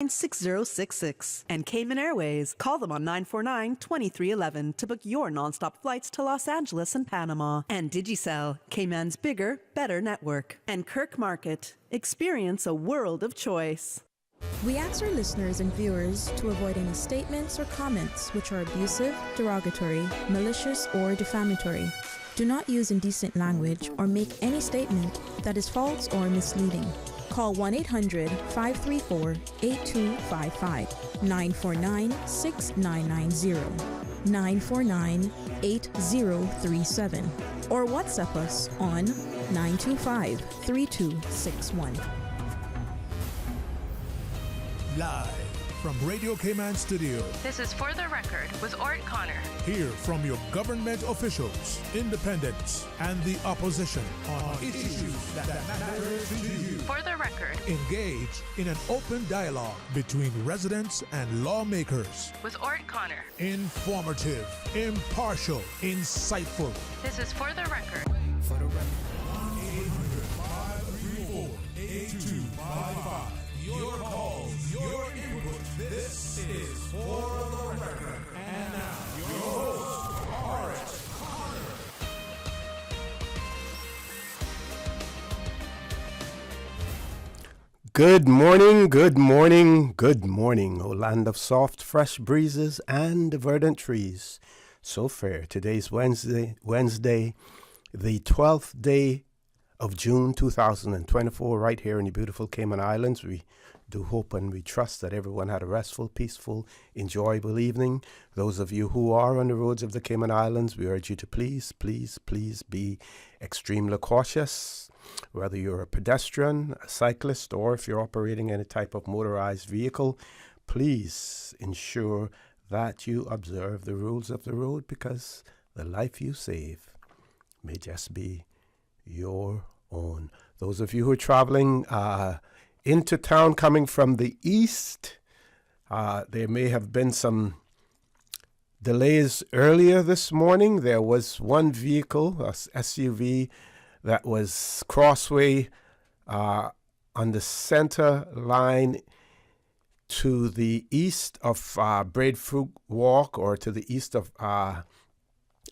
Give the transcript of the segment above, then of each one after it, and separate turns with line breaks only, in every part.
6066. And Cayman Airways, call them on 949-2311 to book your nonstop flights to Los Angeles and Panama. And Digicel, Cayman's bigger, better network. And Kirk Market, experience a world of choice.
We ask our listeners and viewers to avoid any statements or comments which are abusive, derogatory, malicious, or defamatory. Do not use indecent language or make any statement that is false or misleading. Call 1-800-534-8255, 949-6990, 949-8037, or WhatsApp us on 925-3261.
Live from Radio Cayman Studio.
This is For the Record with Orrett Connor.
Hear from your government officials, independents, and the opposition on issues that matter to you.
For the Record.
Engage in an open dialogue between residents and lawmakers.
With Orrett Connor.
Informative, impartial, insightful.
This is For the Record.
For the Record. 1-800-534-8255. Your calls, your input. This is For the Record. And now, your host, Orrett Connor.
Good morning, good morning, good morning, O land of soft, fresh breezes and verdant trees. So fair. Today's Wednesday, the 12th day of June 2024, right here in the beautiful Cayman Islands. We do hope and we trust that everyone had a restful, peaceful, enjoyable evening. Those of you who are on the roads of the Cayman Islands, we urge you to please be extremely cautious, whether you're a pedestrian, a cyclist, or if you're operating any type of motorized vehicle. Please ensure that you observe the rules of the road, because the life you save may just be your own. Those of you who are traveling into town coming from the east, there may have been some delays earlier this morning. There was one vehicle, a SUV, that was crossway on the center line to the east of Breadfruit Walk, or to the east of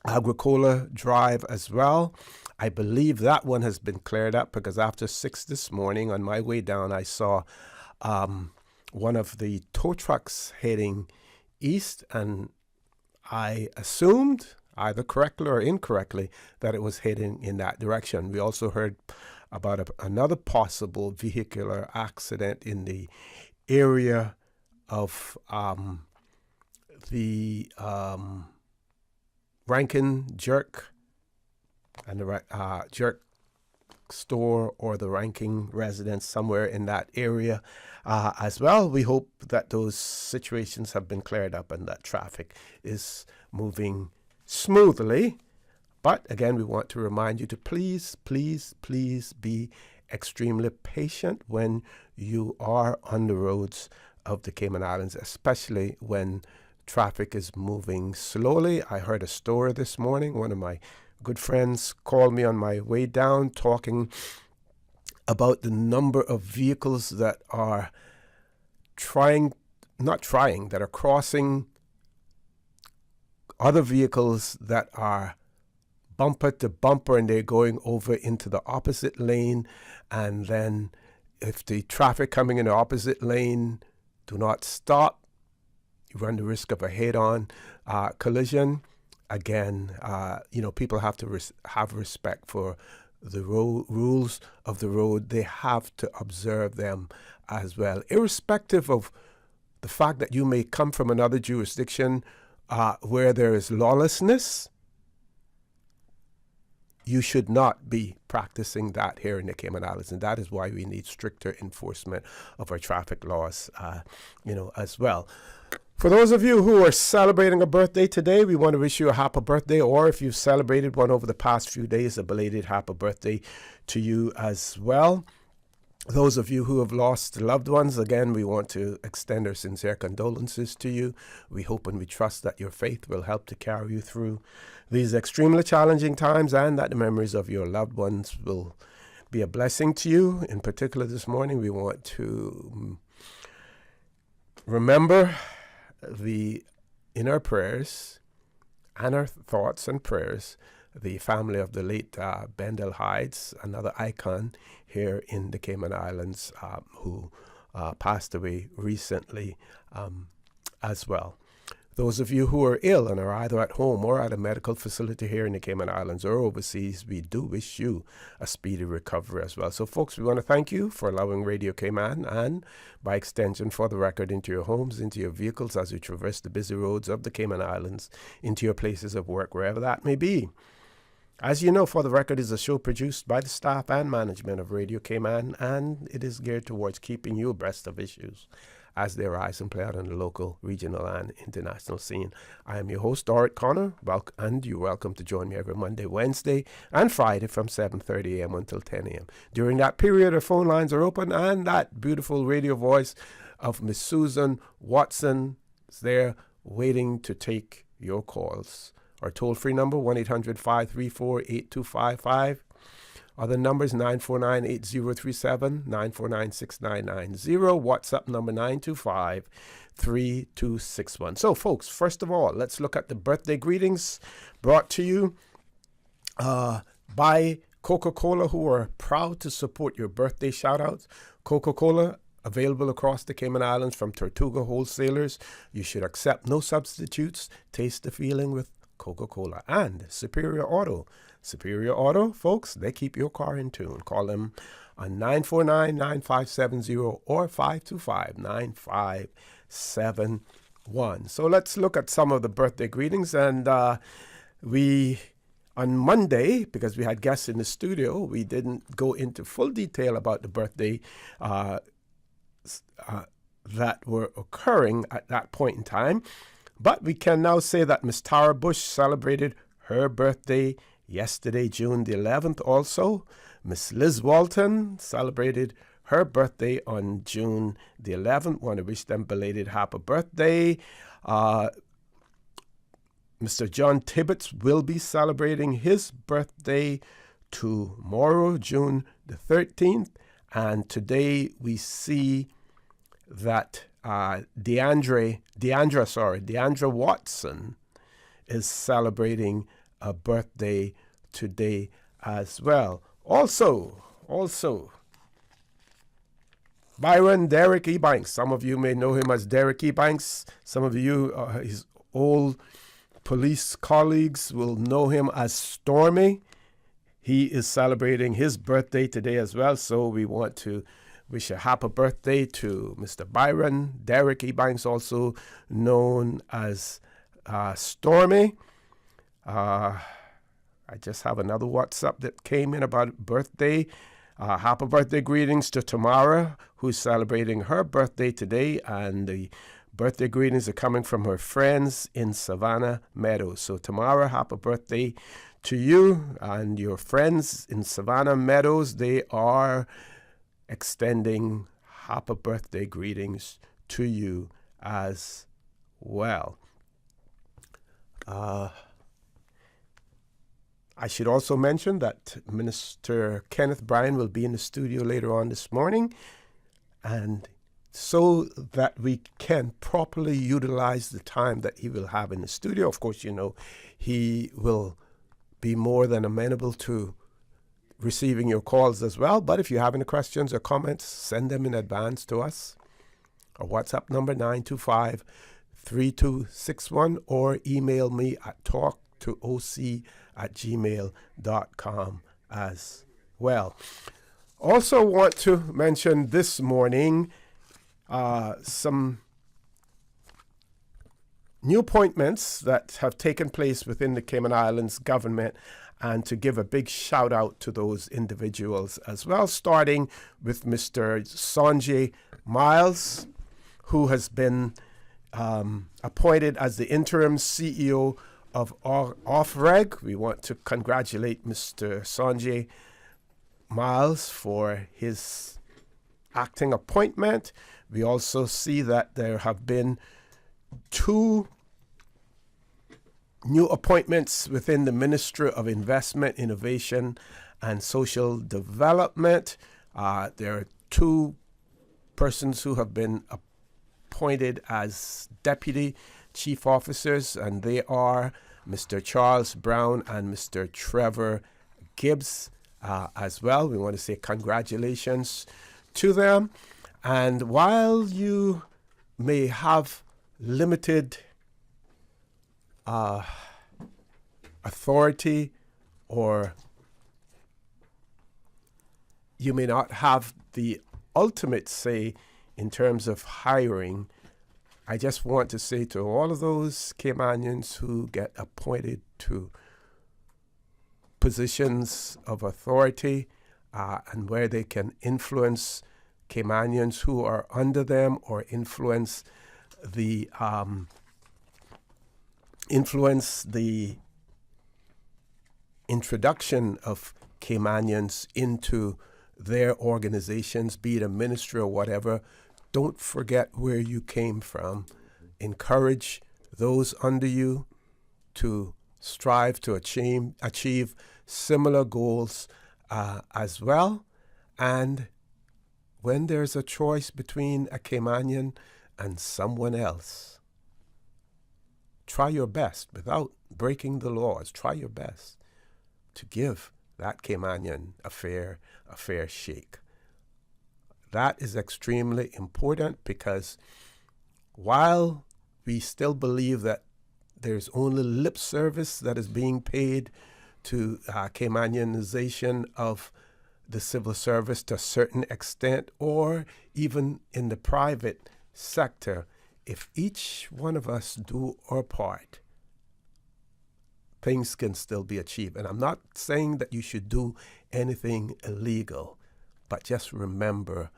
Agricola Drive as well. I believe that one has been cleared up, because after 6 this morning on my way down, I saw one of the tow trucks heading east, and I assumed, either correctly or incorrectly, that it was heading in that direction. We also heard about another possible vehicular accident in the area of the Rankin Jerk and the Jerk store, or the Rankin residence, somewhere in that area as well. We hope that those situations have been cleared up and that traffic is moving smoothly. But again, we want to remind you to please be extremely patient when you are on the roads of the Cayman Islands, especially when traffic is moving slowly. I heard a story this morning. One of my good friends called me on my way down, talking about the number of vehicles that are that are crossing other vehicles that are bumper to bumper, and they're going over into the opposite lane. And then if the traffic coming in the opposite lane do not stop, you run the risk of a head-on collision. Again, people have to have respect for the rules of the road. They have to observe them as well, irrespective of the fact that you may come from another jurisdiction where there is lawlessness. You should not be practicing that here in the Cayman Islands, and that is why we need stricter enforcement of our traffic laws, as well. For those of you who are celebrating a birthday today, we want to wish you a happy birthday, or if you've celebrated one over the past few days, a belated happy birthday to you as well. Those of you who have lost loved ones, again, we want to extend our sincere condolences to you. We hope and we trust that your faith will help to carry you through these extremely challenging times, and that the memories of your loved ones will be a blessing to you. In particular, this morning, we want to remember in our prayers and our thoughts and prayers, the family of the late Bendel Hydes, another icon here in the Cayman Islands, who passed away recently as well. Those of you who are ill and are either at home or at a medical facility here in the Cayman Islands or overseas, we do wish you a speedy recovery as well. So, folks, we want to thank you for allowing Radio Cayman and, by extension, For the Record, into your homes, into your vehicles as you traverse the busy roads of the Cayman Islands, into your places of work, wherever that may be. As you know, For the Record is a show produced by the staff and management of Radio Cayman, and it is geared towards keeping you abreast of issues as they arise and play out on the local, regional, and international scene. I am your host, Orrett Connor, and you're welcome to join me every Monday, Wednesday, and Friday from 7:30 a.m. until 10 a.m. During that period, our phone lines are open, and that beautiful radio voice of Miss Susan Watson is there waiting to take your calls. Our toll-free number, 1-800-534-8255. Other numbers, 949-8037, 949-6990. WhatsApp number, 925-3261. So, folks, first of all, let's look at the birthday greetings brought to you by Coca-Cola, who are proud to support your birthday shout-outs. Coca-Cola, available across the Cayman Islands from Tortuga wholesalers. You should accept no substitutes. Taste the feeling with Coca-Cola. And Superior Auto. Superior Auto, folks, they keep your car in tune. Call them on 949-9570 or 525-9571. So let's look at some of the birthday greetings. And we, on Monday, because we had guests in the studio, we didn't go into full detail about the birthday that were occurring at that point in time. But we can now say that Miss Tara Bush celebrated her birthday yesterday, June the 11th also. Miss Liz Walton celebrated her birthday on June the 11th. Want to wish them belated happy birthday. Mr. John Tibbetts will be celebrating his birthday tomorrow, June the 13th. And today we see that Deandra Watson is celebrating a birthday today as well. Also, Byron Derek Ebanks. Some of you may know him as Derek Ebanks. Some of you, his old police colleagues, will know him as Stormy. He is celebrating his birthday today as well, so we want to wish a happy birthday to Mr. Byron Derek Ebanks, also known as Stormy. I just have another WhatsApp that came in about birthday. Happy birthday greetings to Tamara, who's celebrating her birthday today, and the birthday greetings are coming from her friends in Savannah Meadows. So Tamara, happy birthday to you and your friends in Savannah Meadows. They are extending happy birthday greetings to you as well. I should also mention that Minister Kenneth Bryan will be in the studio later on this morning, and so that we can properly utilize the time that he will have in the studio. Of course, you know, he will be more than amenable to receiving your calls as well. But if you have any questions or comments, send them in advance to us. Our WhatsApp number, 925-3261, or email me at talktooc@gmail.com as well. Also want to mention this morning some new appointments that have taken place within the Cayman Islands government, and to give a big shout out to those individuals as well, starting with Mr. Sanjay Miles, who has been appointed as the interim CEO of OFREG. We want to congratulate Mr. Sanjay Miles for his acting appointment. We also see that there have been 2 new appointments within the Ministry of Investment, Innovation, and Social Development. There are 2 persons who have been appointed as deputy chief officers, and they are Mr. Charles Brown and Mr. Trevor Gibbs as well. We want to say congratulations to them. And while you may have limited authority, or you may not have the ultimate say in terms of hiring, I just want to say to all of those Caymanians who get appointed to positions of authority and where they can influence Caymanians who are under them, or influence the introduction of Caymanians into their organizations, be it a ministry or whatever, don't forget where you came from. Encourage those under you to strive to achieve similar goals as well. And when there's a choice between a Caymanian and someone else, try your best, without breaking the laws, try your best to give that Caymanian a fair shake. That is extremely important, because while we still believe that there's only lip service that is being paid to Caymanianization of the civil service to a certain extent, or even in the private sector, if each one of us do our part, things can still be achieved. And I'm not saying that you should do anything illegal, but just remember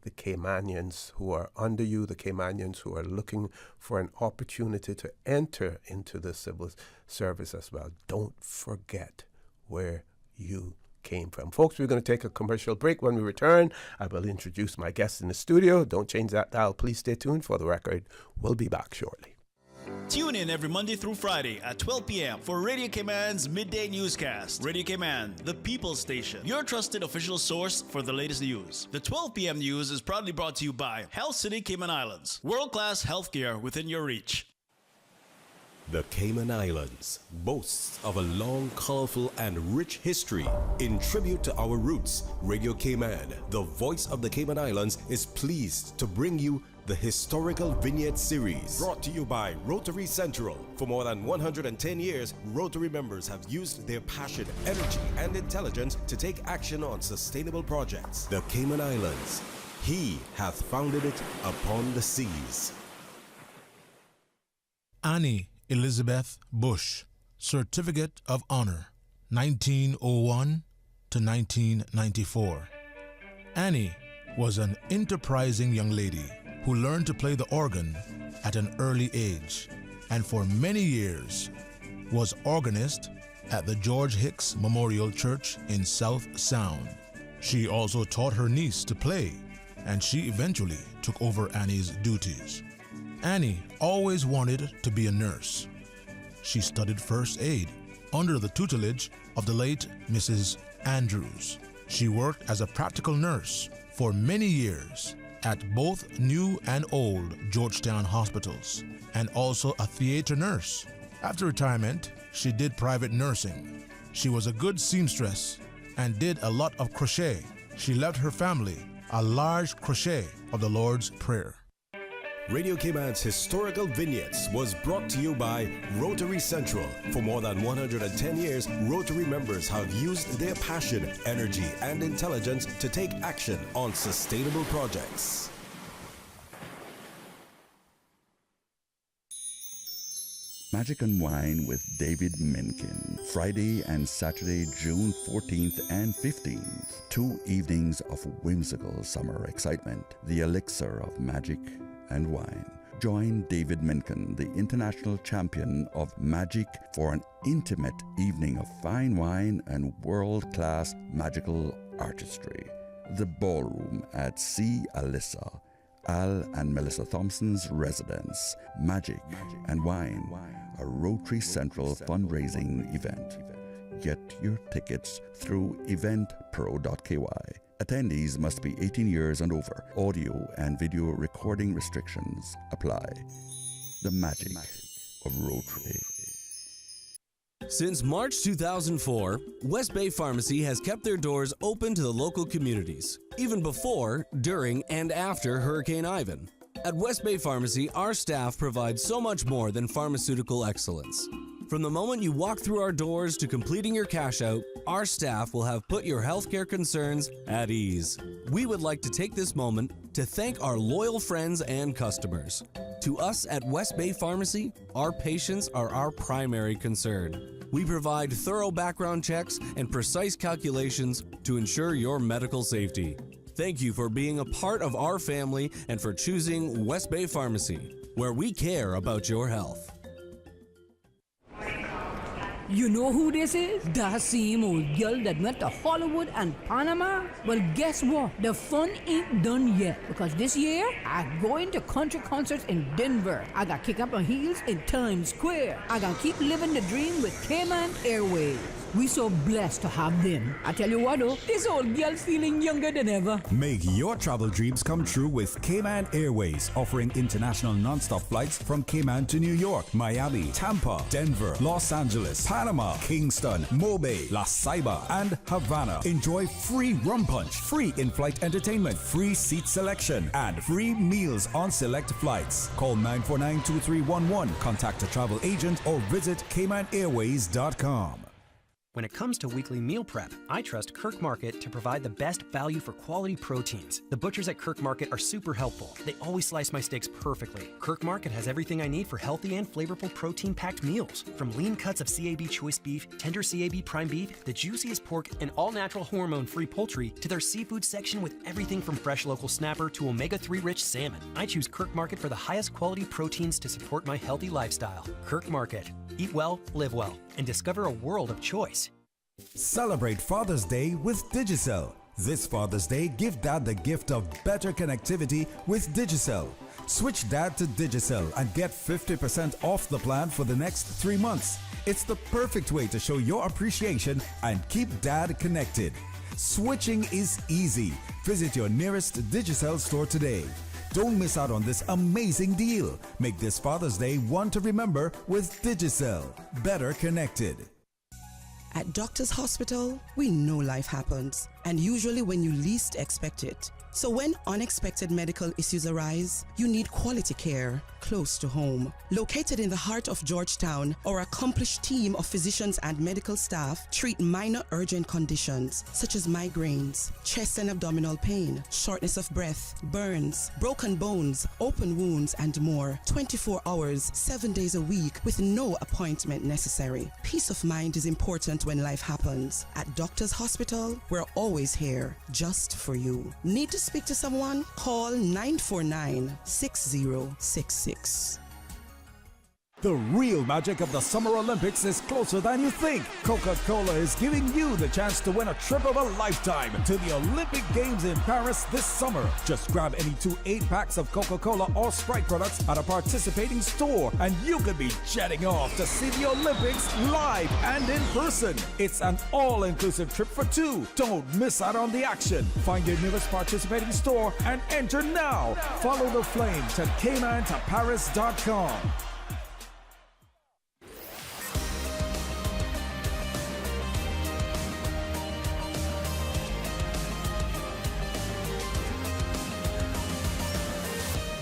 the Caymanians who are under you, the Caymanians who are looking for an opportunity to enter into the civil service as well. Don't forget where you came from. Folks, we're going to take a commercial break. When we return, I will introduce my guests in the studio. Don't change that dial. Please stay tuned. For the record, we'll be back shortly.
Tune in every Monday through Friday at 12 p.m. for Radio Cayman's Midday Newscast. Radio Cayman, the People's Station, your trusted official source for the latest news. The 12 p.m. news is proudly brought to you by Health City Cayman Islands. World-class healthcare within your reach.
The Cayman Islands boasts of a long, colorful, and rich history. In tribute to our roots, Radio Cayman, the voice of the Cayman Islands, is pleased to bring you the Historical Vignette Series, brought to you by Rotary Central. For more than 110 years, Rotary members have used their passion, energy, and intelligence to take action on sustainable projects. The Cayman Islands, He hath founded it upon the seas.
Annie Elizabeth Bush, Certificate of Honor, 1901 to 1994. Annie was an enterprising young lady who learned to play the organ at an early age, and for many years was organist at the George Hicks Memorial Church in South Sound. She also taught her niece to play, and she eventually took over Annie's duties. Annie always wanted to be a nurse. She studied first aid under the tutelage of the late Mrs. Andrews. She worked as a practical nurse for many years at both new and old Georgetown hospitals, and also a theater nurse. After retirement, she did private nursing. She was a good seamstress and did a lot of crochet. She left her family a large crochet of the Lord's Prayer.
Radio Cayman's Historical Vignettes was brought to you by Rotary Central. For more than 110 years, Rotary members have used their passion, energy, and intelligence to take action on sustainable projects.
Magic and Wine with David Mencken, Friday and Saturday, June 14th and 15th. 2 evenings of whimsical summer excitement. The elixir of magic and wine. Join David Mencken, the international champion of magic, for an intimate evening of fine wine and world-class magical artistry. The Ballroom at C. Alyssa, Al and Melissa Thompson's residence. Magic and Wine, a Rotary Central fundraising event. Get your tickets through eventpro.ky. Attendees must be 18 years and over. Audio and video recording restrictions apply. The magic of Rotary.
Since March 2004, West Bay Pharmacy has kept their doors open to the local communities, even before, during, and after Hurricane Ivan. At West Bay Pharmacy, our staff provides so much more than pharmaceutical excellence. From the moment you walk through our doors to completing your cash out, our staff will have put your healthcare concerns at ease. We would like to take this moment to thank our loyal friends and customers. To us at West Bay Pharmacy, our patients are our primary concern. We provide thorough background checks and precise calculations to ensure your medical safety. Thank you for being a part of our family and for choosing West Bay Pharmacy, where we care about your health.
You know who this is? That same old girl that went to Hollywood and Panama? Well, guess what? The fun ain't done yet, because this year, I'm going to country concerts in Denver. I got kick up my heels in Times Square. I got keep living the dream with Cayman Airways. We so blessed to have them. I tell you what though, this old girl's feeling younger than ever.
Make your travel dreams come true with Cayman Airways, offering international non-stop flights from Cayman to New York, Miami, Tampa, Denver, Los Angeles, Panama, Kingston, Mobay, La Ceiba, and Havana. Enjoy free rum punch, free in-flight entertainment, free seat selection, and free meals on select flights. Call 949-2311, contact a travel agent, or visit CaymanAirways.com.
When it comes to weekly meal prep, I trust Kirk Market to provide the best value for quality proteins. The butchers at Kirk Market are super helpful. They always slice my steaks perfectly. Kirk Market has everything I need for healthy and flavorful protein-packed meals. From lean cuts of CAB choice beef, tender CAB prime beef, the juiciest pork, and all-natural hormone-free poultry, to their seafood section with everything from fresh local snapper to omega-3 rich salmon. I choose Kirk Market for the highest quality proteins to support my healthy lifestyle. Kirk Market. Eat well, live well, and discover a world of choice.
Celebrate Father's Day with Digicel. This Father's Day, give Dad the gift of better connectivity with Digicel. Switch Dad to Digicel and get 50% off the plan for the next 3 months. It's the perfect way to show your appreciation and keep Dad connected. Switching is easy. Visit your nearest Digicel store today. Don't miss out on this amazing deal. Make this Father's Day one to remember with Digicel. Better connected.
At Doctors Hospital, we know life happens, and usually when you least expect it. So when unexpected medical issues arise, you need quality care close to home. Located in the heart of Georgetown, our accomplished team of physicians and medical staff treat minor urgent conditions such as migraines, chest and abdominal pain, shortness of breath, burns, broken bones, open wounds, and more. 24 hours, 7 days a week with no appointment necessary. Peace of mind is important when life happens. At Doctors Hospital, we're always here just for you. Need to speak to someone? Call 949-6066.
The real magic of the Summer Olympics is closer than you think. Coca-Cola is giving you the chance to win a trip of a lifetime to the Olympic Games in Paris this summer. Just grab any 2 8-packs of Coca-Cola or Sprite products at a participating store and you could be jetting off to see the Olympics live and in person. It's an all-inclusive trip for 2. Don't miss out on the action. Find your nearest participating store and enter now. Follow the flame to CaymanToParis.com.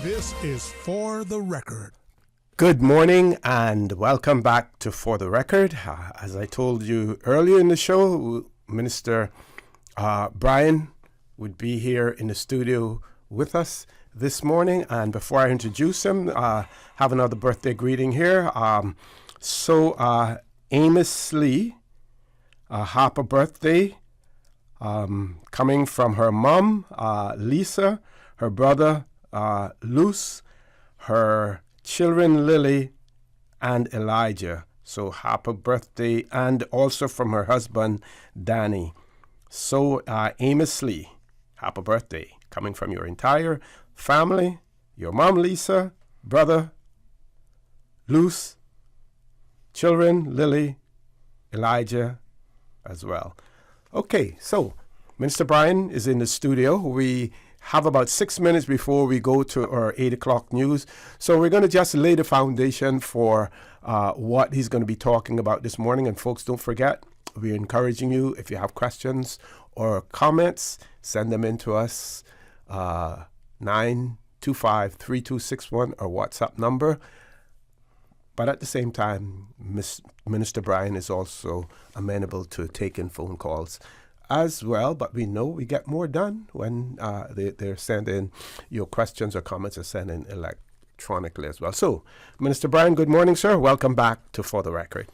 This is For the Record.
Good morning and welcome back to For the Record. As I told you earlier in the show, Minister Bryan would be here in the studio with us this morning. And before I introduce him, have another birthday greeting here. Amos Lee, happy birthday, coming from her mom, Lisa, her brother, Luce, her children Lily and Elijah. So happy birthday, and also from her husband Danny. So Amos Lee, happy birthday, coming from your entire family, your mom Lisa, brother Luce, children Lily, Elijah as well. Okay, so Minister Bryan is in the studio. We have about 6 minutes before we go to our 8 o'clock news. So we're going to just lay the foundation for what he's going to be talking about this morning. And folks, don't forget, we're encouraging you, if you have questions or comments, send them in to us, 925-3261, our WhatsApp number. But at the same time, Minister Bryan is also amenable to taking phone calls as well. But we know we get more done when they're sending your questions or comments are sent in electronically as well. So, Minister Bryan, good morning, sir. Welcome back to For the Record.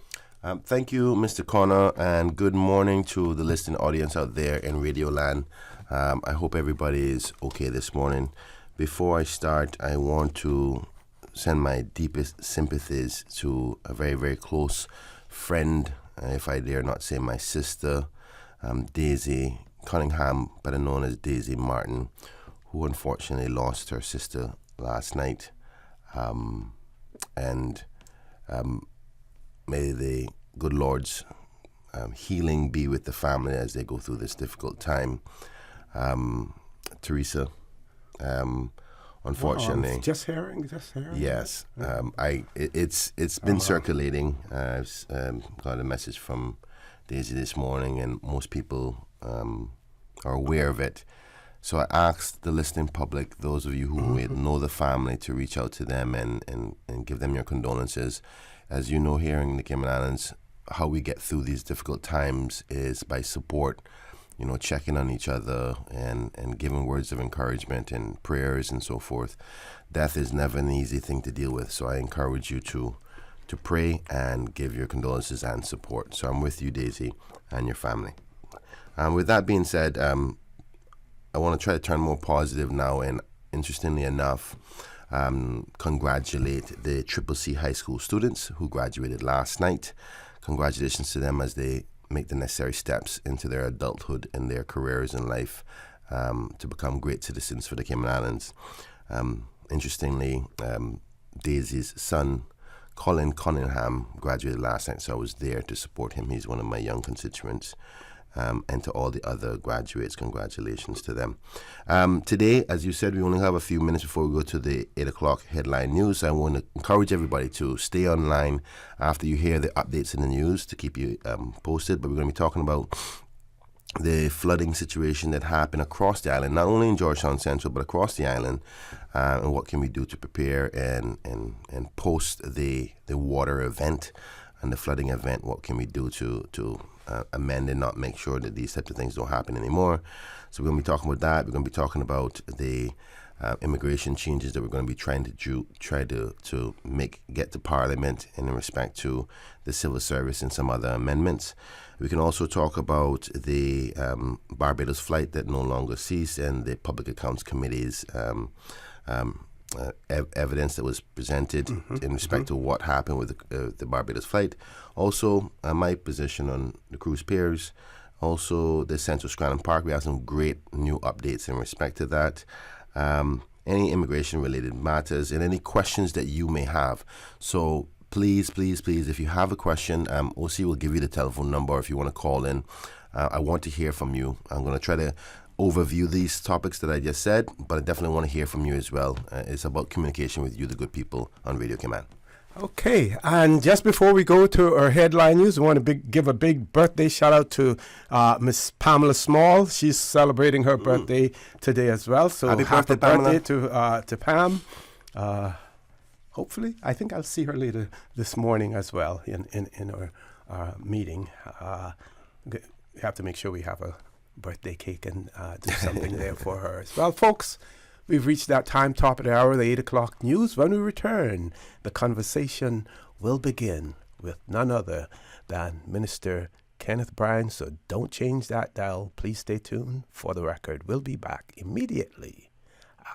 Thank you, Mr. Connor, and good morning to the listening audience out there in Radio Land. I hope everybody is okay this morning. Before I start, I want to send my deepest sympathies to a very, very close friend, if I dare not say my sister, Daisy Cunningham, better known as Daisy Martin, who unfortunately lost her sister last night. May the good Lord's healing be with the family as they go through this difficult time. Teresa, unfortunately,
wow, just hearing.
Yes, it's been circulating. I've got a message from Daisy this morning, and most people are aware of it. So I asked the listening public, those of you who know the family, to reach out to them and give them your condolences. As you know, here in the Cayman Islands, how we get through these difficult times is by support, checking on each other and giving words of encouragement and prayers and so forth. Death is never an easy thing to deal with, so I encourage you to pray and give your condolences and support. So I'm with you, Daisy, and your family. With that being said, I want to try to turn more positive now, and interestingly enough, congratulate the CCC high school students who graduated last night. Congratulations to them as they make the necessary steps into their adulthood and their careers in life to become great citizens for the Cayman Islands. Interestingly, Daisy's son, Colin Cunningham, graduated last night, so I was there to support him. He's one of my young constituents. And to all the other graduates, congratulations to them. Today, as you said, we only have a few minutes before we go to the 8 o'clock headline news. I want to encourage everybody to stay online after you hear the updates in the news to keep you posted. But we're going to be talking about the flooding situation that happened across the island, not only in Georgetown Central, but across the island, and what can we do to prepare and post the water event and the flooding event. What can we do to amend and not make sure that these types of things don't happen anymore. So we're going to be talking about that. We're going to be talking about the immigration changes that we're going to be trying to get to Parliament in respect to the civil service and some other amendments. We can also talk about the Barbados flight that no longer ceased and the Public Accounts Committee's evidence that was presented in respect to what happened with the Barbados flight. Also, my position on the cruise piers. Also, the Central Scranton Park. We have some great new updates in respect to that. Any immigration-related matters and any questions that you may have. So please, if you have a question, OC will give you the telephone number if you want to call in. I want to hear from you. I'm going to try to overview these topics that I just said, but I definitely want to hear from you as well. It's about communication with you, the good people on Radio Cayman.
Okay, and just before we go to our headline news, I want to give a big birthday shout out to Miss Pamela Small. She's celebrating her birthday today as well. So happy birthday to Pam. Hopefully, I think I'll see her later this morning as well in our meeting. We have to make sure we have a birthday cake and do something there for her as well. Folks, we've reached that time, top of the hour, the 8 o'clock news. When we return, the conversation will begin with none other than Minister Kenneth Bryan. So don't change that dial. Please stay tuned for the record. We'll be back immediately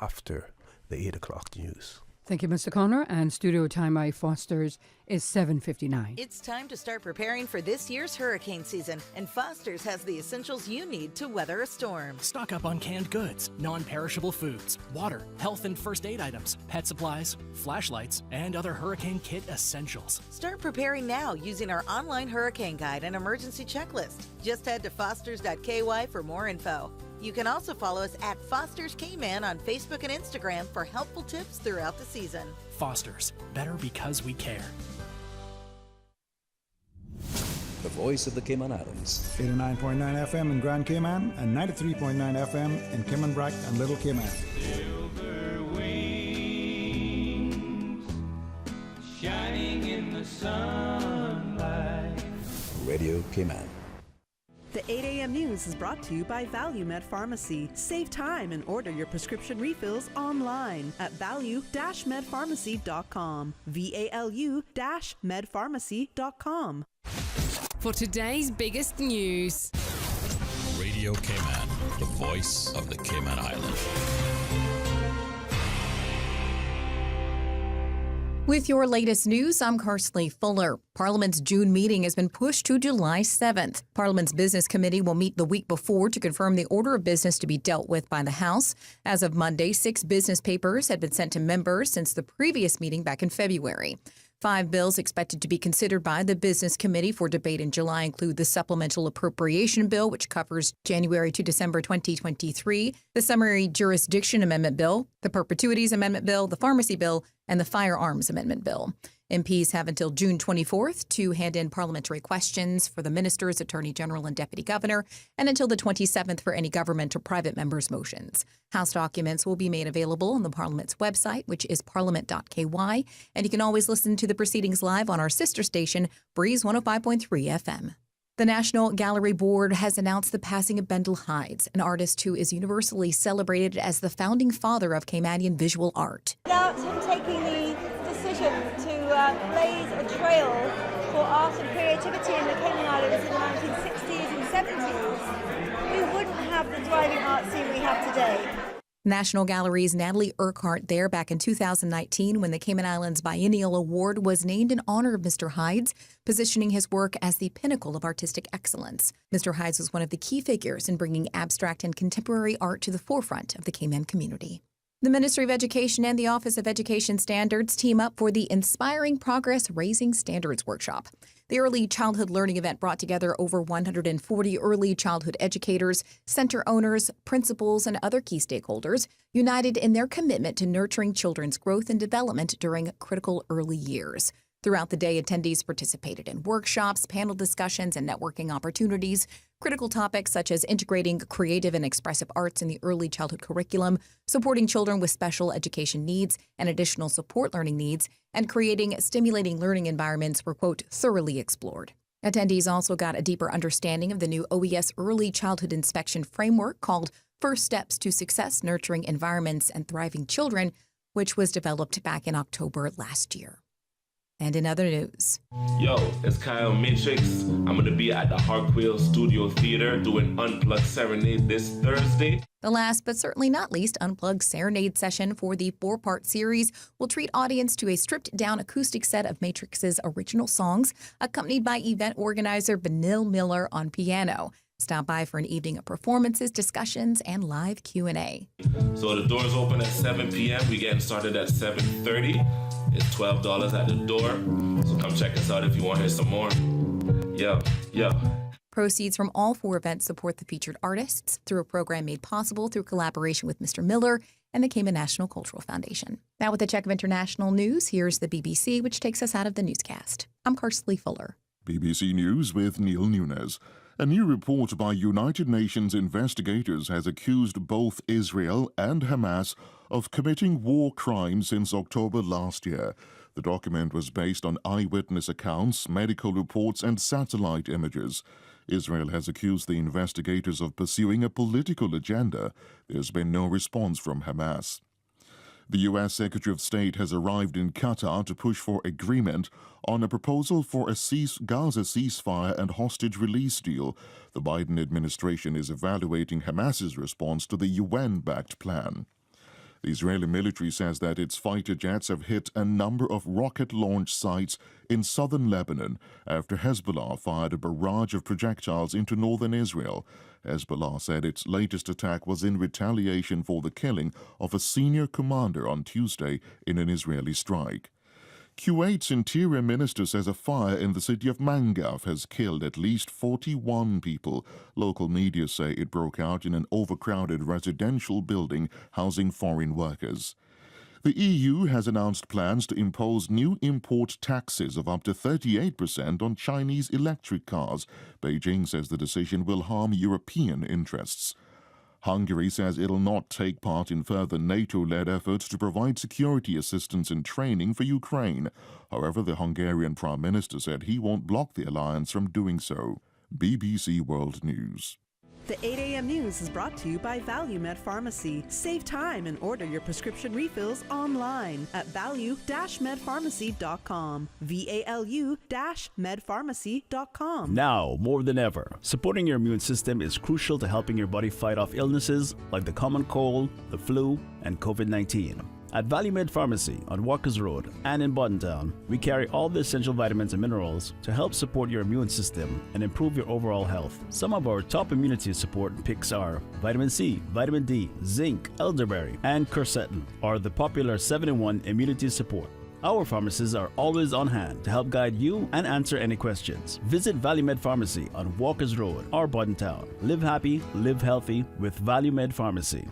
after the 8 o'clock news.
Thank you, Mr. Connor. And studio time by Foster's is 7:59.
It's time to start preparing for this year's hurricane season, and Foster's has the essentials you need to weather a storm.
Stock up on canned goods, non-perishable foods, water, health and first aid items, pet supplies, flashlights, and other hurricane kit essentials.
Start preparing now using our online hurricane guide and emergency checklist. Just head to fosters.ky for more info. You can also follow us at Foster's K-Man on Facebook and Instagram for helpful tips throughout the season.
Foster's, better because we care.
The voice of the Cayman Islands.
89.9 FM in Grand Cayman and 93.9 FM in Cayman Brac and Little Cayman.
Silver wings shining in the sunlight.
Radio Cayman.
The 8 a.m. news is brought to you by ValueMed Pharmacy. Save time and order your prescription refills online at value-medpharmacy.com. VALU-medpharmacy.com.
For today's biggest news.
Radio Cayman, the voice of the Cayman Islands.
With your latest news, I'm Carsley Fuller. Parliament's June meeting has been pushed to July 7th. Parliament's Business Committee will meet the week before to confirm the order of business to be dealt with by the House. As of Monday, 6 business papers had been sent to members since the previous meeting back in February. 5 bills expected to be considered by the Business Committee for debate in July include the Supplemental Appropriation Bill, which covers January to December 2023, the Summary Jurisdiction Amendment Bill, the Perpetuities Amendment Bill, the Pharmacy Bill, and the Firearms Amendment Bill. MPs have until June 24th to hand in parliamentary questions for the ministers, attorney general, and deputy governor, and until the 27th for any government or private members' motions. House documents will be made available on the Parliament's website, which is parliament.ky, and you can always listen to the proceedings live on our sister station, Breeze 105.3 FM. The National Gallery Board has announced the passing of Bendel Hydes, an artist who is universally celebrated as the founding father of Caymanian visual art.
Without him taking the decision to blaze a trail for art and creativity in the Cayman Islands in the 1960s and 70s, we wouldn't have the thriving art scene we have today.
National Gallery's Natalie Urquhart there back in 2019 when the Cayman Islands Biennial Award was named in honor of Mr. Hydes, positioning his work as the pinnacle of artistic excellence. Mr. Hydes was one of the key figures in bringing abstract and contemporary art to the forefront of the Cayman community. The Ministry of Education and the Office of Education Standards team up for the Inspiring Progress Raising Standards Workshop. The Early Childhood Learning event brought together over 140 early childhood educators, center owners, principals, and other key stakeholders, united in their commitment to nurturing children's growth and development during critical early years. Throughout the day, attendees participated in workshops, panel discussions, and networking opportunities. Critical topics such as integrating creative and expressive arts in the early childhood curriculum, supporting children with special education needs and additional support learning needs, and creating stimulating learning environments were, quote, thoroughly explored. Attendees also got a deeper understanding of the new OES Early Childhood Inspection Framework called First Steps to Success, Nurturing Environments and Thriving Children, which was developed back in October last year. And in other news.
Yo, it's Kyle Matrix. I'm going to be at the Hartwell Studio Theater doing Unplugged Serenade this Thursday.
The last but certainly not least Unplugged Serenade session for the 4-part series will treat audience to a stripped-down acoustic set of Matrix's original songs, accompanied by event organizer Benil Miller on piano. Stop by for an evening of performances, discussions, and live Q&A.
So the doors open at 7 p.m. We getting started at 7:30. It's $12 at the door. So come check us out if you want to hear some more. Yo.
Proceeds from all 4 events support the featured artists through a program made possible through collaboration with Mr. Miller and the Cayman National Cultural Foundation. Now with a check of international news, here's the BBC, which takes us out of the newscast. I'm Carsley Fuller.
BBC News with Neil Nunes. A new report by United Nations investigators has accused both Israel and Hamas of committing war crimes since October last year. The document was based on eyewitness accounts, medical reports, and satellite images. Israel has accused the investigators of pursuing a political agenda. There's been no response from Hamas. The U.S. Secretary of State has arrived in Qatar to push for agreement on a proposal for a Gaza ceasefire and hostage release deal. The Biden administration is evaluating Hamas's response to the UN-backed plan. The Israeli military says that its fighter jets have hit a number of rocket launch sites in southern Lebanon after Hezbollah fired a barrage of projectiles into northern Israel. Hezbollah said its latest attack was in retaliation for the killing of a senior commander on Tuesday in an Israeli strike. Kuwait's interior minister says a fire in the city of Mangaf has killed at least 41 people. Local media say it broke out in an overcrowded residential building housing foreign workers. The EU has announced plans to impose new import taxes of up to 38% on Chinese electric cars. Beijing says the decision will harm European interests. Hungary says it'll not take part in further NATO-led efforts to provide security assistance and training for Ukraine. However, the Hungarian Prime Minister said he won't block the alliance from doing so. BBC World News.
The 8 a.m. news is brought to you by ValueMed Pharmacy. Save time and order your prescription refills online at value-medpharmacy.com. VALU-medpharmacy.com.
Now, more than ever, supporting your immune system is crucial to helping your body fight off illnesses like the common cold, the flu, and COVID-19. At ValueMed Pharmacy on Walkers Road and in Boddentown, we carry all the essential vitamins and minerals to help support your immune system and improve your overall health. Some of our top immunity support picks are vitamin C, vitamin D, zinc, elderberry, and quercetin are the popular 7-in-1 immunity support. Our pharmacists are always on hand to help guide you and answer any questions. Visit ValueMed Pharmacy on Walkers Road or Boddentown. Live happy, live healthy with ValueMed Pharmacy.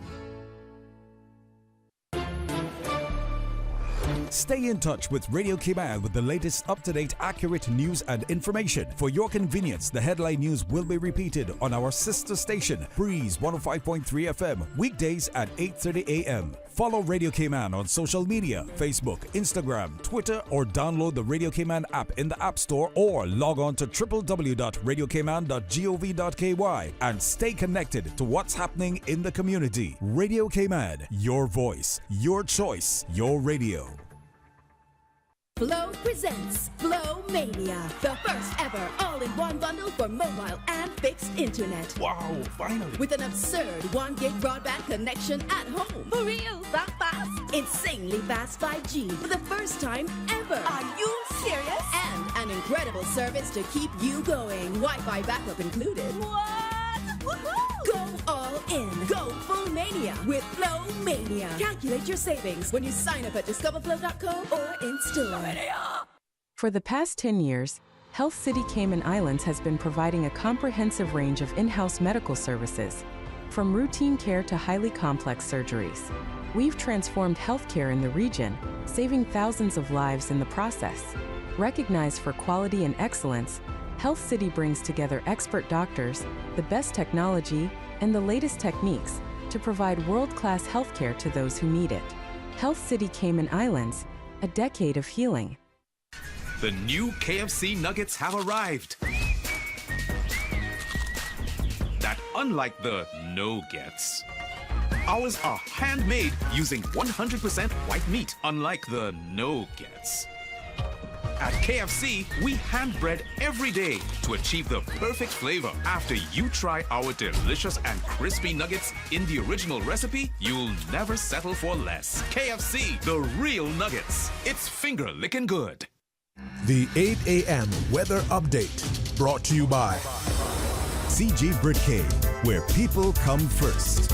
Stay in touch with Radio Cayman with the latest up-to-date, accurate news and information. For your convenience, the headline news will be repeated on our sister station, Breeze 105.3 FM, weekdays at 8:30 a.m. Follow Radio Cayman on social media, Facebook, Instagram, Twitter, or download the Radio Cayman app in the App Store or log on to www.radiocayman.gov.ky and stay connected to what's happening in the community. Radio Cayman, your voice, your choice, your radio.
Flow presents Flow Mania, the first ever all-in-one bundle for mobile and fixed internet.
Wow, finally!
With an absurd 1 gig broadband connection at home. For real, that fast? Insanely fast 5G for the first time ever. Are you serious? And an incredible service to keep you going. Wi-Fi backup included. What? Woohoo! Go all in. Go full mania with Flow Mania. Calculate your savings when you sign up at discoverflow.com or in store.
For the past 10 years, Health City Cayman Islands has been providing a comprehensive range of in-house medical services, from routine care to highly complex surgeries. We've transformed healthcare in the region, saving thousands of lives in the process. Recognized for quality and excellence, Health City brings together expert doctors, the best technology, and the latest techniques to provide world-class healthcare to those who need it. Health City Cayman Islands, a decade of healing.
The new KFC nuggets have arrived. That unlike the no-gets. Ours are handmade using 100% white meat, unlike the no-gets. At KFC, we hand-bread every day to achieve the perfect flavor. After you try our delicious and crispy nuggets in the original recipe, you'll never settle for less. KFC, the real nuggets. It's finger-licking good.
The 8 a.m. weather update brought to you by
CG Britcade, where people come first.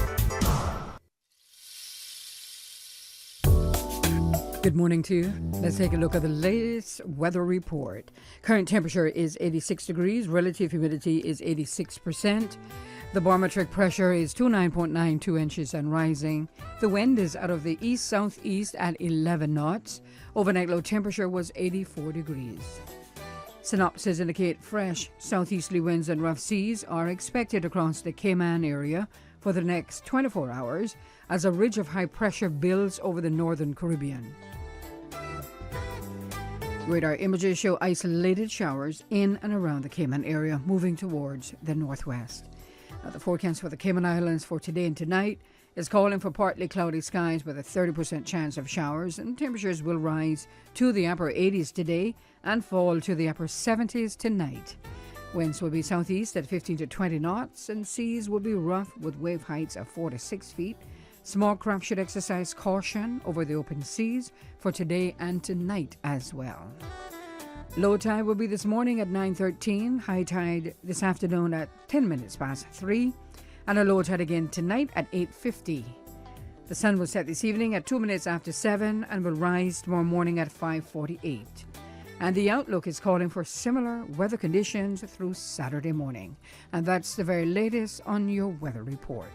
Good morning to you. Let's take a look at the latest weather report. Current temperature is 86 degrees. Relative humidity is 86%. The barometric pressure is 29.92 inches and rising. The wind is out of the east-southeast at 11 knots. Overnight low temperature was 84 degrees. Synopsis indicate fresh southeasterly winds and rough seas are expected across the Cayman area for the next 24 hours as a ridge of high pressure builds over the northern Caribbean. Radar images show isolated showers in and around the Cayman area moving towards the northwest. Now, the forecast for the Cayman Islands for today and tonight is calling for partly cloudy skies with a 30% chance of showers, and temperatures will rise to the upper 80s today and fall to the upper 70s tonight. Winds will be southeast at 15 to 20 knots, and seas will be rough with wave heights of 4 to 6 feet. Small craft should exercise caution over the open seas for today and tonight as well. Low tide will be this morning at 9:13, high tide this afternoon at 10 minutes past 3, and a low tide again tonight at 8:50. The sun will set this evening at 2 minutes after 7 and will rise tomorrow morning at 5:48. And the outlook is calling for similar weather conditions through Saturday morning. And that's the very latest on your weather report.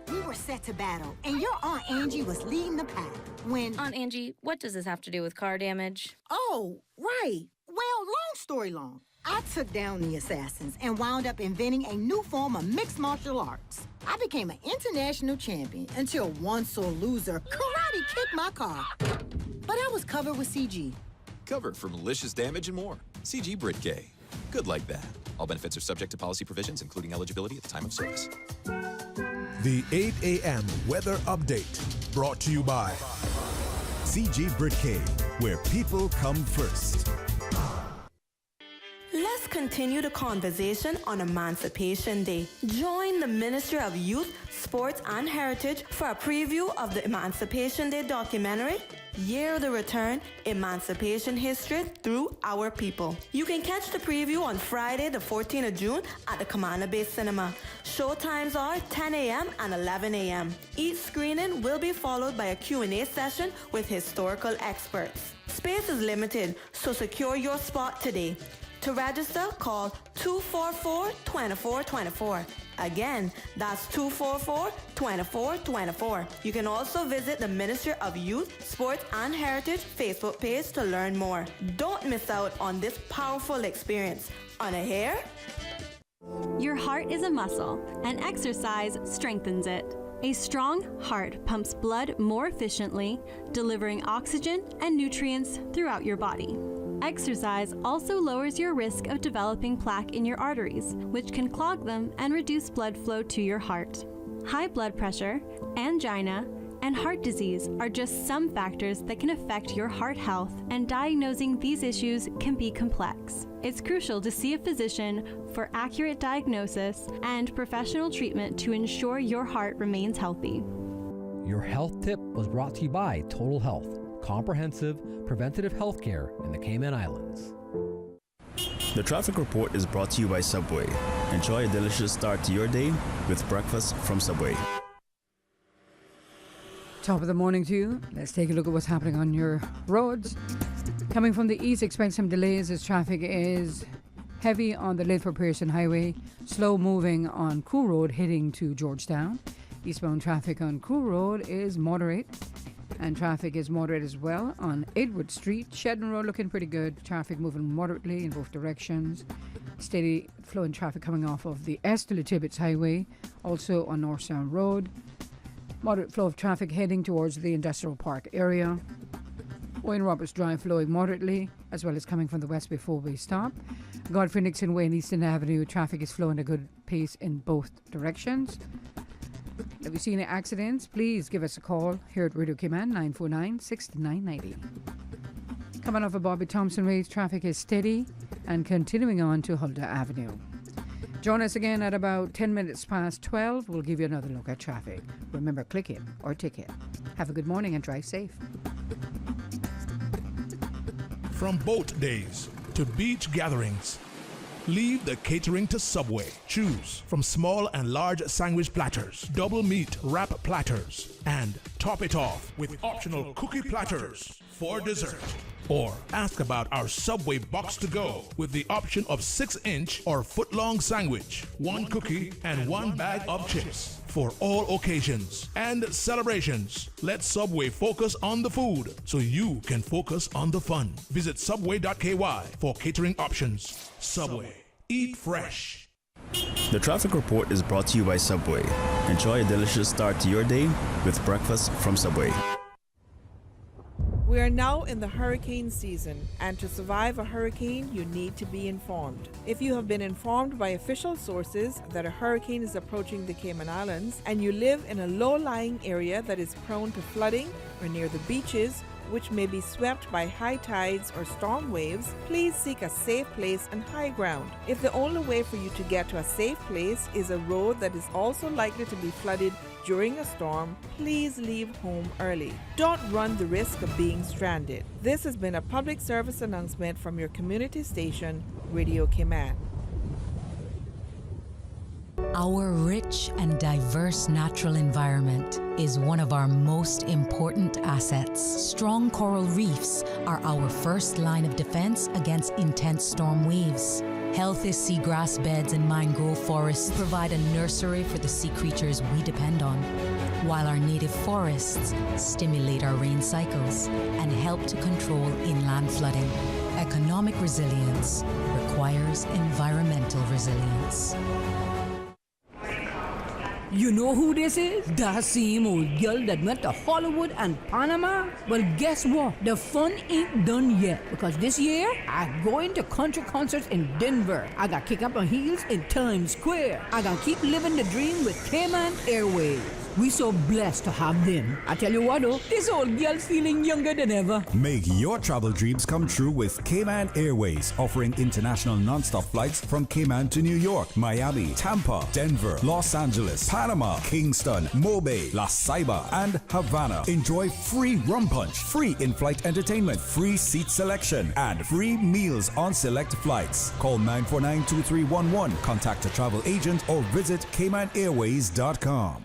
We were set to battle, and your Aunt Angie was leading the pack when...
Aunt Angie, what does this have to do with car damage?
Oh, right. Well, long story long. I took down the assassins and wound up inventing a new form of mixed martial arts. I became an international champion until one sore loser karate kicked my car. But I was covered with CG.
Covered for malicious damage and more. CG Brit K. Good like that. All benefits are subject to policy provisions, including eligibility at the time of service.
The 8 a.m. weather update brought to you by
CG Brit K, where people come first.
Let's continue the conversation on Emancipation Day. Join the Ministry of Youth, Sports and Heritage for a preview of the Emancipation Day documentary, Year of the Return, Emancipation History Through Our People. You can catch the preview on Friday, the 14th of June at the Commander Bay Cinema. Show times are 10 a.m. and 11 a.m. Each screening will be followed by a Q&A session with historical experts. Space is limited, so secure your spot today. To register, call 244-2424. Again, that's 244-2424. You can also visit the Ministry of Youth, Sports and Heritage Facebook page to learn more. Don't miss out on this powerful experience. On a hair?
Your heart is a muscle, and exercise strengthens it. A strong heart pumps blood more efficiently, delivering oxygen and nutrients throughout your body. Exercise also lowers your risk of developing plaque in your arteries, which can clog them and reduce blood flow to your heart. High blood pressure, angina, and heart disease are just some factors that can affect your heart health, and diagnosing these issues can be complex. It's crucial to see a physician for accurate diagnosis and professional treatment to ensure your heart remains healthy.
Your health tip was brought to you by Total Health, comprehensive preventative health care in the Cayman Islands.
The traffic report is brought to you by Subway. Enjoy a delicious start to your day with breakfast from Subway.
Top of the morning to you. Let's take a look at what's happening on your roads. Coming from the east, expect some delays as traffic is heavy on the Lidford Pearson Highway, slow moving on Crew Road heading to Georgetown. Eastbound traffic on Crew Road is moderate, and traffic is moderate as well on Edward Street. Shedden Road looking pretty good. Traffic moving moderately in both directions. Steady flowing traffic coming off of the Esterly Tibbetts Highway, also on North Sound Road. Moderate flow of traffic heading towards the Industrial Park area. Wayne Roberts Drive flowing moderately, as well as coming from the west before we stop. Godfrey Nixon Way and Eastern Avenue, traffic is flowing at a good pace in both directions. If you see any accidents, please give us a call here at Radio Cayman, 949-6990. Coming off of Bobby Thompson Way, traffic is steady and continuing on to Huldah Avenue. Join us again at about 10 minutes past 12. We'll give you another look at traffic. Remember, click it or ticket. Have a good morning and drive safe.
From boat days to beach gatherings, leave the catering to Subway. Choose from small and large sandwich platters, double meat wrap platters, and top it off with optional cookie platters for dessert. Or ask about our Subway box to go with the option of 6-inch or foot-long sandwich, 1 cookie, and 1 bag of chips for all occasions and celebrations. Let Subway focus on the food so you can focus on the fun. Visit subway.ky for catering options. Subway. Eat fresh.
The traffic report is brought to you by Subway. Enjoy a delicious start to your day with breakfast from Subway.
We are now in the hurricane season, and to survive a hurricane, you need to be informed. If you have been informed by official sources that a hurricane is approaching the Cayman Islands, and you live in a low-lying area that is prone to flooding or near the beaches, which may be swept by high tides or storm waves, please seek a safe place and high ground. If the only way for you to get to a safe place is a road that is also likely to be flooded during a storm, please leave home early. Don't run the risk of being stranded. This has been a public service announcement from your community station, Radio Cayman.
Our rich and diverse natural environment is one of our most important assets. Strong coral reefs are our first line of defense against intense storm waves. Healthy seagrass beds and mangrove forests provide a nursery for the sea creatures we depend on, while our native forests stimulate our rain cycles and help to control inland flooding. Economic resilience requires environmental resilience.
You know who this is? That same old girl that went to Hollywood and Panama? Well, guess what? The fun ain't done yet, because this year, I'm going to country concerts in Denver. I got kick up my heels in Times Square. I got keep living the dream with Cayman Airways. We so blessed to have them. I tell you what though, this old girl's feeling younger than ever.
Make your travel dreams come true with Cayman Airways, offering international non-stop flights from Cayman to New York, Miami, Tampa, Denver, Los Angeles, Panama, Kingston, Mobay, La Ceiba, and Havana. Enjoy free rum punch, free in-flight entertainment, free seat selection, and free meals on select flights. Call 949-2311, contact a travel agent, or visit CaymanAirways.com.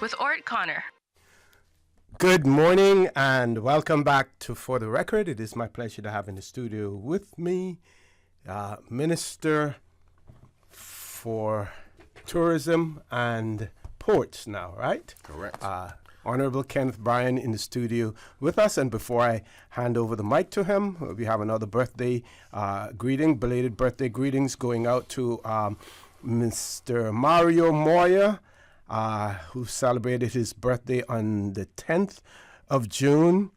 With Orrett Connor.
Good morning and welcome back to For the Record. It is my pleasure to have in the studio with me Minister for Tourism and Ports now, right?
Correct.
Honorable Kenneth Bryan in the studio with us. And before I hand over the mic to him, we have another birthday greeting, belated birthday greetings going out to Mr. Mario Moya, who celebrated his birthday on the 10th of June,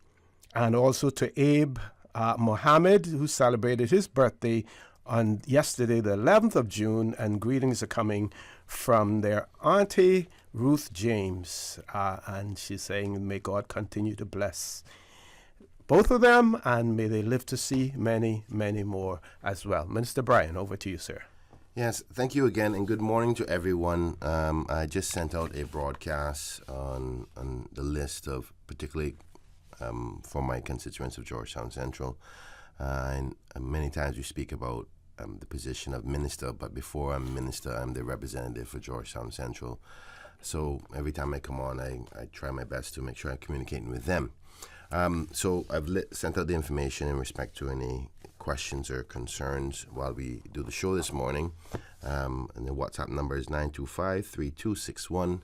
and also to Abe Mohammed, who celebrated his birthday on yesterday, the 11th of June, and greetings are coming from their auntie, Ruth James, and she's saying, may God continue to bless both of them, and may they live to see many, many more as well. Minister Bryan, over to you, sir.
Yes, thank you again, and good morning to everyone. I just sent out a broadcast on the list of, particularly for my constituents of Georgetown Central. And many times we speak about the position of minister, but before I'm minister, I'm the representative for Georgetown Central. So every time I come on, I try my best to make sure I'm communicating with them. So I've sent out the information in respect to any questions or concerns while we do the show this morning. And the WhatsApp number is 925-3261.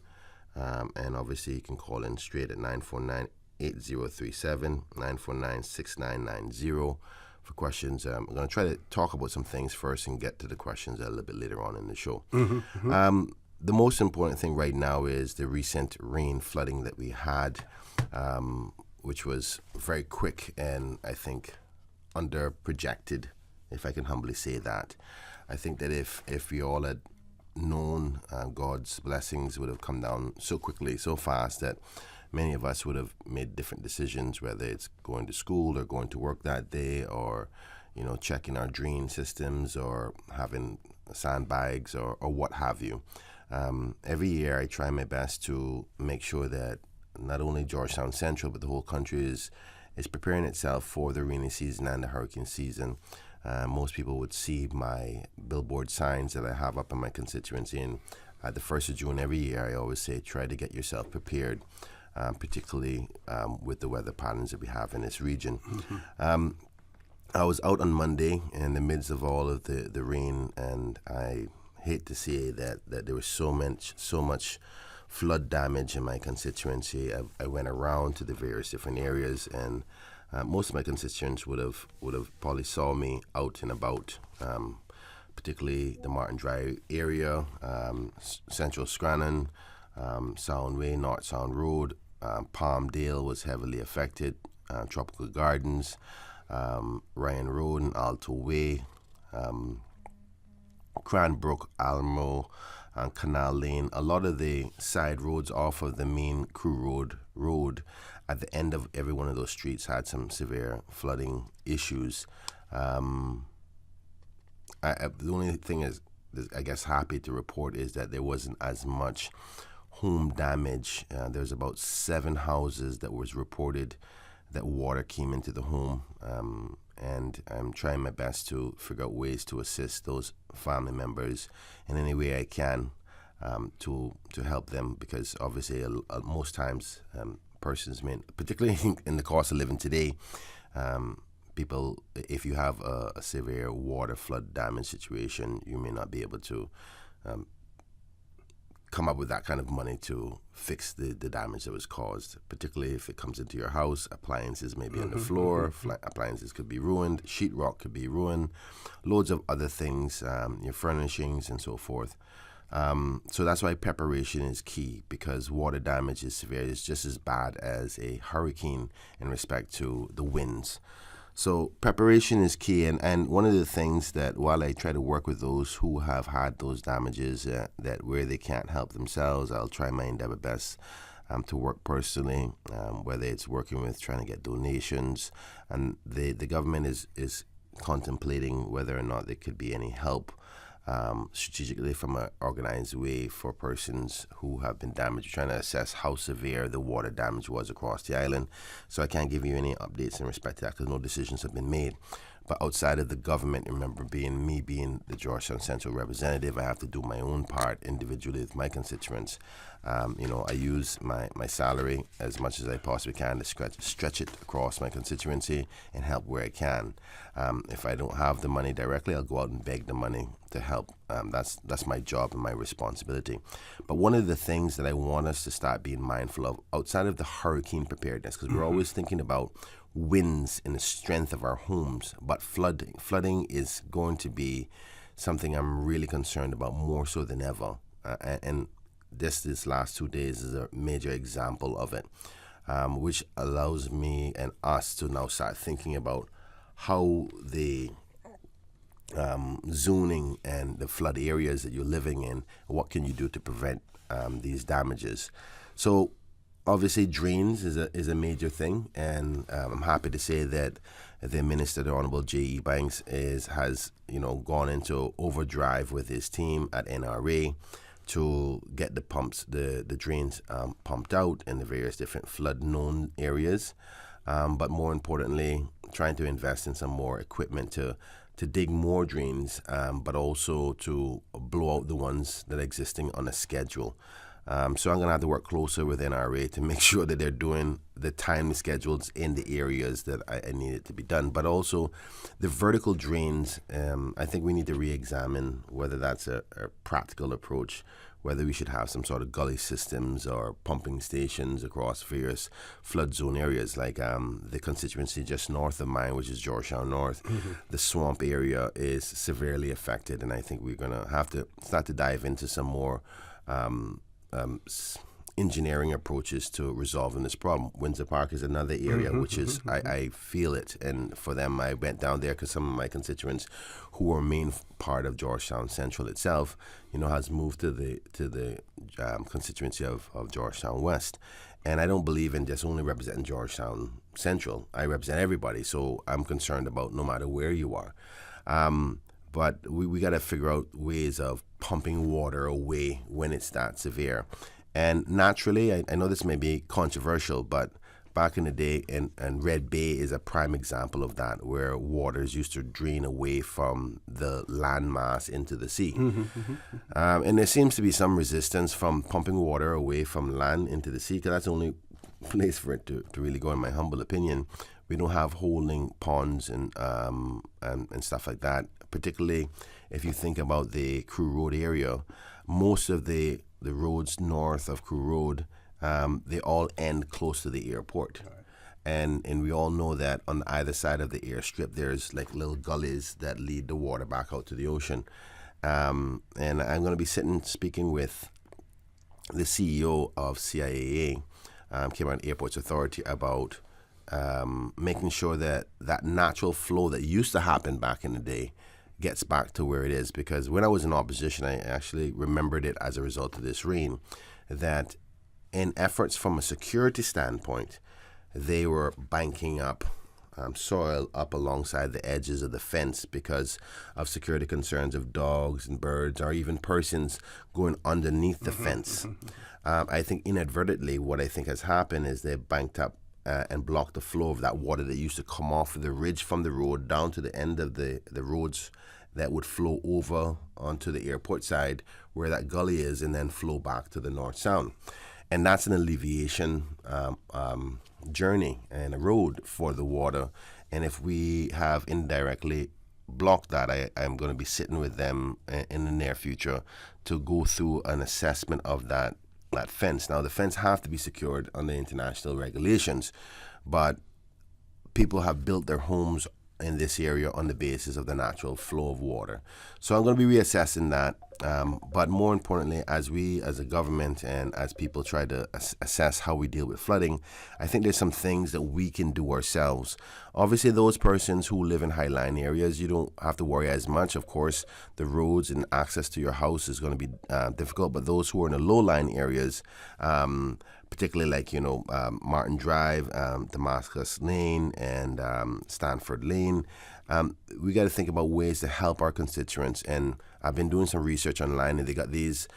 And obviously you can call in straight at 949-8037, 949-6990 for questions. I'm going to try to talk about some things first and get to the questions a little bit later on in the show. The most important thing right now is the recent rain flooding that we had, which was very quick and I think under projected, if I can humbly say that. I think that if we all had known God's blessings would have come down so quickly, so fast, that many of us would have made different decisions, whether it's going to school or going to work that day, or checking our drain systems, or having sandbags, or what have you. Every year I try my best to make sure that not only Georgetown Central but the whole country is preparing itself for the rainy season and the hurricane season. Most people would see my billboard signs that I have up in my constituency, and the 1st of June every year I always say try to get yourself prepared, particularly with the weather patterns that we have in this region. I was out on Monday in the midst of all of the rain, and I hate to say that there was so much flood damage in my constituency. I went around to the various different areas, and most of my constituents would have probably saw me out and about, particularly the Martin Drive area, Central Scranton, Sound Way, North Sound Road, Palmdale was heavily affected, Tropical Gardens, Ryan Road and Alto Way, Cranbrook, Almo, and Canal Lane, a lot of the side roads off of the main Crew Road at the end of every one of those streets had some severe flooding issues. The only thing is, I guess, happy to report is that there wasn't as much home damage. There's about 7 houses that was reported that water came into the home, and I'm trying my best to figure out ways to assist those family members in any way I can to help them, because obviously most times persons, particularly in the cost of living today, people, if you have a severe water flood damage situation, you may not be able to come up with that kind of money to fix the damage that was caused, particularly if it comes into your house. Appliances may be on the floor, appliances could be ruined, sheetrock could be ruined, loads of other things, your furnishings and so forth. So that's why preparation is key, because water damage is severe. It's just as bad as a hurricane in respect to the winds. So preparation is key, and one of the things that, while I try to work with those who have had those damages, that where they can't help themselves, I'll try my endeavor best to work personally, whether it's working with trying to get donations, and the government is contemplating whether or not there could be any help strategically from an organized way for persons who have been damaged, trying to assess how severe the water damage was across the island. So I can't give you any updates in respect to that because no decisions have been made. But outside of the government, remember, being the Georgetown Central representative, I have to do my own part individually with my constituents. I use my salary as much as I possibly can to stretch it across my constituency and help where I can. If I don't have the money directly, I'll go out and beg the money to help. That's my job and my responsibility. But one of the things that I want us to start being mindful of, outside of the hurricane preparedness, because we're always thinking about winds and the strength of our homes, but flooding is going to be something I'm really concerned about, more so than ever. And this last 2 days is a major example of it, which allows me and us to now start thinking about how the zoning and the flood areas that you're living in, what can you do to prevent these damages. So obviously drains is a major thing, and I'm happy to say that the Minister, the Honourable J.E. Banks, has gone into overdrive with his team at NRA to get the drains pumped out in the various different flood-known areas, but more importantly, trying to invest in some more equipment to dig more drains, but also to blow out the ones that are existing on a schedule. So I'm going to have to work closer with NRA to make sure that they're doing the time schedules in the areas that I need it to be done. But also the vertical drains, I think we need to re-examine whether that's a practical approach, whether we should have some sort of gully systems or pumping stations across various flood zone areas, like the constituency just north of mine, which is Georgetown North. The swamp area is severely affected, and I think we're going to have to start to dive into some more engineering approaches to resolving this problem. Windsor Park is another area which is, I feel it, and for them I went down there because some of my constituents who were main part of Georgetown Central itself, has moved to the constituency of Georgetown West. And I don't believe in just only representing Georgetown Central. I represent everybody, so I'm concerned about no matter where you are. But we got to figure out ways of pumping water away when it's that severe. And naturally, I know this may be controversial, but back in the day, and Red Bay is a prime example of that, where waters used to drain away from the landmass into the sea. And there seems to be some resistance from pumping water away from land into the sea, because that's the only place for it to really go, in my humble opinion. We don't have holding ponds and stuff like that. Particularly if you think about the Crew Road area, most of the roads north of Crew Road, they all end close to the airport. And we all know that on either side of the airstrip, there's like little gullies that lead the water back out to the ocean. And I'm going to be speaking with the CEO of CIAA, Cayman Airports Authority, about making sure that natural flow that used to happen back in the day gets back to where it is. Because when I was in opposition, I actually remembered it as a result of this rain, that in efforts from a security standpoint, they were banking up soil up alongside the edges of the fence because of security concerns of dogs and birds or even persons going underneath the fence. I think inadvertently what I think has happened is they banked up and blocked the flow of that water that used to come off of the ridge from the road down to the end of the roads that would flow over onto the airport side where that gully is and then flow back to the North Sound. And that's an alleviation journey and a road for the water. And if we have indirectly blocked that, I'm going to be sitting with them in the near future to go through an assessment of that fence. Now, the fence have to be secured under international regulations, but people have built their homes in this area on the basis of the natural flow of water. So I'm going to be reassessing that. But more importantly, as we as a government and as people try to assess how we deal with flooding, I think there's some things that we can do ourselves. Obviously, those persons who live in highline areas, you don't have to worry as much. Of course, the roads and access to your house is going to be difficult. But those who are in the low-lying areas, particularly like, Martin Drive, Damascus Lane, and Stanford Lane, we got to think about ways to help our constituents. And I've been doing some research online, and they got these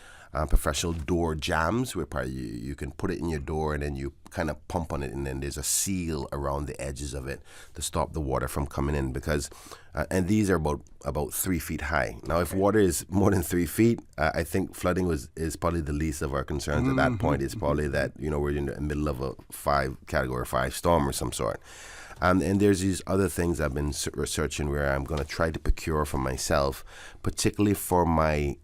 professional door jams where you can put it in your door and then you kind of pump on it, and then there's a seal around the edges of it to stop the water from coming in. Because and these are about 3 feet high. Now, if water is more than 3 feet, I think flooding is probably the least of our concerns at that point. It's probably that we're in the middle of a category 5 storm or some sort. And there's these other things I've been researching where I'm going to try to procure for myself, particularly for my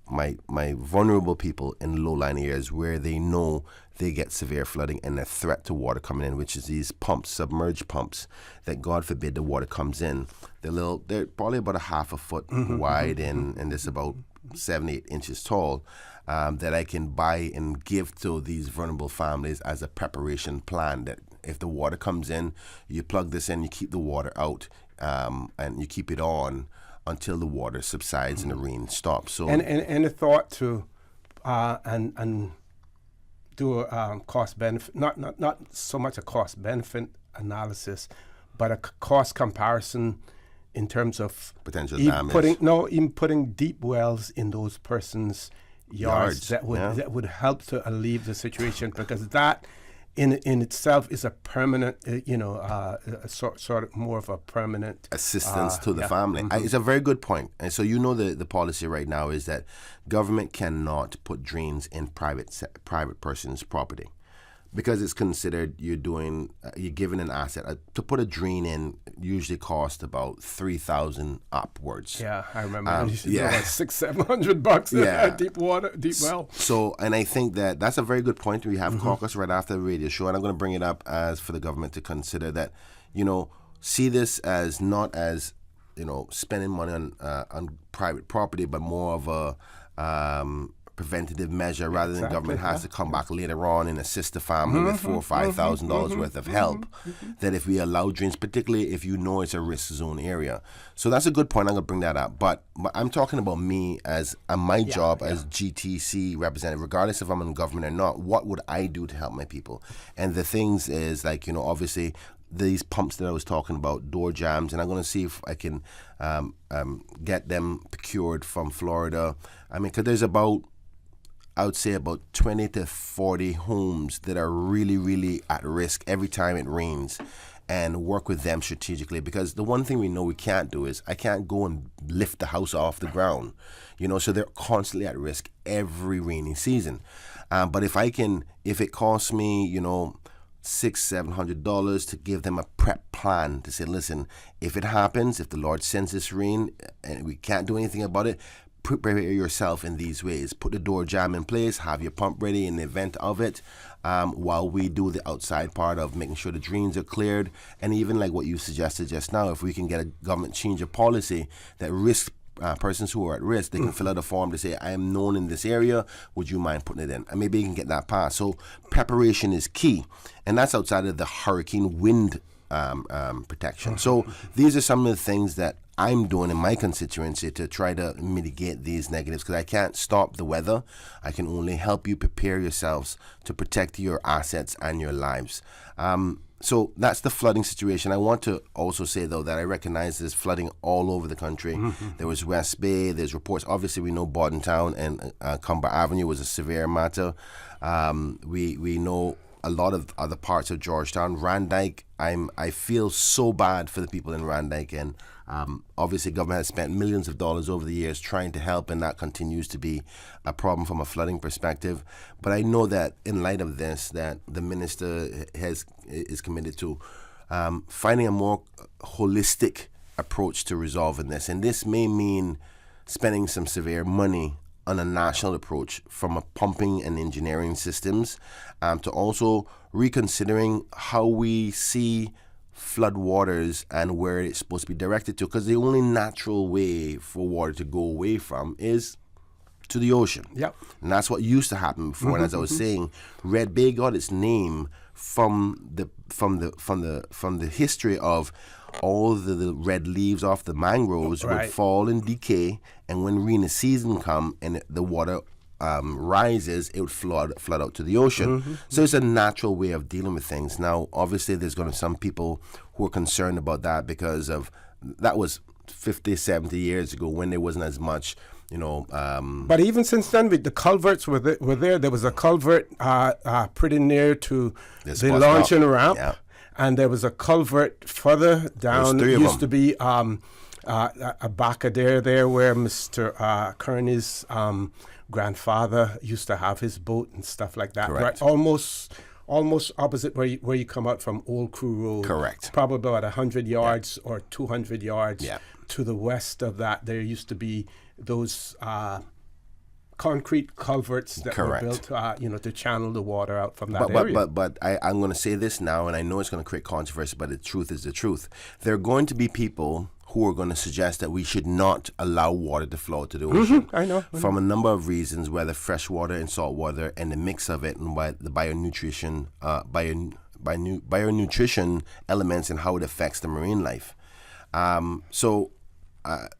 vulnerable people in low-lying areas where they know they get severe flooding and a threat to water coming in, which is these pumps, submerged pumps, that God forbid the water comes in. They're probably about a half a foot wide and it's about 7-8 inches tall. That I can buy and give to these vulnerable families as a preparation plan, that if the water comes in, you plug this in, you keep the water out, and you keep it on until the water subsides and the rain stops. So
and a thought to and do a cost benefit, not so much a cost benefit analysis, but a cost comparison in terms of
potential damage.
Even putting deep wells in those persons' yards that would help to alleviate the situation, because that in itself is a permanent, sort of more of a permanent
assistance to the family. It's a very good point. And so the policy right now is that government cannot put drains in private person's property, because it's considered you're giving an asset. To put a drain in usually cost about $3,000 upwards.
Yeah, I remember. It used to be about $600-700 deep well.
So, and I think that's a very good point. We have caucus right after the radio show, and I'm going to bring it up as for the government to consider that, see this as not as, spending money on private property, but more of a preventative measure rather than government has to come back later on and assist the family with $4,000 or $5,000 worth of help. That if we allow drains, particularly if it's a risk zone area. So that's a good point. I'm going to bring that up. But I'm talking about me as my job as GTC representative, regardless if I'm in government or not. What would I do to help my people? And the things is obviously these pumps that I was talking about, door jams, and I'm going to see if I can get them procured from Florida. I mean, because there's I would say about 20 to 40 homes that are really, really at risk every time it rains, and work with them strategically. Because the one thing we know we can't do is I can't go and lift the house off the ground, so they're constantly at risk every rainy season. But if it costs me, $600-700 to give them a prep plan to say, listen, if it happens, if the Lord sends this rain and we can't do anything about it, prepare yourself in these ways. Put the door jam in place, have your pump ready in the event of it, while we do the outside part of making sure the drains are cleared. And even like what you suggested just now, if we can get a government change of policy that persons who are at risk, they can fill out a form to say, I am known in this area, would you mind putting it in? And maybe you can get that passed. So preparation is key. And that's outside of the hurricane wind protection. So these are some of the things that I'm doing in my constituency to try to mitigate these negatives, because I can't stop the weather. I can only help you prepare yourselves to protect your assets and your lives. So that's the flooding situation. I want to also say, though, that I recognize there's flooding all over the country. There was West Bay. There's reports. Obviously, we know Bordentown and Cumber Avenue was a severe matter. We know a lot of other parts of Georgetown. Randike, I feel so bad for the people in Randike, and obviously government has spent millions of dollars over the years trying to help, and that continues to be a problem from a flooding perspective. But I know that in light of this, that the minister is committed to finding a more holistic approach to resolving this, and this may mean spending some severe money on a national approach from a pumping and engineering systems, to also reconsidering how we see flood waters and where it's supposed to be directed to, because the only natural way for water to go away from is to the ocean.
Yep.
And that's what used to happen before. And as I was saying, Red Bay got its name from the history of all the red leaves off the mangroves would fall and decay, and when rainy season come and the water rises, it would flood out to the ocean. So it's a natural way of dealing with things. Now, obviously, there's going to be some people who are concerned about that, because of that was 50, 70 years ago when there wasn't as much,
but even since then, the culverts were there. There was a culvert pretty near to the launching ramp. Yeah. And there was a culvert further down. There used to be a Bacader there where Mr. Kearney's grandfather used to have his boat and stuff like that.
Correct.
Right, almost opposite where you come out from Old Crew Road.
Correct.
Probably about 100 yards or 200 yards to the west of that. There used to be those concrete culverts that were built, to channel the water out from that area.
But I'm going to say this now, and I know it's going to create controversy, but the truth is the truth. There are going to be people who are going to suggest that we should not allow water to flow to the ocean.
I know.
From a number of reasons, whether fresh water and salt water and the mix of it, and by the bionutrition elements and how it affects the marine life.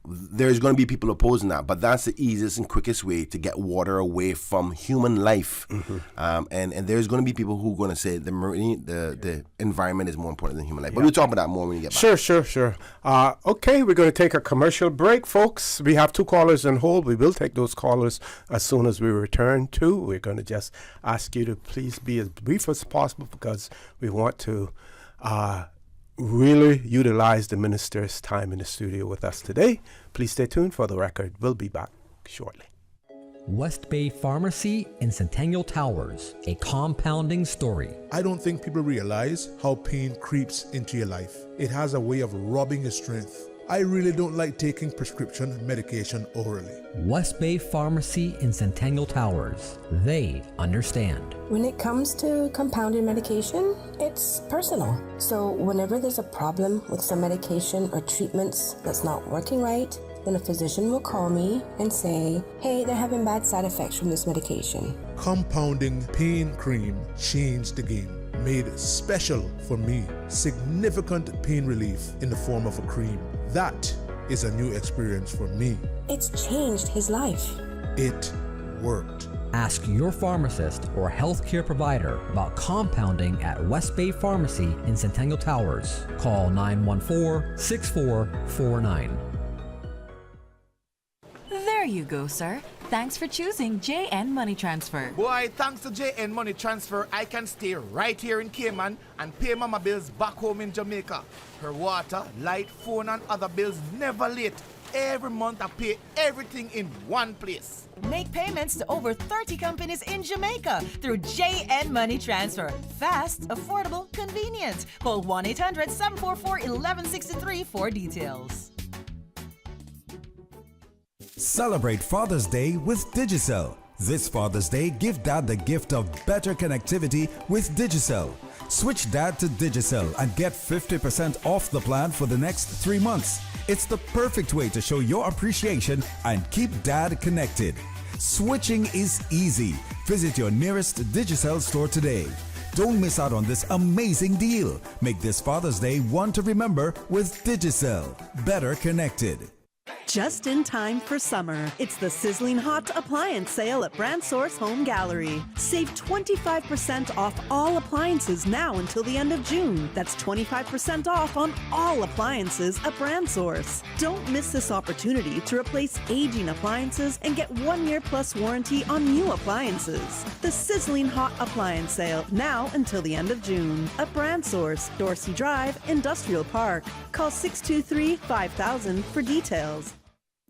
There's going to be people opposing that, but that's the easiest and quickest way to get water away from human life. And there's going to be people who are going to say the environment is more important than human life. But we'll talk about that more when we get back.
Sure. Okay, we're going to take a commercial break, folks. We have 2 callers on hold. We will take those callers as soon as we return to. We're going to just ask you to please be as brief as possible, because we want to really utilize the minister's time in the studio with us today. Please stay tuned for the record. We'll be back shortly.
West Bay Pharmacy in Centennial Towers, a compounding story.
I don't think people realize how pain creeps into your life. It has a way of robbing your strength. I really don't like taking prescription medication orally.
West Bay Pharmacy in Centennial Towers. They understand.
When it comes to compounded medication, it's personal. So whenever there's a problem with some medication or treatments that's not working right, then a physician will call me and say, hey, they're having bad side effects from this medication.
Compounding pain cream changed the game. Made special for me. Significant pain relief in the form of a cream. That is a new experience for me.
It's changed his life.
It worked.
Ask your pharmacist or healthcare provider about compounding at West Bay Pharmacy in Centennial Towers. Call 914-6449.
There you go, sir. Thanks for choosing JN Money Transfer.
Boy, thanks to JN Money Transfer, I can stay right here in Cayman and pay mama bills back home in Jamaica. Her water, light, phone, and other bills never late. Every month I pay everything in one place.
Make payments to over 30 companies in Jamaica through JN Money Transfer. Fast, affordable, convenient. Call 1-800-744-1163 for details.
Celebrate Father's Day with Digicel. This Father's Day, give Dad the gift of better connectivity with Digicel. Switch Dad to Digicel and get 50% off the plan for the next 3 months. It's the perfect way to show your appreciation and keep Dad connected. Switching is easy. Visit your nearest Digicel store today. Don't miss out on this amazing deal. Make this Father's Day one to remember with Digicel. Better connected.
Just in time for summer, it's the Sizzling Hot Appliance Sale at Brand Source Home Gallery. Save 25% off all appliances now until the end of June. That's 25% off on all appliances at Brand Source. Don't miss this opportunity to replace aging appliances and get 1 year plus warranty on new appliances. The Sizzling Hot Appliance Sale now until the end of June at Brand Source, Dorsey Drive, Industrial Park. Call 623-5000 for details.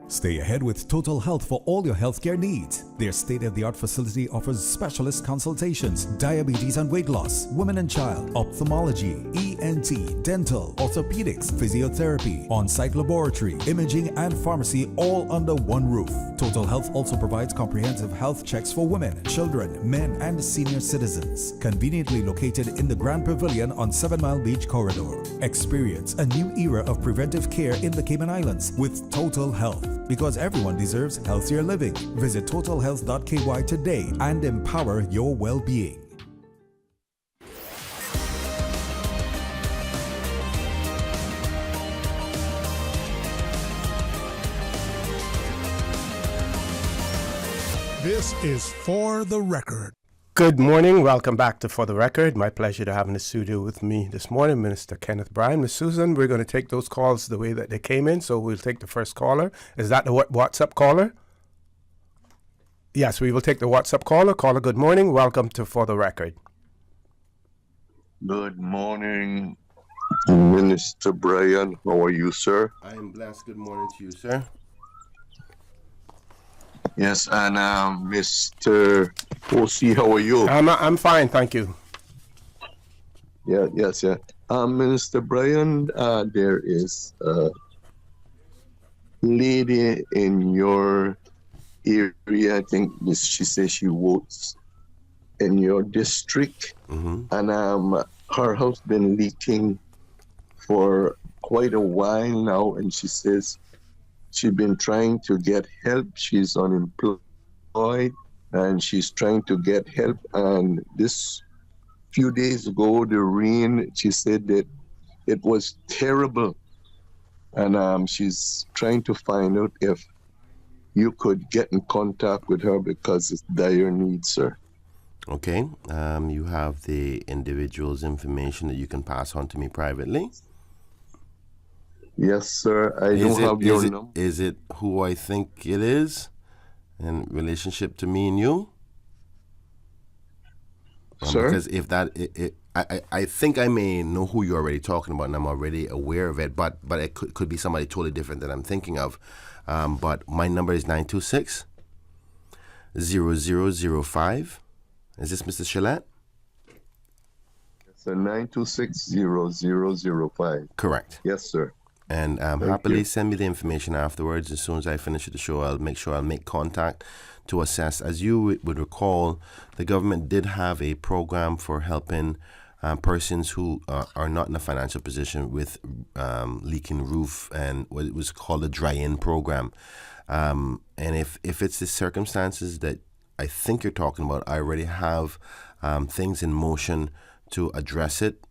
Stay ahead with Total Health for all your healthcare needs. Their state-of-the-art facility offers specialist consultations, diabetes and weight loss, women and child, ophthalmology, ENT, dental, orthopedics, physiotherapy, on-site laboratory, imaging and pharmacy all under one roof. Total Health also provides comprehensive health checks for women, children, men and senior citizens. Conveniently located in the Grand Pavilion on 7 Mile Beach Corridor. Experience a new era of preventive care in the Cayman Islands with Total Health. Because everyone deserves healthier living. Visit totalhealth.ky today and empower your well-being.
This is For the Record.
Good morning. Welcome back to For the Record. My pleasure to have in the studio with me this morning, Minister Kenneth Bryan. Ms. Susan, we're going to take those calls the way that they came in, so we'll take the first caller. Is that the WhatsApp caller? Yes, we will take the WhatsApp caller. Caller, good morning. Welcome to For the Record.
Good morning, Minister Bryan. How are you, sir?
I am blessed. Good morning to you, sir.
Yes, and Mr. O.C., how are you?
I'm fine, thank you.
Yeah. Minister Bryan, there is a lady in your area, I think she says she votes in your district, and her house been leaking for quite a while now, and she says she's been trying to get help. She's unemployed and she's trying to get help. And this few days ago, the rain, she said that it was terrible. And she's trying to find out if you could get in contact with her because it's dire need, sir.
Okay. You have the individual's information that you can pass on to me privately?
Yes, sir. I don't have your number.
Is it who I think it is in relationship to me and you?
Sir?
Because if that, I think I may know who you're already talking about, and I'm already aware of it, but it could be somebody totally different that I'm thinking of. But my number is 926-0005. Is this Mr. Shalat?
It's a 926-0005.
Correct.
Yes, sir.
And happily send me the information afterwards. As soon as I finish the show, I'll make sure I'll make contact to assess. As you would recall, the government did have a program for helping persons who are not in a financial position with leaking roof, and what it was called a dry-in program. And if it's the circumstances that I think you're talking about, I already have things in motion to address it.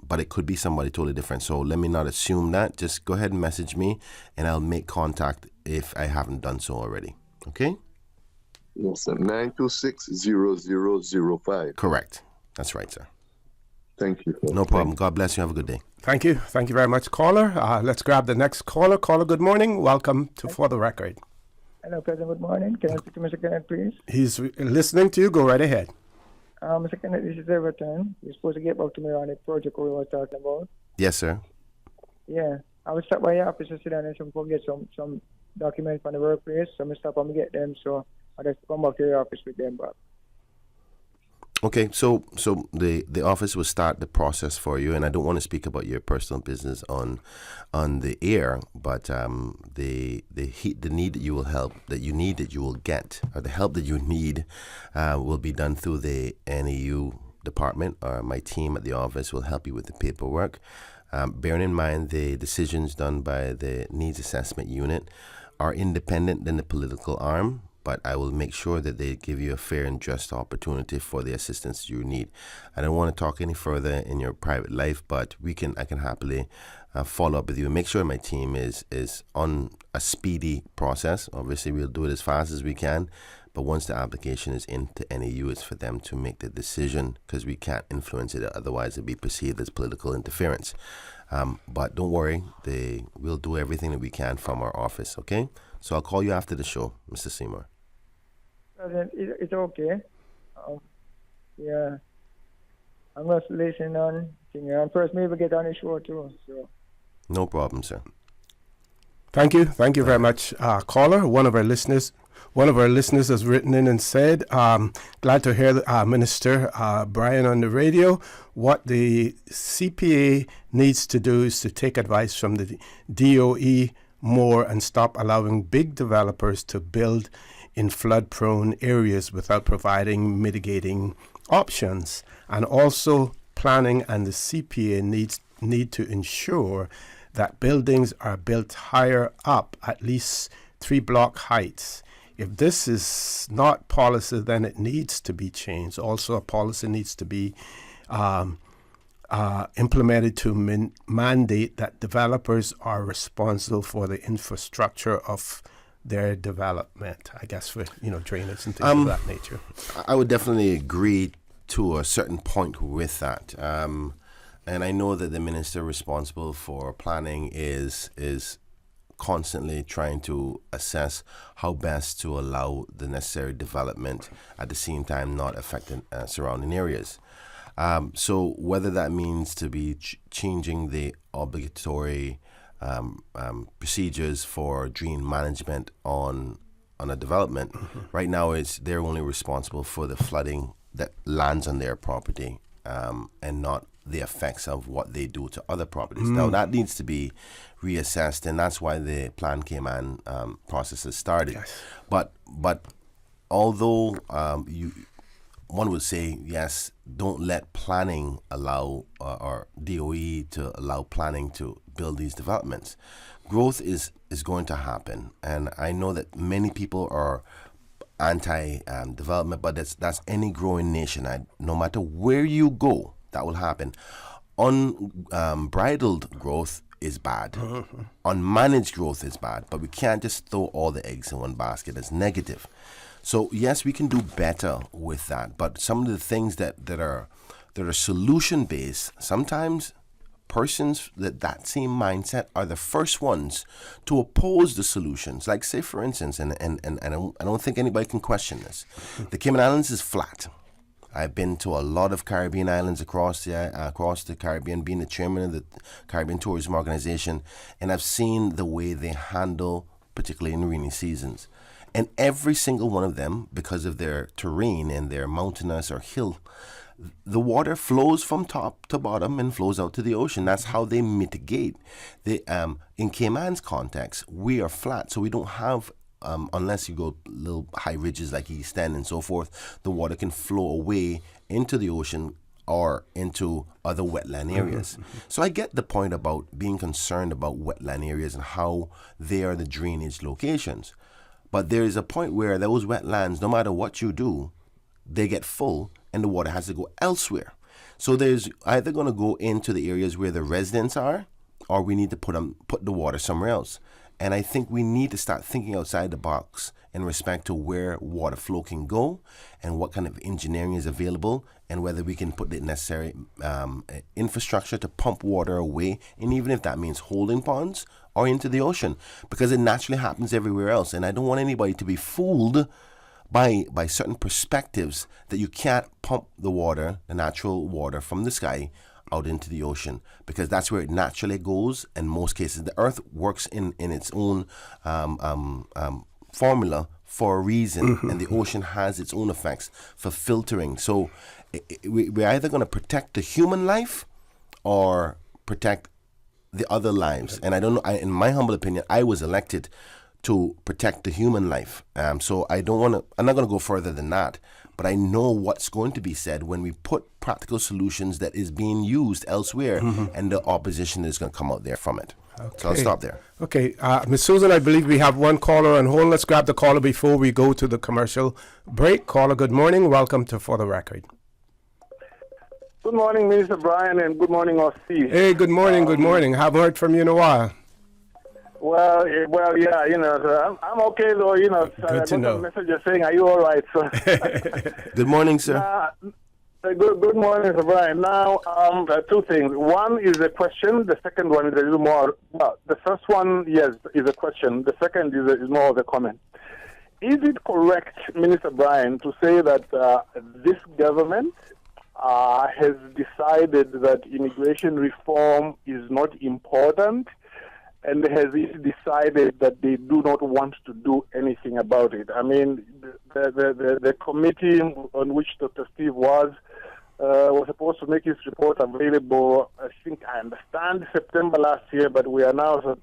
But it could be somebody totally different. So let me not assume that. Just go ahead and message me, and I'll make contact if I haven't done so already. Okay?
Yes, sir. 926-0005.
Correct. That's right, sir.
Thank you.
No problem. God bless you. Have a good day.
Thank you. Thank you very much, caller. Let's grab the next caller. Caller, good morning. Welcome to For the Record.
Hello, President. Good morning. Can I speak to Mr. Kenneth, please?
He's listening to you. Go right ahead.
Mr. Kenneth, this is Everton. You're supposed to get back to me on the project we were talking about.
Yes, sir.
Yeah. I will stop by your office to sit down and get some documents from the workplace. So I'm going to stop and get them. So I'll just come back to your office with them back.
Okay, so the office will start the process for you, and I don't want to speak about your personal business on the air, but the need that you will get, or the help that you need, will be done through the NEU department, or my team at the office will help you with the paperwork. Bearing in mind the decisions done by the needs assessment unit are independent than the political arm, but I will make sure that they give you a fair and just opportunity for the assistance you need. I don't want to talk any further in your private life, but I can happily follow up with you and make sure my team is on a speedy process. Obviously, we'll do it as fast as we can, but once the application is into NAU, it's for them to make the decision, because we can't influence it. Otherwise, it'll be perceived as political interference. But don't worry, we'll do everything that we can from our office, okay? So I'll call you after the show, Mr. Seymour.
It's okay. Yeah. I'm just listening on. And first, maybe get on the show too. So.
No problem, sir.
Thank you very much, caller. One of our listeners has written in and said, glad to hear Minister Bryan on the radio. What the CPA needs to do is to take advice from the DOE more and stop allowing big developers to build in flood-prone areas without providing mitigating options. And also, planning and the CPA need to ensure that buildings are built higher up, at least 3 block heights. If this is not policy, then it needs to be changed. Also, a policy needs to be implemented to mandate that developers are responsible for the infrastructure of their development. I guess for drainage and things of that nature.
I would definitely agree to a certain point with that. And I know that the minister responsible for planning is constantly trying to assess how best to allow the necessary development, at the same time not affecting surrounding areas. So whether that means to be changing the obligatory procedures for drain management on a development, right now they're only responsible for the flooding that lands on their property, and not the effects of what they do to other properties. Now that needs to be reassessed, and that's why the Plan Cayman process has started.
Yes.
But although one would say, yes, don't let planning allow or DOE to allow planning to build these developments. Growth is going to happen, and I know that many people are anti-development, but that's any growing nation. No matter where you go, that will happen. Unbridled growth is bad. Unmanaged growth is bad, but we can't just throw all the eggs in one basket as negative. So yes, we can do better with that, but some of the things that are solution based, sometimes persons that same mindset are the first ones to oppose the solutions. Like, say for instance, and I don't think anybody can question this, the Cayman Islands is flat. I've been to a lot of Caribbean islands across the Caribbean, being the chairman of the Caribbean Tourism Organization, and I've seen the way they handle, particularly in rainy seasons. And every single one of them, because of their terrain and their mountainous or hill, the water flows from top to bottom and flows out to the ocean. That's how they mitigate. In Cayman's context, we are flat, so we don't have, unless you go little high ridges like East End and so forth, the water can flow away into the ocean or into other wetland areas. So I get the point about being concerned about wetland areas and how they are the drainage locations. But there is a point where those wetlands, no matter what you do, they get full and the water has to go elsewhere. So there's either going to go into the areas where the residents are, or we need to put the water somewhere else. And I think we need to start thinking outside the box in respect to where water flow can go and what kind of engineering is available, and whether we can put the necessary infrastructure to pump water away, and even if that means holding ponds or into the ocean, because it naturally happens everywhere else. And I don't want anybody to be fooled by certain perspectives that you can't pump the water, the natural water from the sky, out into the ocean, because that's where it naturally goes. In most cases, the earth works in its own formula for a reason, and the ocean has its own effects for filtering. So we're either going to protect the human life or protect the other lives. And I don't know, in my humble opinion, I was elected to protect the human life. So I'm not going to go further than that. But I know what's going to be said when we put practical solutions that is being used elsewhere, and the opposition is going to come out there from it. So I'll stop there.
Okay, Ms. Susan, I believe we have one caller on hold. Let's grab the caller before we go to the commercial break. Caller, good morning. Welcome to For the Record.
Good morning, Minister Bryan, and good morning, OC.
Hey, good morning, good morning. Haven't heard from you in a while.
Well, yeah, so I'm okay, though,
Good to know.
A message saying, are you all right? So.
Good morning, sir.
Good morning, Mr. Bryan. Now, two things. One is a question. The second one is a little more. Well, the first one, yes, is a question. The second is more of a comment. Is it correct, Minister Bryan, to say that this government has decided that immigration reform is not important, and has decided that they do not want to do anything about it? I mean, the committee on which Dr. Steve was supposed to make his report available, I think, I understand, September last year, but we are now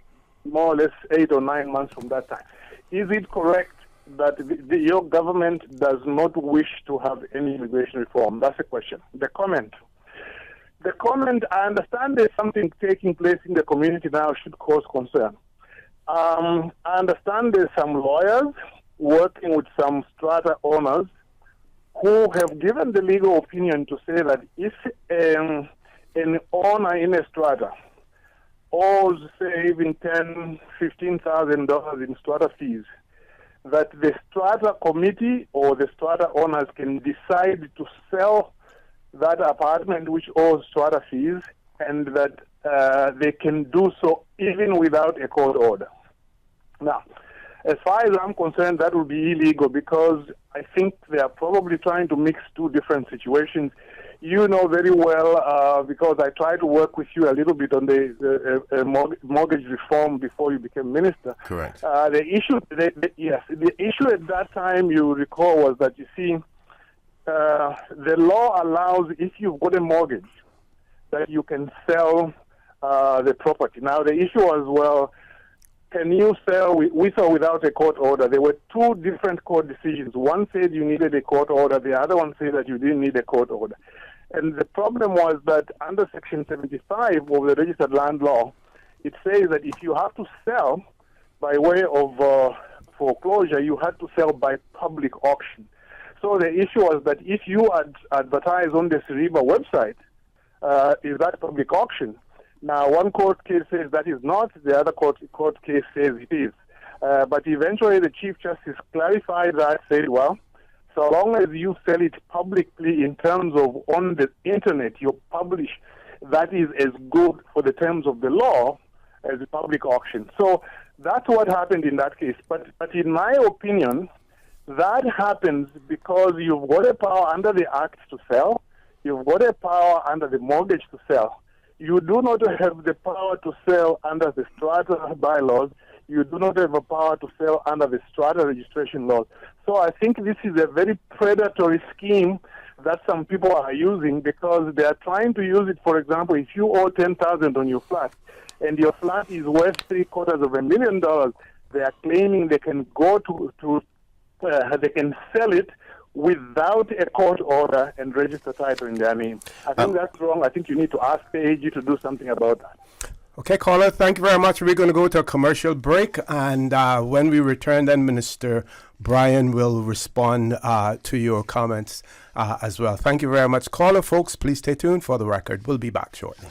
more or less 8 or 9 months from that time. Is it correct that your government does not wish to have any immigration reform? That's the question. The comment, I understand there's something taking place in the community now should cause concern. I understand there's some lawyers working with some strata owners who have given the legal opinion to say that if an owner in a strata owes, say, even $10,000, $15,000 in strata fees, that the strata committee or the strata owners can decide to sell that apartment which owes strata fees, and that they can do so even without a court order. Now, as far as I'm concerned, that would be illegal, because I think they are probably trying to mix two different situations. You know very well, because I tried to work with you a little bit on the mortgage reform before you became minister.
Correct.
The issue at that time, you recall, was that, you see, the law allows, if you've got a mortgage, that you can sell the property. Now, the issue was, well, can you sell with or without a court order? There were two different court decisions. One said you needed a court order. The other one said that you didn't need a court order. And the problem was that under Section 75 of the Registered Land Law, it says that if you have to sell by way of foreclosure, you had to sell by public auction. So the issue was that if you advertise on the Siriba website, is that public auction? Now, one court case says that is not, the other court case says it is. But eventually the Chief Justice clarified that, said, well, so long as you sell it publicly in terms of on the internet, you publish, that is as good for the terms of the law as a public auction. So that's what happened in that case. But in my opinion, that happens because you've got a power under the Act to sell, you've got a power under the mortgage to sell. You do not have the power to sell under the strata bylaws. You do not have a power to sell under the strata registration laws. So I think this is a very predatory scheme that some people are using, because they are trying to use it. For example, if you owe $10,000 on your flat and your flat is worth $750,000, they are claiming they can go they can sell it without a court order and register title in their name. I think that's wrong. I think you need to ask the AG to do something about that.
Okay, caller, thank you very much. We're going to go to a commercial break, and when we return, then Minister Bryan will respond to your comments as well. Thank you very much. Caller, folks, please stay tuned for the record. We'll be back shortly.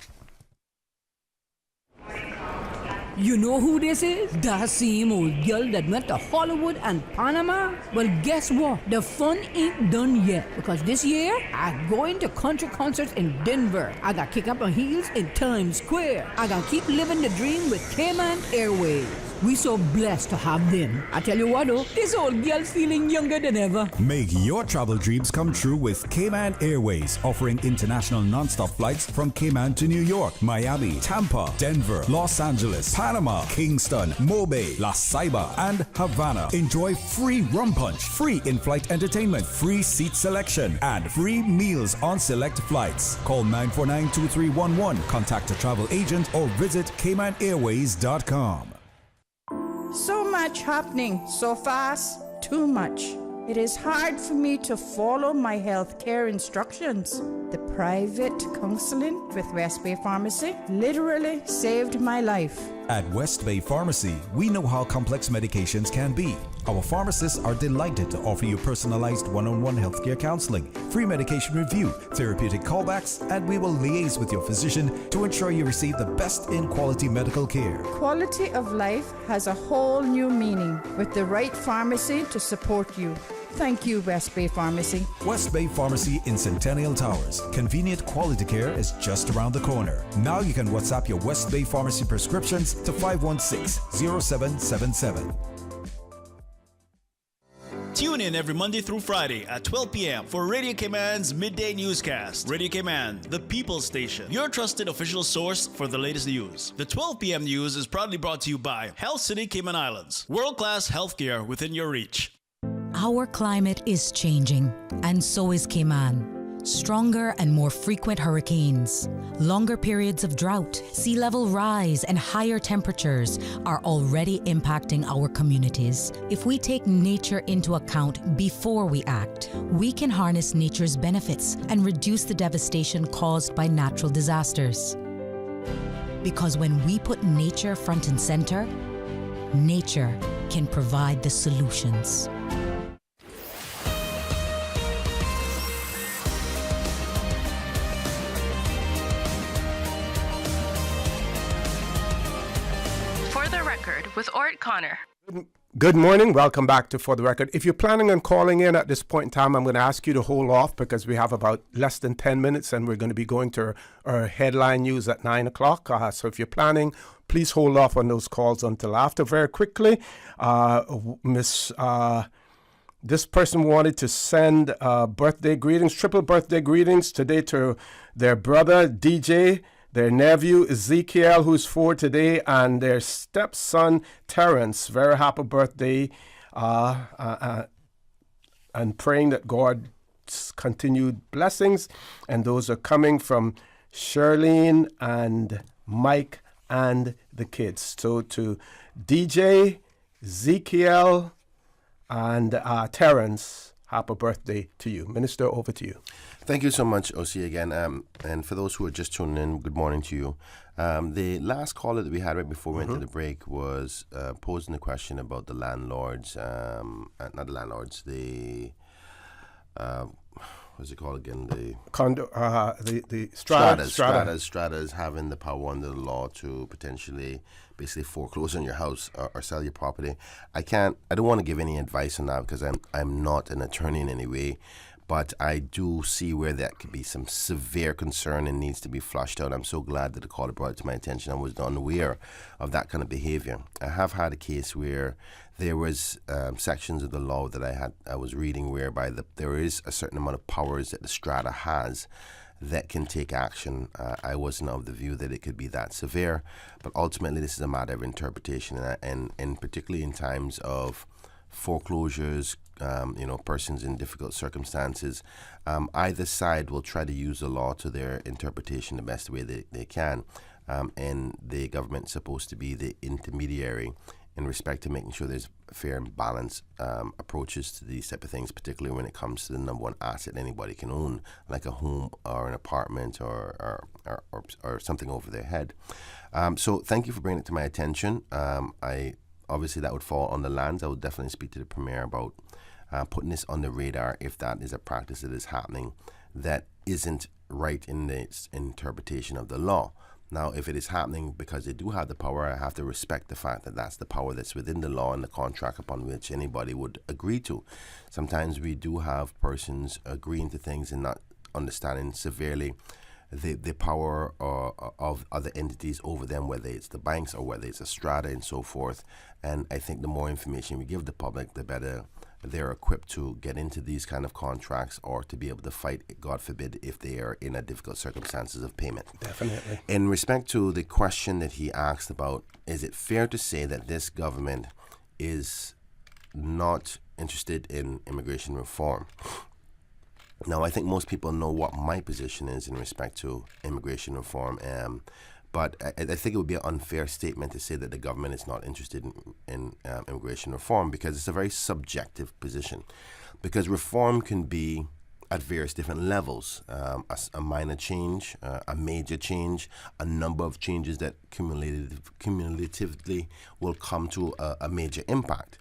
You know who this is? That same old girl that went to Hollywood and Panama? Well, guess what? The fun ain't done yet, because this year, I'm going to country concerts in Denver. I got kick up my heels in Times Square. I got keep living the dream with Cayman Airways. We so blessed to have them. I tell you what though, this old girl's feeling younger than ever.
Make your travel dreams come true with Cayman Airways, offering international non-stop flights from Cayman to New York, Miami, Tampa, Denver, Los Angeles, Panama, Kingston, Mobay, La Ceiba, and Havana. Enjoy free rum punch, free in-flight entertainment, free seat selection, and free meals on select flights. Call 949-2311, contact a travel agent, or visit CaymanAirways.com.
So much happening so fast, too much. It is hard for me to follow my health care instructions. The private counseling with West Bay Pharmacy literally saved my life.
At West Bay Pharmacy, we know how complex medications can be. Our pharmacists are delighted to offer you personalized one-on-one healthcare counseling, free medication review, therapeutic callbacks, and we will liaise with your physician to ensure you receive the best in quality medical care.
Quality of life has a whole new meaning with the right pharmacy to support you. Thank you, West Bay Pharmacy.
West Bay Pharmacy in Centennial Towers. Convenient quality care is just around the corner. Now you can WhatsApp your West Bay Pharmacy prescriptions to 516-0777.
Tune in every Monday through Friday at 12 p.m. for Radio Cayman's Midday Newscast. Radio Cayman, the People's Station, your trusted official source for the latest news. The 12 p.m. news is proudly brought to you by Health City Cayman Islands. World-class healthcare within your reach.
Our climate is changing, and so is Cayman. Stronger and more frequent hurricanes, longer periods of drought, sea level rise, and higher temperatures are already impacting our communities. If we take nature into account before we act, we can harness nature's benefits and reduce the devastation caused by natural disasters. Because when we put nature front and center, nature can provide the solutions.
With Orrett Connor.
Good morning. Welcome back to For the Record. If you're planning on calling in at this point in time, I'm going to ask you to hold off because we have about less than 10 minutes and we're going to be going to our headline news at 9 o'clock. So if you're planning, please hold off on those calls until after. Very quickly, this person wanted to send birthday greetings, triple birthday greetings today to their brother, DJ, their nephew, Ezekiel, who's 4 today, and their stepson, Terrence. Very happy birthday, and praying that God's continued blessings. And those are coming from Charlene and Mike and the kids. So to DJ, Ezekiel, and Terrence, happy birthday to you. Minister, over to you.
Thank you so much, OC, again. And for those who are just tuning in, good morning to you. The last caller that we had right before we went to the break was posing the question about the landlords, not the landlords, the, what's it called again? The stratas having the power under the law to potentially basically foreclose on your house or sell your property. I don't want to give any advice on that because I'm not an attorney in any way. But I do see where that could be some severe concern and needs to be flushed out. I'm so glad that the caller brought it to my attention. I was unaware of that kind of behavior. I have had a case where there was sections of the law that I was reading whereby there is a certain amount of powers that the strata has that can take action. I wasn't of the view that it could be that severe, but ultimately this is a matter of interpretation, and particularly in times of foreclosures, persons in difficult circumstances, either side will try to use the law to their interpretation the best way they can. And the government's supposed to be the intermediary in respect to making sure there's fair and balanced approaches to these type of things, particularly when it comes to the number one asset anybody can own, like a home or an apartment or something over their head. So thank you for bringing it to my attention. Obviously, that would fall on the lands. I would definitely speak to the Premier about putting this on the radar if that is a practice that is happening that isn't right in the interpretation of the law. Now, if it is happening because they do have the power, I have to respect the fact that that's the power that's within the law and the contract upon which anybody would agree to. Sometimes we do have persons agreeing to things and not understanding severely the power of other entities over them, whether it's the banks or whether it's a strata and so forth. And I think the more information we give the public, the better they're equipped to get into these kind of contracts or to be able to fight, God forbid, if they are in a difficult circumstances of payment.
Definitely.
In respect to the question that he asked about, is it fair to say that this government is not interested in immigration reform? Now, I think most people know what my position is in respect to immigration reform, but I think it would be an unfair statement to say that the government is not interested in immigration reform, because it's a very subjective position. Because reform can be at various different levels. A minor change, a major change, a number of changes that cumulatively will come to a major impact.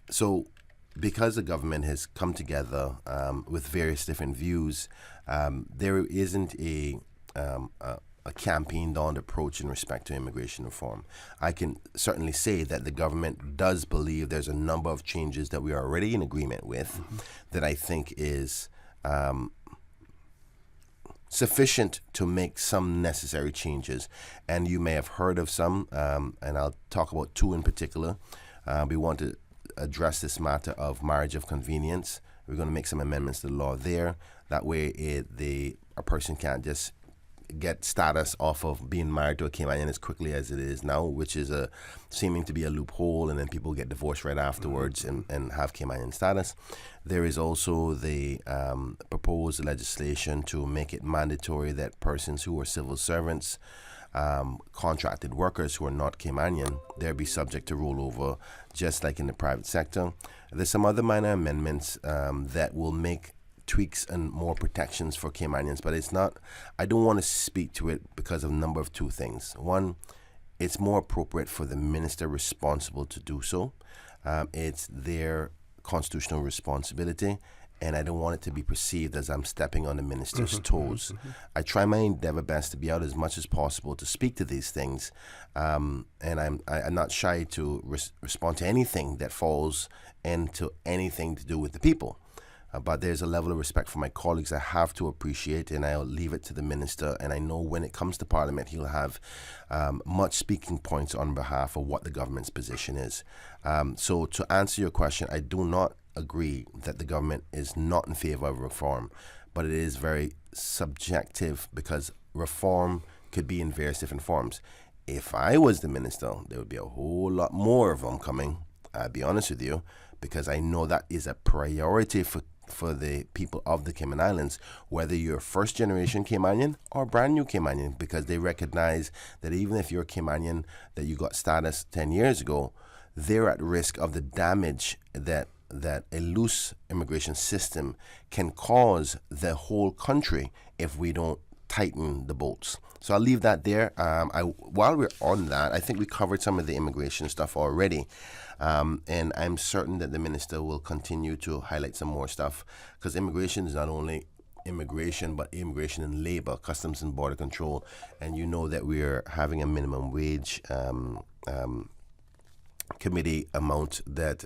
So because the government has come together with various different views, there isn't a campaigned-on approach in respect to immigration reform. I can certainly say that the government does believe there's a number of changes that we are already in agreement with that I think is sufficient to make some necessary changes. And you may have heard of some, and I'll talk about two in particular. We want to address this matter of marriage of convenience. We're going to make some amendments to the law there. That way a person can't just get status off of being married to a Caymanian as quickly as it is now, which is seeming to be a loophole, and then people get divorced right afterwards and have Caymanian status. There is also the proposed legislation to make it mandatory that persons who are civil servants, contracted workers who are not Caymanian, they'll be subject to rollover just like in the private sector. There's some other minor amendments that will make tweaks and more protections for Caymanians, but I don't want to speak to it because of a number of two things. One, it's more appropriate for the minister responsible to do so. It's their constitutional responsibility, and I don't want it to be perceived as I'm stepping on the minister's toes. I try my endeavor best to be out as much as possible to speak to these things, and I'm not shy to respond to anything that falls into anything to do with the people. But there's a level of respect for my colleagues I have to appreciate, and I'll leave it to the minister. And I know when it comes to Parliament, he'll have much speaking points on behalf of what the government's position is. So to answer your question, I do not agree that the government is not in favor of reform, but it is very subjective because reform could be in various different forms. If I was the minister, there would be a whole lot more of them coming, I'll be honest with you, because I know that is a priority for the people of the Cayman Islands, whether you're first generation Caymanian or brand new Caymanian, because they recognize that even if you're a Caymanian that you got status 10 years ago, they're at risk of the damage that a loose immigration system can cause the whole country if we don't tighten the bolts. So I'll leave that there. While we're on that, I think we covered some of the immigration stuff already. And I'm certain that the minister will continue to highlight some more stuff, because immigration is not only immigration, but immigration and labor, customs and border control. And you know that we're having a minimum wage committee amount that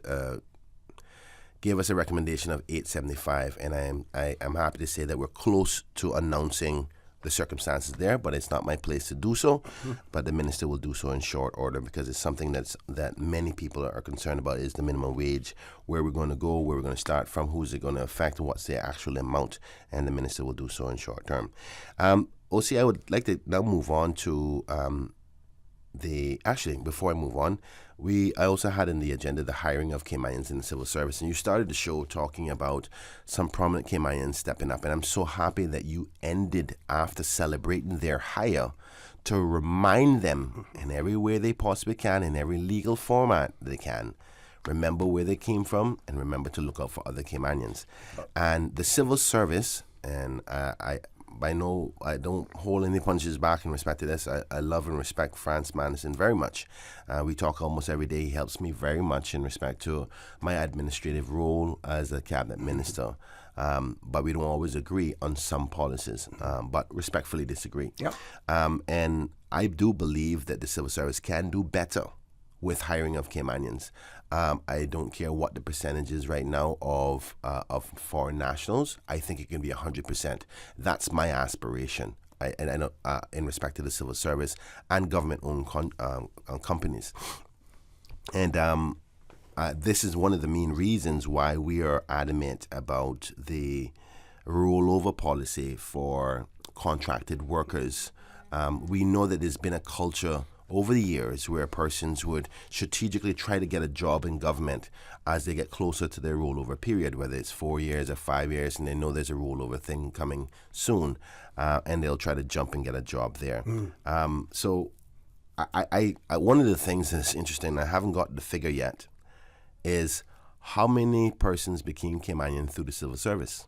gave us a recommendation of $8.75, and I'm happy to say that we're close to announcing the circumstances there, but it's not my place to do so. But the minister will do so in short order, because it's something that many people are concerned about, is the minimum wage, where we're going to go, where we're going to start from, who's it going to affect, what's the actual amount, and the minister will do so in short term. OC, I would like to now move on to before I move on, I also had in the agenda the hiring of Caymanians in the civil service, and you started the show talking about some prominent Caymanians stepping up, and I'm so happy that you ended after celebrating their hire to remind them in every way they possibly can, in every legal format they can, remember where they came from and remember to look out for other Caymanians. And the civil service, and I don't hold any punches back in respect to this. I love and respect France Madison very much. We talk almost every day. He helps me very much in respect to my administrative role as a cabinet minister. But we don't always agree on some policies, but respectfully disagree. Yep. And I do believe that the civil service can do better with hiring of Caymanians. I don't care what the percentage is right now of foreign nationals. I think it can be 100%. That's my aspiration. I know in respect to the civil service and government-owned companies. And this is one of the main reasons why we are adamant about the rollover policy for contracted workers. We know that there's been a culture over the years where persons would strategically try to get a job in government as they get closer to their rollover period, whether it's 4 years or 5 years, and they know there's a rollover thing coming soon, and they'll try to jump and get a job there. So I one of the things that's interesting, I haven't got the figure yet, is how many persons became Caymanian through the civil service.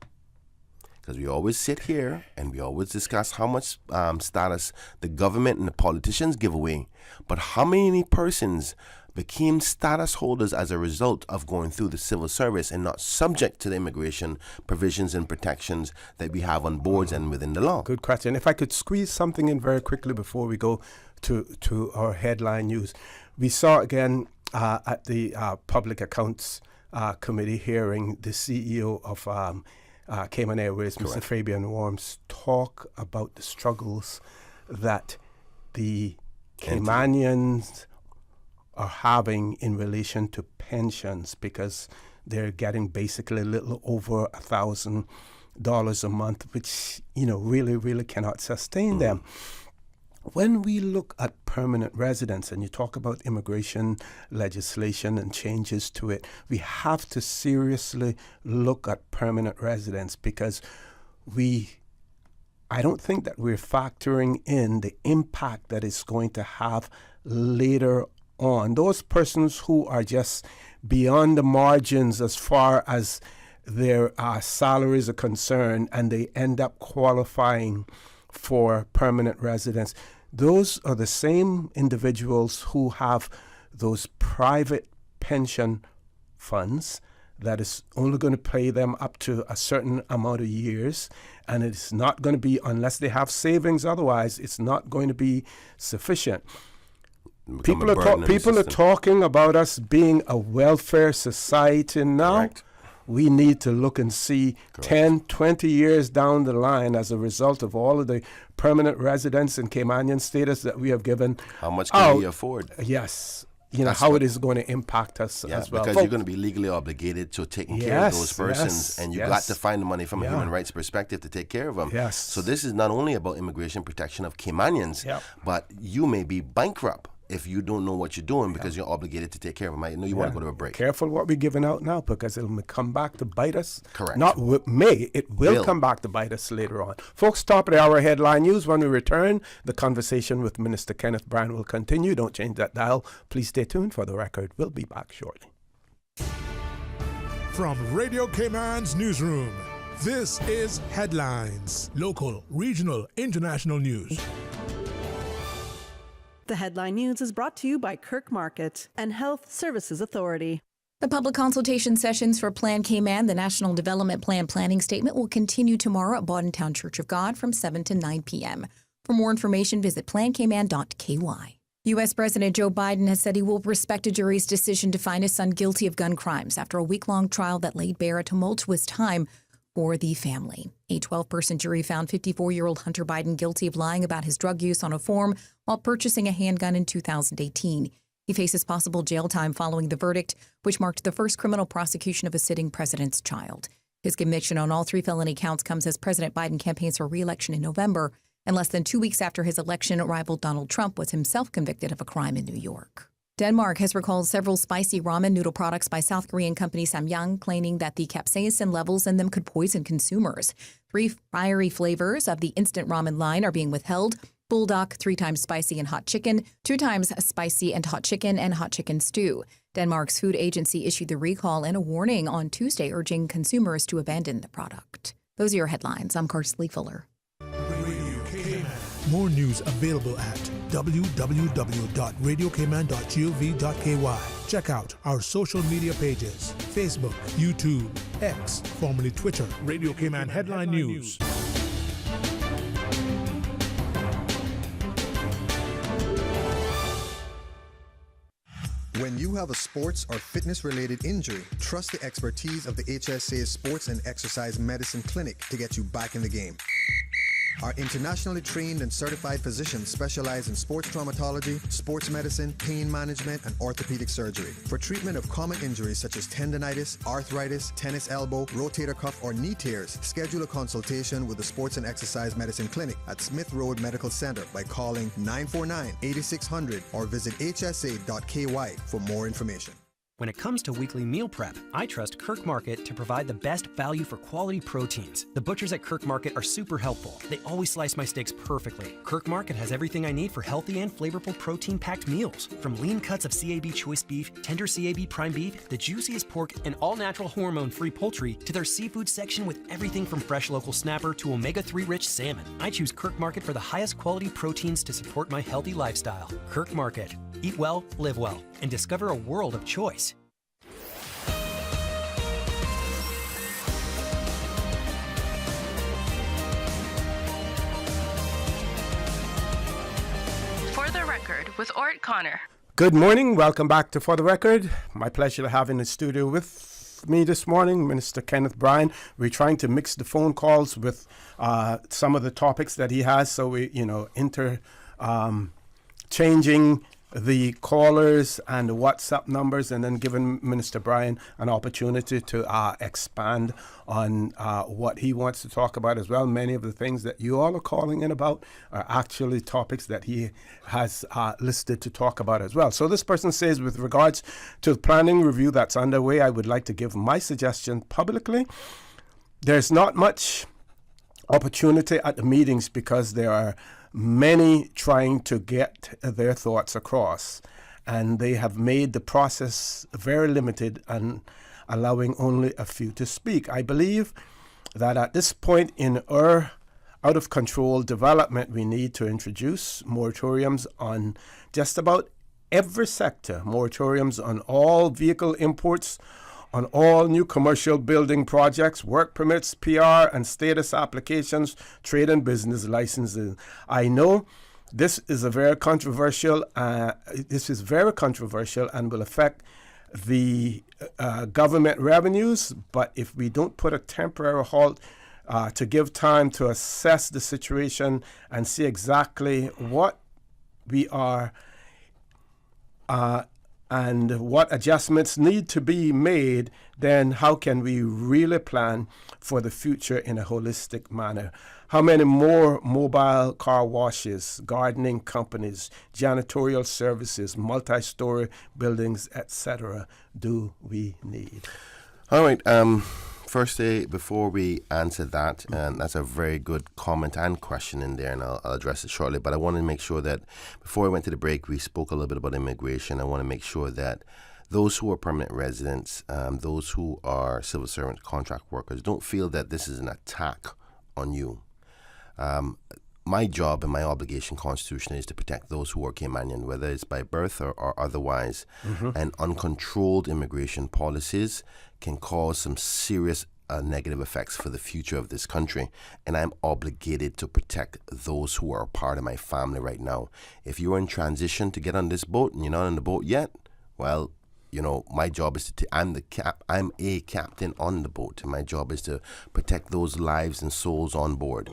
because we always sit here and we always discuss how much status the government and the politicians give away, but how many persons became status holders as a result of going through the civil service and not subject to the immigration provisions and protections that we have on boards and within the law?
Good question. If I could squeeze something in very quickly before we go to our headline news. We saw again at the Public Accounts Committee hearing the CEO of Cayman Airways, Mr. Fabian Worms, talk about the struggles that the Caymanians are having in relation to pensions, because they're getting basically a little over $1,000 a month, which really cannot sustain them. When we look at permanent residence, and you talk about immigration legislation and changes to it, we have to seriously look at permanent residence, because I don't think that we're factoring in the impact that it's going to have later on. Those persons who are just beyond the margins as far as their salaries are concerned, and they end up qualifying for permanent residence, those are the same individuals who have those private pension funds that is only going to pay them up to a certain amount of years, and it's not going to be, unless they have savings, otherwise it's not going to be sufficient. People are talking about us being a welfare society now. Correct. We need to look and see 10, 20 years down the line, as a result of all of the permanent residence and Caymanian status that we have given.
How much can we afford?
Yes. How it is going to impact us as well.
Because you're going to be legally obligated to taking care of those persons, and you got to find the money from a human rights perspective to take care of them.
Yes.
So this is not only about immigration protection of Caymanians, but you may be bankrupt if you don't know what you're doing, because you're obligated to take care of them. I know you want to go to a break.
Careful what we're giving out now, because it'll come back to bite us.
Correct.
It will come back to bite us later on. Folks, top of the hour headline news. When we return, the conversation with Minister Kenneth Bryan will continue. Don't change that dial. Please stay tuned for the record. We'll be back shortly.
From Radio Cayman's newsroom, this is Headlines. Local, regional, international news.
The headline news is brought to you by Kirk Market and Health Services Authority.
The public consultation sessions for Plan Cayman, the National Development Plan planning statement, will continue tomorrow at Bordentown Church of God from 7 to 9 p.m. For more information, visit plancayman.ky. U.S. President Joe Biden has said he will respect a jury's decision to find his son guilty of gun crimes after a week-long trial that laid bare a tumultuous time for the family. A 12-person jury found 54-year-old Hunter Biden guilty of lying about his drug use on a form while purchasing a handgun in 2018. He faces possible jail time following the verdict, which marked the first criminal prosecution of a sitting president's child. His conviction on all 3 felony counts comes as President Biden campaigns for re-election in November, and less than 2 weeks after his election, rival Donald Trump was himself convicted of a crime in New York. Denmark has recalled several spicy ramen noodle products by South Korean company Samyang, claiming that the capsaicin levels in them could poison consumers. 3 fiery flavors of the instant ramen line are being withheld: bulldog, 3 times spicy and hot chicken, 2 times spicy and hot chicken stew. Denmark's food agency issued the recall and a warning on Tuesday, urging consumers to abandon the product. Those are your headlines. I'm Karsley Fuller.
More news available at www.radiocayman.gov.ky. Check out our social media pages: Facebook, YouTube, X, formerly Twitter, Radio Cayman Headline News.
When you have a sports or fitness-related injury, trust the expertise of the HSA's Sports and Exercise Medicine Clinic to get you back in the game. Our internationally trained and certified physicians specialize in sports traumatology, sports medicine, pain management, and orthopedic surgery. For treatment of common injuries such as tendonitis, arthritis, tennis elbow, rotator cuff, or knee tears, schedule a consultation with the Sports and Exercise Medicine Clinic at Smith Road Medical Center by calling 949-8600 or visit hsa.ky for more information.
When it comes to weekly meal prep, I trust Kirk Market to provide the best value for quality proteins. The butchers at Kirk Market are super helpful. They always slice my steaks perfectly. Kirk Market has everything I need for healthy and flavorful protein-packed meals. From lean cuts of CAB choice beef, tender CAB prime beef, the juiciest pork, and all-natural hormone-free poultry, to their seafood section with everything from fresh local snapper to omega-3 rich salmon. I choose Kirk Market for the highest quality proteins to support my healthy lifestyle. Kirk Market. Eat well, live well, and discover a world of choice.
For the Record with Orrett Connor.
Good morning. Welcome back to For the Record. My pleasure to have in the studio with me this morning, Minister Kenneth Bryan. We're trying to mix the phone calls with some of the topics that he has, so we, changing the callers and the WhatsApp numbers, and then giving Minister Bryan an opportunity to expand on what he wants to talk about as well. Many of the things that you all are calling in about are actually topics that he has listed to talk about as well. So this person says, with regards to the planning review that's underway, I would like to give my suggestion publicly. There's not much opportunity at the meetings because there are many trying to get their thoughts across, and they have made the process very limited and allowing only a few to speak. I believe that at this point in our out-of-control development, we need to introduce moratoriums on just about every sector, moratoriums on all vehicle imports, on all new commercial building projects, work permits, PR and status applications, trade and business licenses. I know this is very controversial and will affect the government revenues, but if we don't put a temporary halt to give time to assess the situation and see exactly what we are and what adjustments need to be made, then how can we really plan for the future in a holistic manner? How many more mobile car washes, gardening companies, janitorial services, multi-story buildings, etc. do we need?
All right. Firstly, before we answer that, and that's a very good comment and question in there, and I'll address it shortly, but I want to make sure that before we went to the break, we spoke a little bit about immigration. I want to make sure that those who are permanent residents, those who are civil servant contract workers, don't feel that this is an attack on you. My job and my obligation constitutionally is to protect those who are Caymanian, whether it's by birth or otherwise. And uncontrolled immigration policies can cause some serious negative effects for the future of this country. And I'm obligated to protect those who are a part of my family right now. If you're in transition to get on this boat and you're not on the boat yet, well, my job is I'm a captain on the boat, and my job is to protect those lives and souls on board.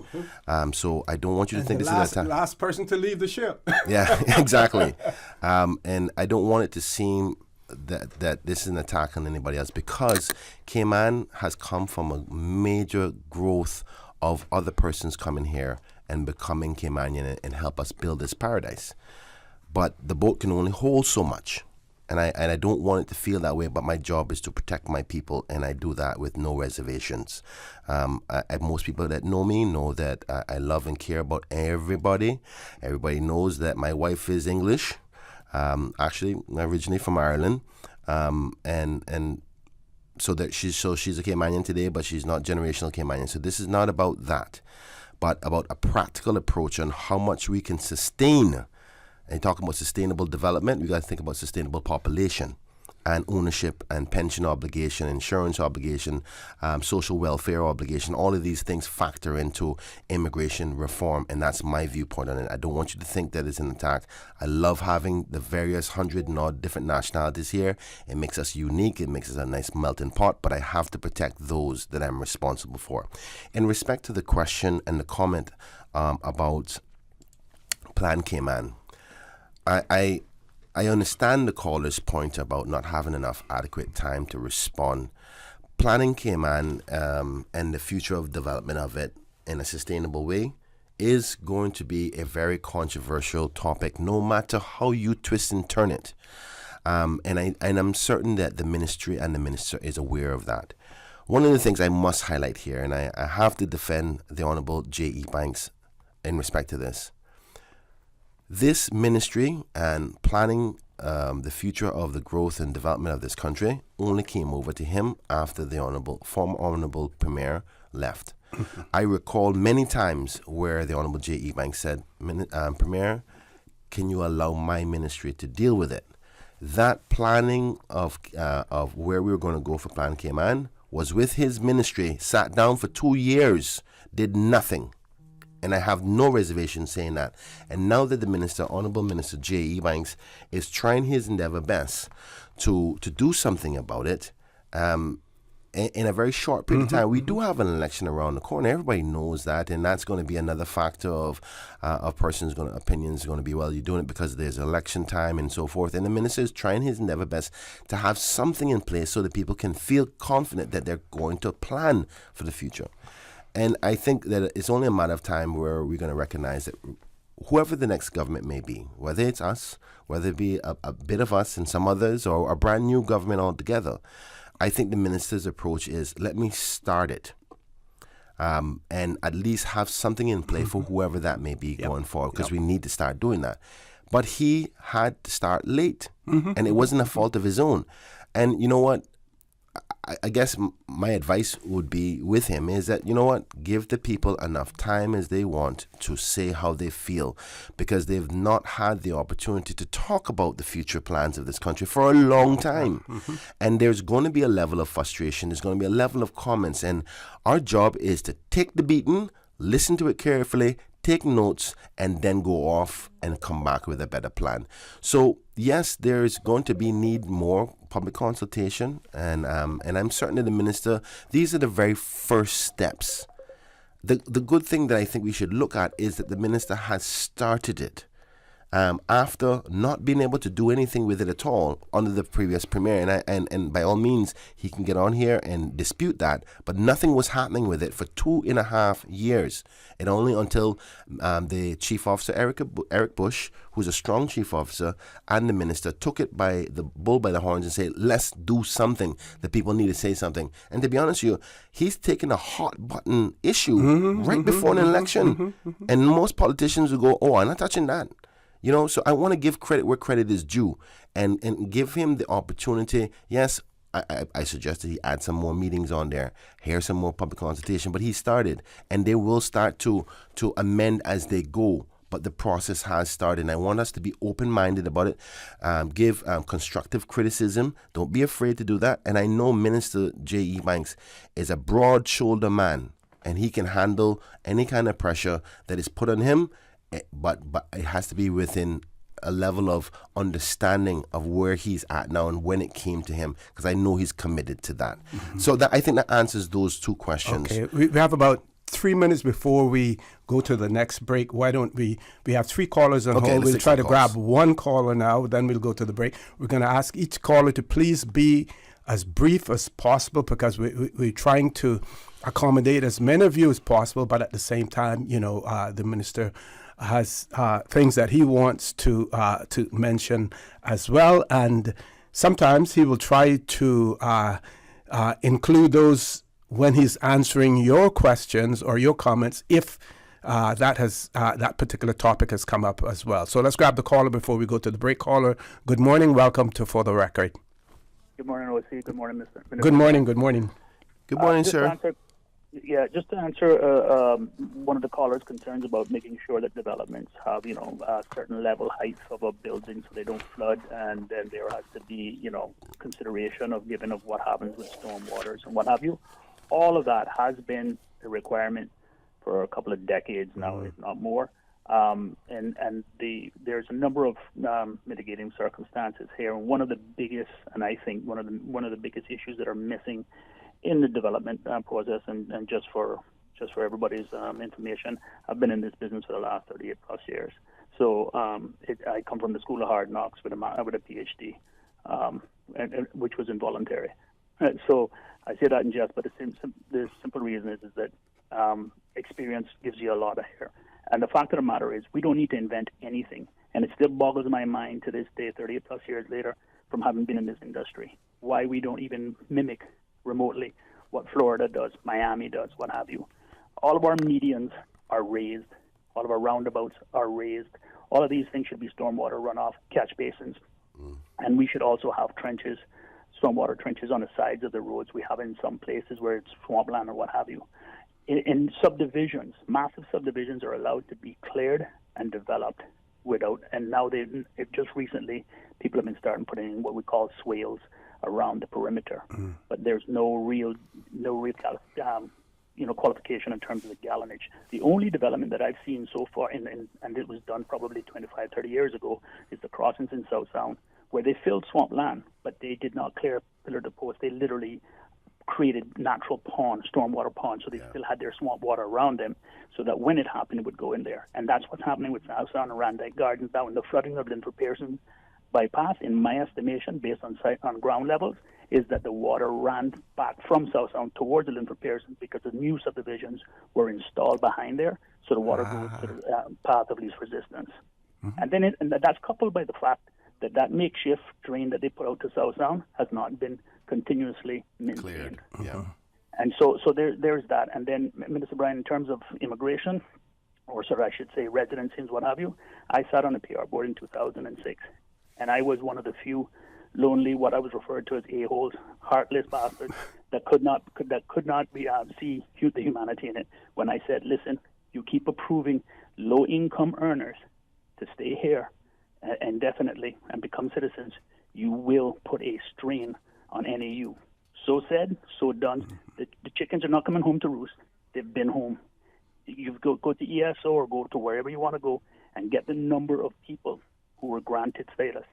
So I don't want you to think this is a
last person to leave the ship.
Yeah, exactly. And I don't want it to seem that this is an attack on anybody else, because Cayman has come from a major growth of other persons coming here and becoming Caymanian and help us build this paradise. But the boat can only hold so much. And I don't want it to feel that way, but my job is to protect my people, and I do that with no reservations. Most people that know me know that I love and care about everybody. Everybody knows that my wife is English, actually originally from Ireland, and so she's a Caymanian today, but she's not generational Caymanian. So this is not about that, but about a practical approach on how much we can sustain. And talking about sustainable development, we got to think about sustainable population and ownership and pension obligation, insurance obligation, social welfare obligation. All of these things factor into immigration reform, and that's my viewpoint on it. I don't want you to think that it's an attack. I love having the various 100 and odd different nationalities here. It makes us unique. It makes us a nice melting pot, but I have to protect those that I'm responsible for. In respect to the question and the comment about Plan Cayman, I understand the caller's point about not having enough adequate time to respond. Planning Cayman and the future of development of it in a sustainable way is going to be a very controversial topic, no matter how you twist and turn it. And I'm certain that the ministry and the minister is aware of that. One of the things I must highlight here, and I have to defend the Honorable J.E. Banks in respect to this ministry and planning the future of the growth and development of this country only came over to him after the former Honorable Premier left. I recall many times where the Honorable J.E. Banks said, Premier, can you allow my ministry to deal with it? That planning of where we were going to go for Plan Cayman was with his ministry, sat down for 2 years, did nothing. And I have no reservation saying that. And now that the minister, Honorable Minister J.E. Banks, is trying his endeavor best to do something about it, in a very short period of time, we do have an election around the corner. Everybody knows that, and that's going to be another factor of person's opinions going to be, well, you're doing it because there's election time and so forth. And the minister is trying his endeavor best to have something in place so that people can feel confident that they're going to plan for the future. And I think that it's only a matter of time where we're going to recognize that whoever the next government may be, whether it's us, whether it be a bit of us and some others, or a brand new government altogether, I think the minister's approach is, let me start it and at least have something in play for whoever that may be going forward, because we need to start doing that. But he had to start late, and it wasn't a fault of his own. And you know what? I guess my advice would be with him is that, you know what, give the people enough time as they want to say how they feel, because they've not had the opportunity to talk about the future plans of this country for a long time. And there's going to be a level of frustration. There's going to be a level of comments. And our job is to take the beating, listen to it carefully, take notes, and then go off and come back with a better plan. So yes, there is going to be need more public consultation, and I'm certain that the minister, these are the very first steps. The good thing that I think we should look at is that the minister has started it after not being able to do anything with it at all under the previous premier, and by all means he can get on here and dispute that, but nothing was happening with it for 2.5 years. And only until the chief officer Eric Bush, who's a strong chief officer, and the minister took it by the bull by the horns and said, let's do something. The people need to say something. And to be honest with you, he's taken a hot button issue right before an election, and most politicians will go, oh, I'm not touching that. You know, so I want to give credit where credit is due, and give him the opportunity. Yes, I suggested he add some more meetings on there, hear some more public consultation, but he started, and they will start to amend as they go. But the process has started, and I want us to be open-minded about it. Give constructive criticism. Don't be afraid to do that. And I know Minister J.E. Banks is a broad-shouldered man, and he can handle any kind of pressure that is put on him. But it has to be within a level of understanding of where he's at now and when it came to him, because I know he's committed to that. So that, I think that answers those two questions.
Okay, we have about 3 minutes before we go to the next break. Why don't we have 3 callers on hold. We'll try to grab one caller now, then we'll go to the break. We're going to ask each caller to please be as brief as possible, because we're trying to accommodate as many of you as possible, but at the same time, you know, the minister has things that he wants to mention as well, and sometimes he will try to include those when he's answering your questions or your comments, if that particular topic has come up as well. So let's grab the caller before we go to the break. Caller, good morning. Welcome to For the Record.
Good morning, OC. Good morning, Mr. Minister.
Good morning. Good morning.
Good morning, sir.
Just to answer one of the caller's concerns about making sure that developments have, you know, a certain level height of a building so they don't flood, and then there has to be, you know, consideration of given of what happens with storm waters and what have you. All of that has been a requirement for a couple of decades now, if not more. There's a number of mitigating circumstances here, and one of the biggest, and I think one of the biggest issues that are missing in the development process, and just for everybody's information, I've been in this business for the last 38 plus years. So I come from the School of Hard Knocks with a PhD, which was involuntary. So I say that in jest, but the simple reason is that experience gives you a lot of here. And the fact of the matter is, we don't need to invent anything. And it still boggles my mind to this day, 38 plus years later, from having been in this industry, why we don't even mimic remotely what Florida does, Miami does, what have you. All of our medians are raised. All of our roundabouts are raised. All of these things should be stormwater runoff catch basins. And we should also have trenches, stormwater trenches on the sides of the roads. We have in some places where it's swampland or what have you. In subdivisions, massive subdivisions are allowed to be cleared and developed without, and now just recently, people have been starting putting in what we call swales around the perimeter. But there's no real qualification in terms of the gallonage. The only development that I've seen so far, and it was done probably 25, 30 years ago, is the crossings in South Sound, where they filled swamp land, but they did not clear pillar to post. They literally created natural ponds, stormwater ponds, so they still had their swamp water around them, so that when it happened, it would go in there. And that's what's happening with South Sound and Randike Gardens now. In the flooding of Linford Pearson bypass, in my estimation, based on ground levels, is that the water ran back from South Sound towards the Linford Pearson because the new subdivisions were installed behind there, so the water goes to the path of least resistance. And then that's coupled by the fact that makeshift drain that they put out to South Sound has not been continuously maintained. And so there's that. And then, Minister Bryan, in terms of immigration, or I should say residencies, what have you, I sat on the PR board in 2006, and I was one of the few lonely, what I was referred to as a-holes, heartless bastards that could not be see the humanity in it. When I said, listen, you keep approving low-income earners to stay here indefinitely and become citizens, you will put a strain on NAU. So said, so done. The chickens are not coming home to roost. They've been home. You go to ESO or go to wherever you want to go and get the number of people who were granted status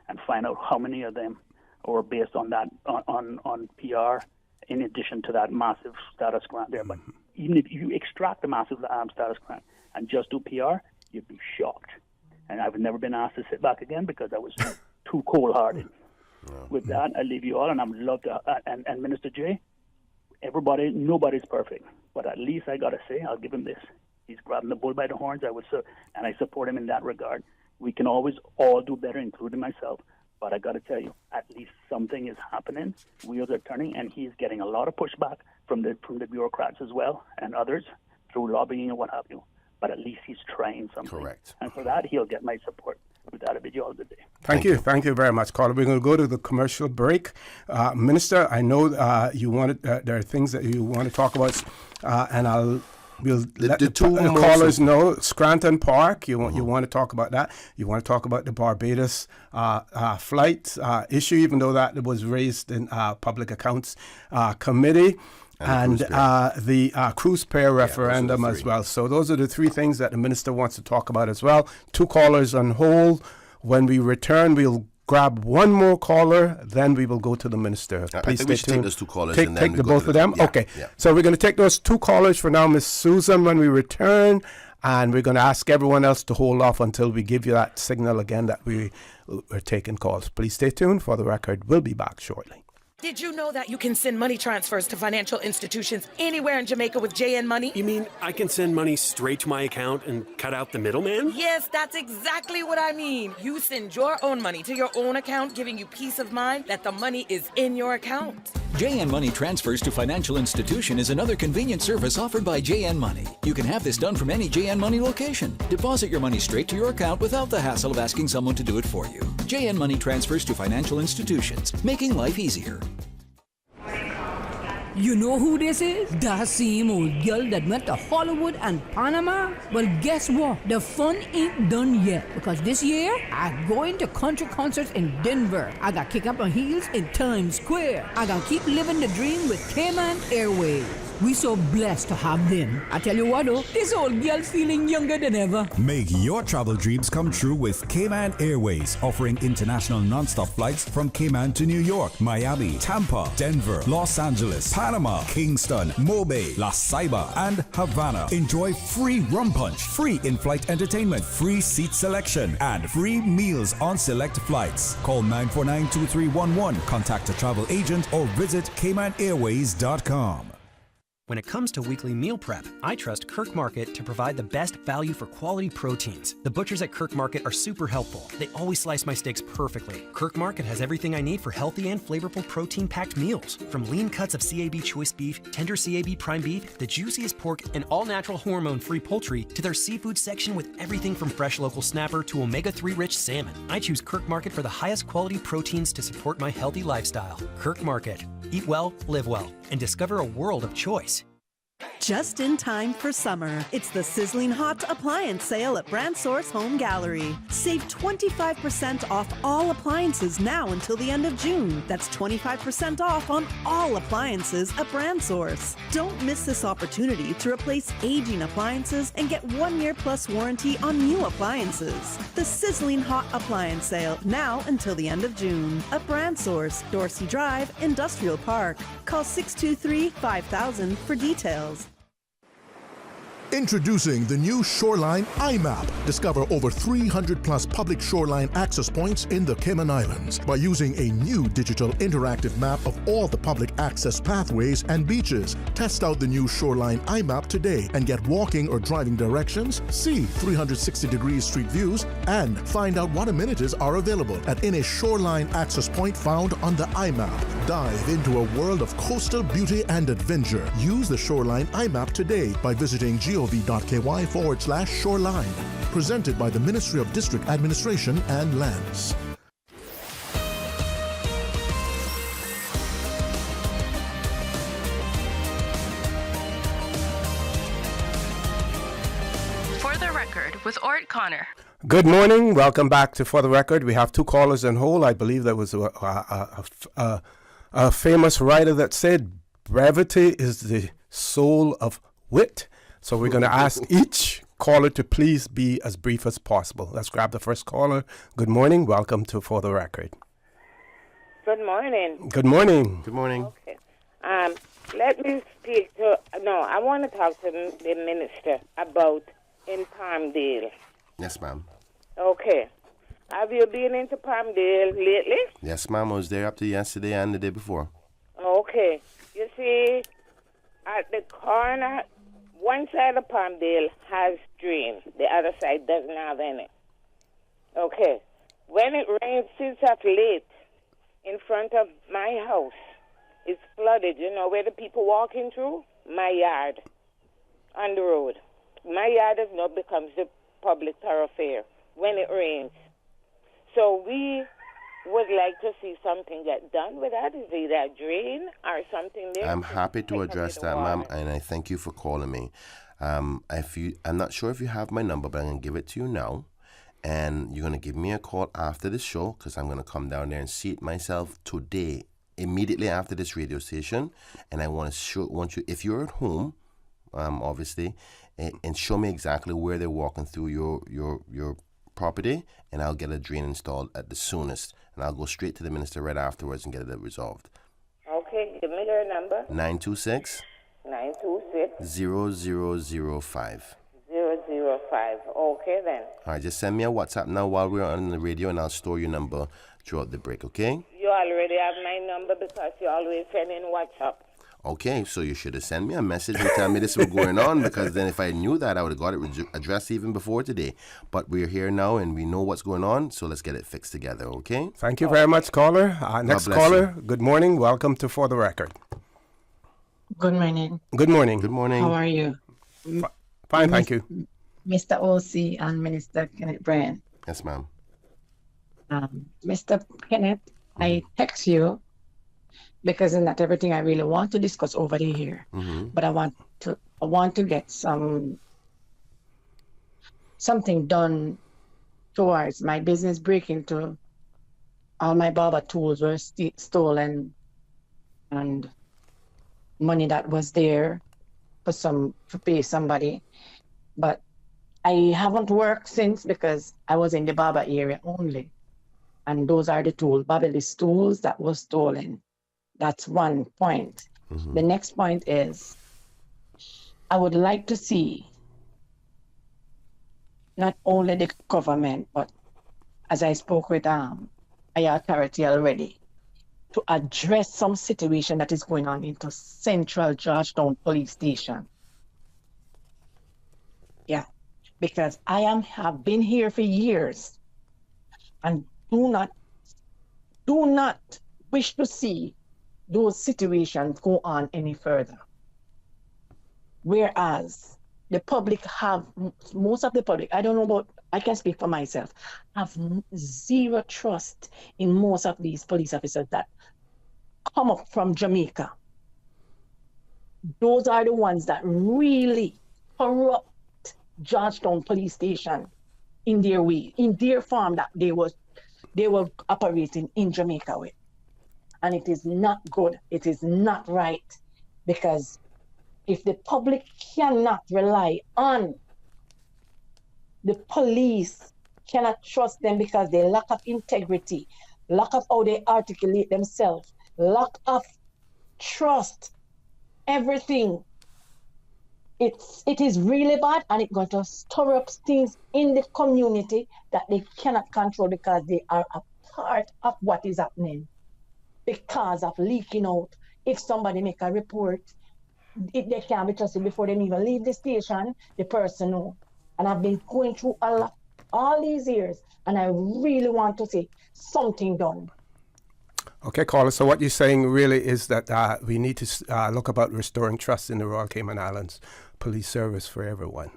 and find out how many of them are based on that on PR in addition to that massive status grant there. But even if you extract the massive status grant and just do PR, you'd be shocked. And I've never been asked to sit back again because I was too cold-hearted. With that, I leave you all, and I would love to. And Minister J, nobody's perfect, but at least I got to say, I'll give him this. He's grabbing the bull by the horns. And I support him in that regard. We can always all do better, including myself. But I got to tell you, at least something is happening. Wheels are turning, and he's getting a lot of pushback from the bureaucrats as well, and others through lobbying and what have you. But at least he's trying something. Correct. And for that, he'll get my support. With that, I bid you all good day.
Thank you very much, caller. We're going to go to the commercial break. Minister, I know you wanted. There are things that you want to talk about, and we'll let the two callers know. Scranton Park, you want to talk about that. You want to talk about the Barbados flight issue, even though that was raised in Public Accounts Committee. And the cruise pair referendum as well. So those are the three things that the minister wants to talk about as well. Two callers on hold. When we return, we'll grab one more caller, then we will go to the minister.
I think we should take those two callers.
Take the both of them?
Yeah,
okay.
Yeah.
So we're going to take those two callers for now, Miss Susan, when we return. And we're going to ask everyone else to hold off until we give you that signal again that we are taking calls. Please stay tuned. For the record, we'll be back shortly.
Did you know that you can send money transfers to financial institutions anywhere in Jamaica with JN Money?
You mean I can send money straight to my account and cut out the middleman?
Yes, that's exactly what I mean. You send your own money to your own account, giving you peace of mind that the money is in your account.
JN Money Transfers to Financial Institution is another convenient service offered by JN Money. You can have this done from any JN Money location. Deposit your money straight to your account without the hassle of asking someone to do it for you. JN Money Transfers to Financial Institutions, making life easier.
You know who this is? That same old girl that went to Hollywood and Panama? Well, guess what? The fun ain't done yet. Because this year, I'm going to country concerts in Denver. I got kick up my heels in Times Square. I got keep living the dream with Cayman Airways. We so blessed to have them. I tell you what though, this old girl's feeling younger than ever.
Make your travel dreams come true with Cayman Airways, offering international non-stop flights from Cayman to New York, Miami, Tampa, Denver, Los Angeles, Panama, Kingston, Mobay, La Ceiba, and Havana. Enjoy free rum punch, free in-flight entertainment, free seat selection, and free meals on select flights. Call 949-2311, contact a travel agent, or visit CaymanAirways.com.
When it comes to weekly meal prep, I trust Kirk Market to provide the best value for quality proteins. The butchers at Kirk Market are super helpful. They always slice my steaks perfectly. Kirk Market has everything I need for healthy and flavorful protein-packed meals. From lean cuts of CAB choice beef, tender CAB prime beef, the juiciest pork, and all-natural hormone-free poultry, to their seafood section with everything from fresh local snapper to omega-3 rich salmon. I choose Kirk Market for the highest quality proteins to support my healthy lifestyle. Kirk Market. Eat well, live well, and discover a world of choice.
Just in time for summer, it's the sizzling hot appliance sale at Brand Source Home Gallery. Save 25% off all appliances now until the end of June. That's 25% off on all appliances at Brand Source. Don't miss this opportunity to replace aging appliances and get 1 year plus warranty on new appliances. The sizzling hot appliance sale now until the end of June at Brand Source, Dorsey Drive, Industrial Park. Call 623-5000 for details.
Introducing the new Shoreline iMap. Discover over 300 plus public shoreline access points in the Cayman Islands by using a new digital interactive map of all the public access pathways and beaches. Test out the new Shoreline iMap today and get walking or driving directions, see 360-degree street views, and find out what amenities are available at any shoreline access point found on the iMap. Dive into a world of coastal beauty and adventure. Use the Shoreline iMap today by visiting gov.ky/shoreline. Presented by the Ministry of District Administration and Lands.
For the Record with Orrett Connor.
Good morning. Welcome back to For the Record. We have two callers in hold. I believe there was a famous writer that said, brevity is the soul of wit. So we're going to ask each caller to please be as brief as possible. Let's grab the first caller. Good morning. Welcome to For the Record.
Good morning.
Good morning.
Good morning.
Okay. Let me speak to... No, I want to talk to the minister about in Palmdale.
Yes, ma'am.
Okay. Have you been into Palmdale lately?
Yes, ma'am. I was there up to yesterday and the day before.
Okay. You see, at the corner... One side of Palmdale has drain. The other side doesn't have any. Okay. When it rains since of late, in front of my house, it's flooded. You know where the people walking through? My yard. On the road. My yard has now becomes the public thoroughfare when it rains. So we would like to see something get done with that. Is it a drain or something there?
I'm happy to address that, ma'am, and I thank you for calling me. I'm not sure if you have my number, but I'm going to give it to you now. And you're going to give me a call after the show because I'm going to come down there and see it myself today, immediately after this radio station. And I want you, if you're at home, obviously, and show me exactly where they're walking through your property, and I'll get a drain installed at the soonest. And I'll go straight to the minister right afterwards and get it resolved.
Okay, give me your number.
926 0005.
005. Okay then.
All right, just send me a WhatsApp now while we're on the radio, and I'll store your number throughout the break, okay?
You already have my number because you always send in WhatsApp.
Okay, so you should have sent me a message and tell me this was going on, because then if I knew that, I would have got it addressed even before today. But we're here now and we know what's going on, so let's get it fixed together, okay?
Thank you very much, caller. Next caller, good morning. Welcome to For the Record.
Good morning.
Good morning.
Good morning.
How are you?
Fine, thank you.
Mr. O.C. and Minister Kenneth Bryan.
Yes, ma'am.
Mr. Kenneth, I text you because it's not everything I really want to discuss over here.
Mm-hmm.
But I want to get something done towards my business breaking to all my barber tools were stolen, and money that was there to pay somebody. But I haven't worked since because I was in the barber area only. And those are the tools, Babyliss tools that was stolen. That's one point. Mm-hmm. The next point is I would like to see not only the government, but as I spoke with a authority already, to address some situation that is going on into Central Georgetown Police Station. Yeah, because have been here for years and do not wish to see those situations go on any further. Whereas the public most of the public, I can speak for myself, have zero trust in most of these police officers that come up from Jamaica. Those are the ones that really corrupt Georgetown Police Station in their way, in their form that they were operating in Jamaica with. And it is not good. It is not right, because if the public cannot rely on the police, cannot trust them because they lack of integrity, lack of how they articulate themselves, lack of trust, everything, it is really bad, and it's going to stir up things in the community that they cannot control because they are a part of what is happening. Because of leaking out, if somebody make a report, they can't be trusted before they even leave the station, the person know. And I've been going through a lot all these years, and I really want to see something done.
Okay, caller. So what you're saying really is that we need to look about restoring trust in the Royal Cayman Islands Police Service for everyone.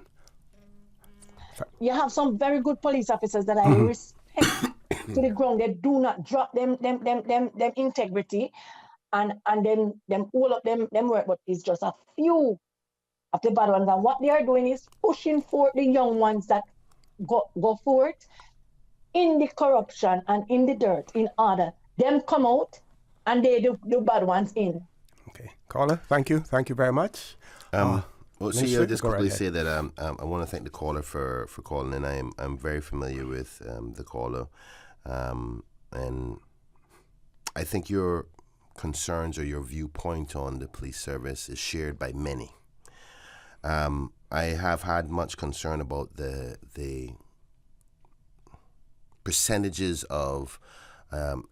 You have some very good police officers that I respect to the ground. They do not drop them integrity and then all of them work, but it's just a few of the bad ones. And what they are doing is pushing for the young ones that go forth in the corruption and in the dirt in order them come out and they do bad ones in.
Okay, caller, thank you very much.
I'll just quickly say that I want to thank the caller for calling in. I'm very familiar with the caller, and I think your concerns or your viewpoint on the police service is shared by many. I have had much concern about the percentages of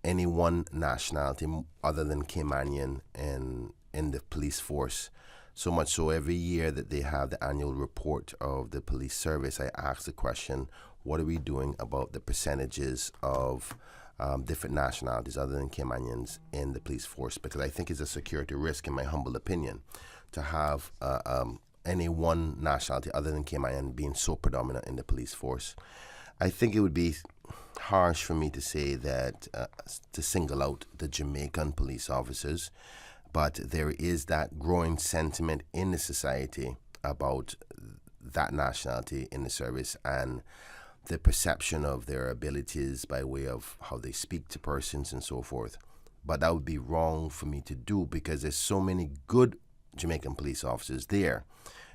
any one nationality other than Caymanian in the police force. So much so every year that they have the annual report of the police service, I ask the question, what are we doing about the percentages of different nationalities other than Caymanians in the police force? Because I think it's a security risk, in my humble opinion, to have any one nationality other than Cayman being so predominant in the police force. I think it would be harsh for me to say that to single out the Jamaican police officers, but there is that growing sentiment in the society about that nationality in the service and the perception of their abilities by way of how they speak to persons and so forth. But that would be wrong for me to do because there's so many good Jamaican police officers there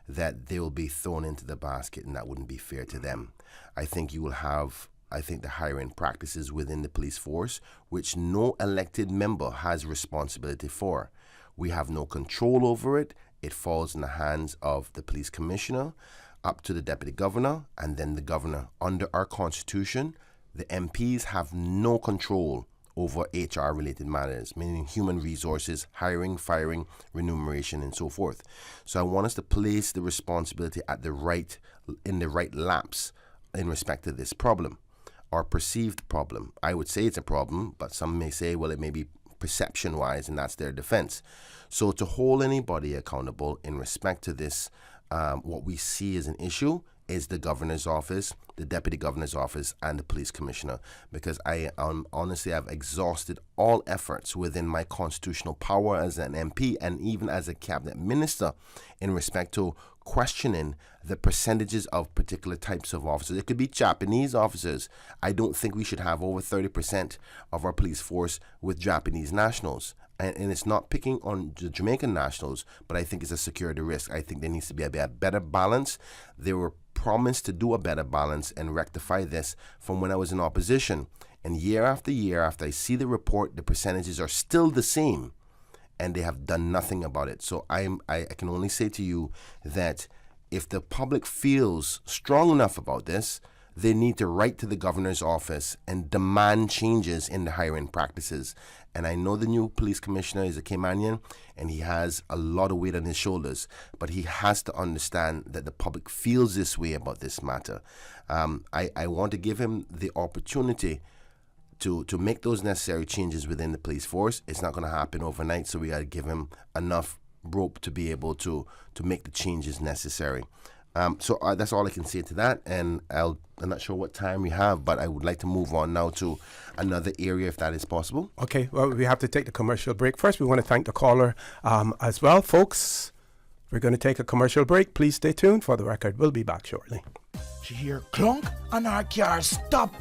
that they will be thrown into the basket, and that wouldn't be fair to them. I think you will have the hiring practices within the police force, which no elected member has responsibility for. We have no control over it. It falls in the hands of the police commissioner, up to the deputy governor, and then the governor. Under our constitution, the MPs have no control over HR-related matters, meaning human resources, hiring, firing, remuneration, and so forth. So I want us to place the responsibility in the right laps in respect to this problem, or perceived problem. I would say it's a problem, but some may say, well, it may be perception-wise, and that's their defense. So to hold anybody accountable in respect to this, what we see as an issue is the governor's office, the deputy governor's office, and the police commissioner, because I honestly have exhausted all efforts within my constitutional power as an MP and even as a cabinet minister in respect to questioning the percentages of particular types of officers. It could be Japanese officers. I don't think we should have over 30% of our police force with Japanese nationals. And it's not picking on the Jamaican nationals, but I think it's a security risk. I think there needs to be a better balance. They were promised to do a better balance and rectify this from when I was in opposition. And year after I see the report, the percentages are still the same, and they have done nothing about it. So I can only say to you that if the public feels strong enough about this, they need to write to the governor's office and demand changes in the hiring practices. And I know the new police commissioner is a Caymanian, and he has a lot of weight on his shoulders, but he has to understand that the public feels this way about this matter. I want to give him the opportunity to make those necessary changes within the police force. It's not going to happen overnight, so we got to give him enough rope to be able to make the changes necessary. So that's all I can say to that, and I'm not sure what time we have, but I would like to move on now to another area if that is possible.
Okay, well, we have to take the commercial break. First, we want to thank the caller as well. Folks, we're going to take a commercial break. Please stay tuned. For the record, we'll be back shortly.
She hear clunk and our car stop.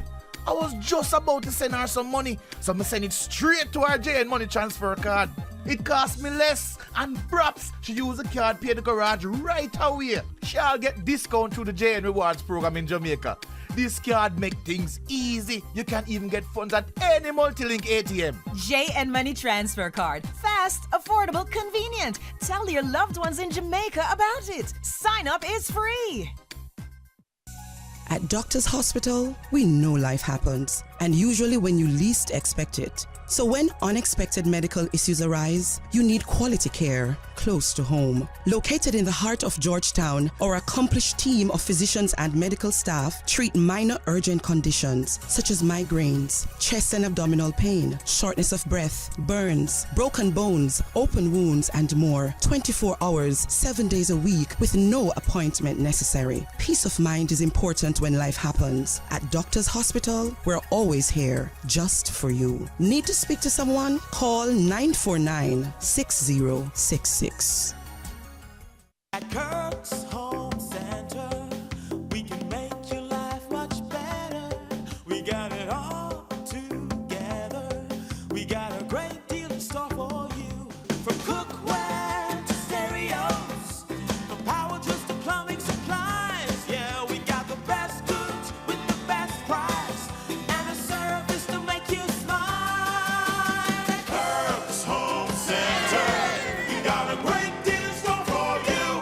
I was just about to send her some money, so I send it straight to her JN Money transfer card. It cost me less, and perhaps she use the card, pay the garage right away. She'll get discount through the JN Rewards program in Jamaica. This card make things easy. You can even get funds at any multi-link ATM.
JN Money Transfer Card. Fast, affordable, convenient. Tell your loved ones in Jamaica about it. Sign up is free.
At Doctors Hospital, we know life happens, and usually when you least expect it. So when unexpected medical issues arise, you need quality care close to home. Located in the heart of Georgetown, our accomplished team of physicians and medical staff treat minor urgent conditions such as migraines, chest and abdominal pain, shortness of breath, burns, broken bones, open wounds, and more. 24 hours, 7 days a week with no appointment necessary. Peace of mind is important when life happens. At Doctors Hospital, we're always here just for you. Need to speak to someone? Call 949-6066.
At Kirk's Home Center, we can make your life much better. We got it all together. We got a great deal in store for you. From cookware to stereos, from power tools to plumbing supplies. Yeah, we got the best goods with the best price and a service to make you smile. At Kirk's Home Center, we got a great deal in store for you.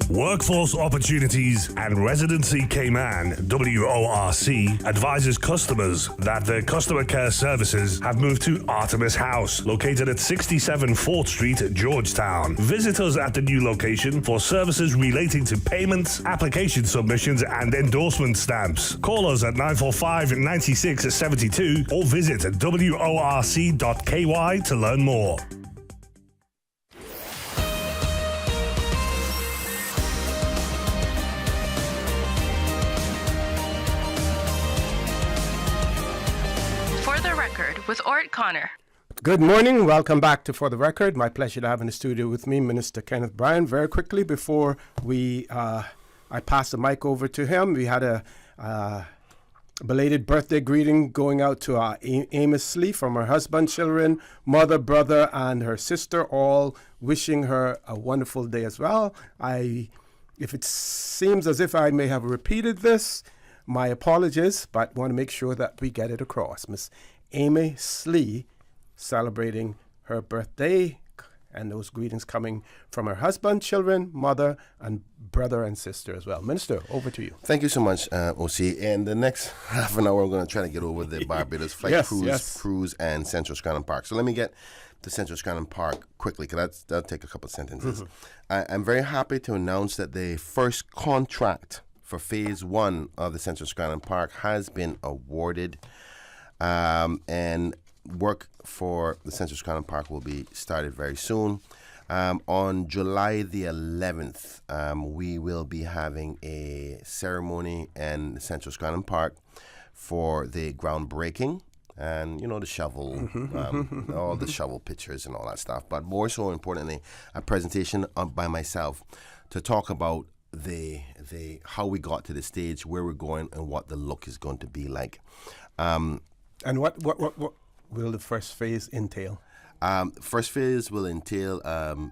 Workforce Opportunities and Residency Cayman, WORC, advises customers that their customer care services have moved to Artemis House, located at 67 4th Street, Georgetown. Visit us at the new location for services relating to payments, application submissions, and endorsement stamps. Call us at 945-9672 or visit WORC.ky to learn more.
For the Record with Orrett Connor.
Good morning. Welcome back to For the Record. My pleasure to have in the studio with me Minister Kenneth Bryan. Very quickly before I pass the mic over to him, we had a belated birthday greeting going out to Amos Lee from her husband, children, mother, brother, and her sister, all wishing her a wonderful day as well. If it seems as if I may have repeated this, my apologies, but want to make sure that we get it across. Miss Amy Slee celebrating her birthday, and those greetings coming from her husband, children, mother, and brother and sister as well. Minister, over to you.
Thank you so much, OC. And the next half an hour, we're going to try to get over the Barbados flight cruise and Central Scranton Park. So let me get to Central Scranton Park quickly, because that'll take a couple of sentences. I'm very happy to announce that the first contract for Phase 1 of the Central Scranton Park has been awarded, and work for the Central Scranton Park will be started very soon. On July the 11th, we will be having a ceremony in the Central Scranton Park for the groundbreaking and, the shovel, all the shovel pictures and all that stuff. But more so importantly, a presentation by myself to talk about the how we got to the stage, where we're going, and what the look is going to be like.
And what will the first phase entail?
First phase will entail, oh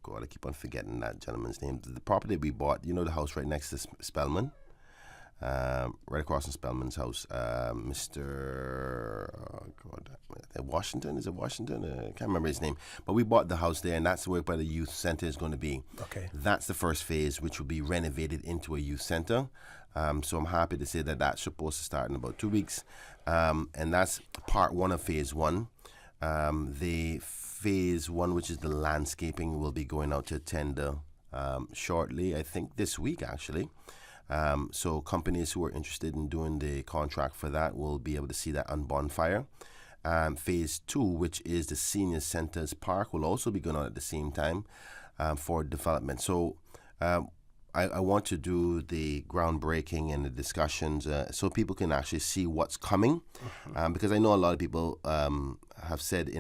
God, I keep on forgetting that gentleman's name. The property we bought, the house right next to Spellman. right across from Spellman's house. Mr. Washington, is it Washington? I can't remember his name. But we bought the house there, and that's where the youth center is going to be.
Okay.
That's the first phase, which will be renovated into a youth center. So I'm happy to say that that's supposed to start in about 2 weeks. And that's part one of phase one. The phase one, which is the landscaping, will be going out to tender shortly, I think this week actually. So companies who are interested in doing the contract for that will be able to see that on Bonfire. Phase two, which is the senior centers park, will also be going on at the same time for development. So I want to do the groundbreaking and the discussions so people can actually see what's coming, because I know a lot of people have said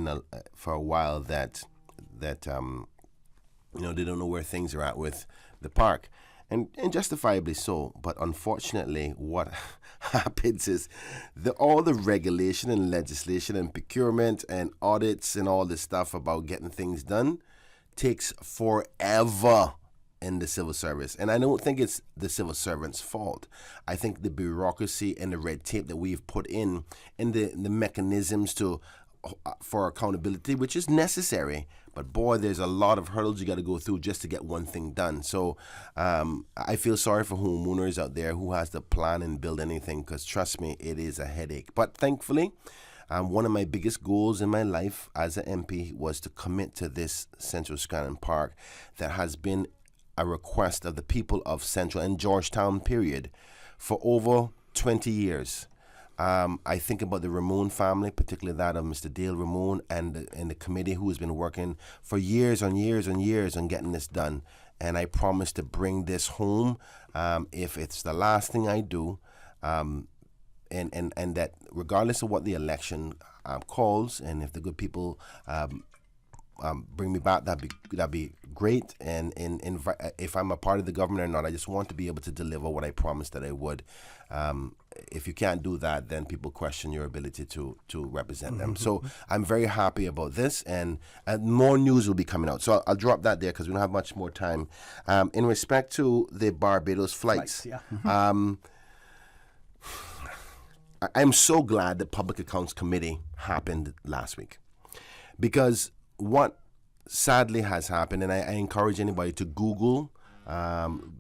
for a while that they don't know where things are at with the park, and justifiably so. But unfortunately, what happens is all the regulation and legislation and procurement and audits and all this stuff about getting things done takes forever in the civil service. And I don't think it's the civil servant's fault. I think the bureaucracy and the red tape that we've put in the mechanisms for accountability, which is necessary. But boy, there's a lot of hurdles you got to go through just to get one thing done. So I feel sorry for homeowners out there who has to plan and build anything, because trust me, it is a headache. But thankfully, one of my biggest goals in my life as an MP was to commit to this Central Scranton Park that has been a request of the people of Central and Georgetown, period, for over 20 years. I think about the Ramon family, particularly that of Mr. Dale Ramon and the committee who has been working for years on years on years on getting this done. And I promise to bring this home if it's the last thing I do, and that regardless of what the election calls, and if the good people bring me back, that'd be great. And if I'm a part of the government or not, I just want to be able to deliver what I promised that I would. If you can't do that, then people question your ability to represent them. So I'm very happy about this, and more news will be coming out. So I'll drop that there because we don't have much more time. In respect to the Barbados flights, I'm so glad the Public Accounts Committee happened last week, because what sadly has happened, and I encourage anybody to Google,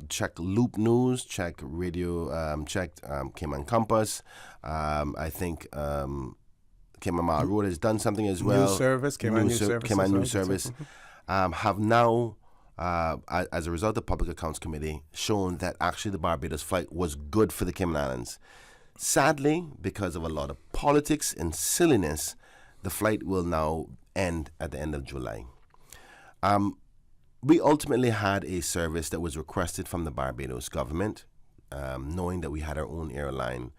check Loop News, check Radio, check Cayman Compass. I think Cayman Mile Road has done something as well.
News Service, Cayman News Service.
Cayman News Service have now, as a result of the Public Accounts Committee, shown that actually the Barbados flight was good for the Cayman Islands. Sadly, because of a lot of politics and silliness, the flight will now end at the end of July. We ultimately had a service that was requested from the Barbados government, knowing that we had our own airline.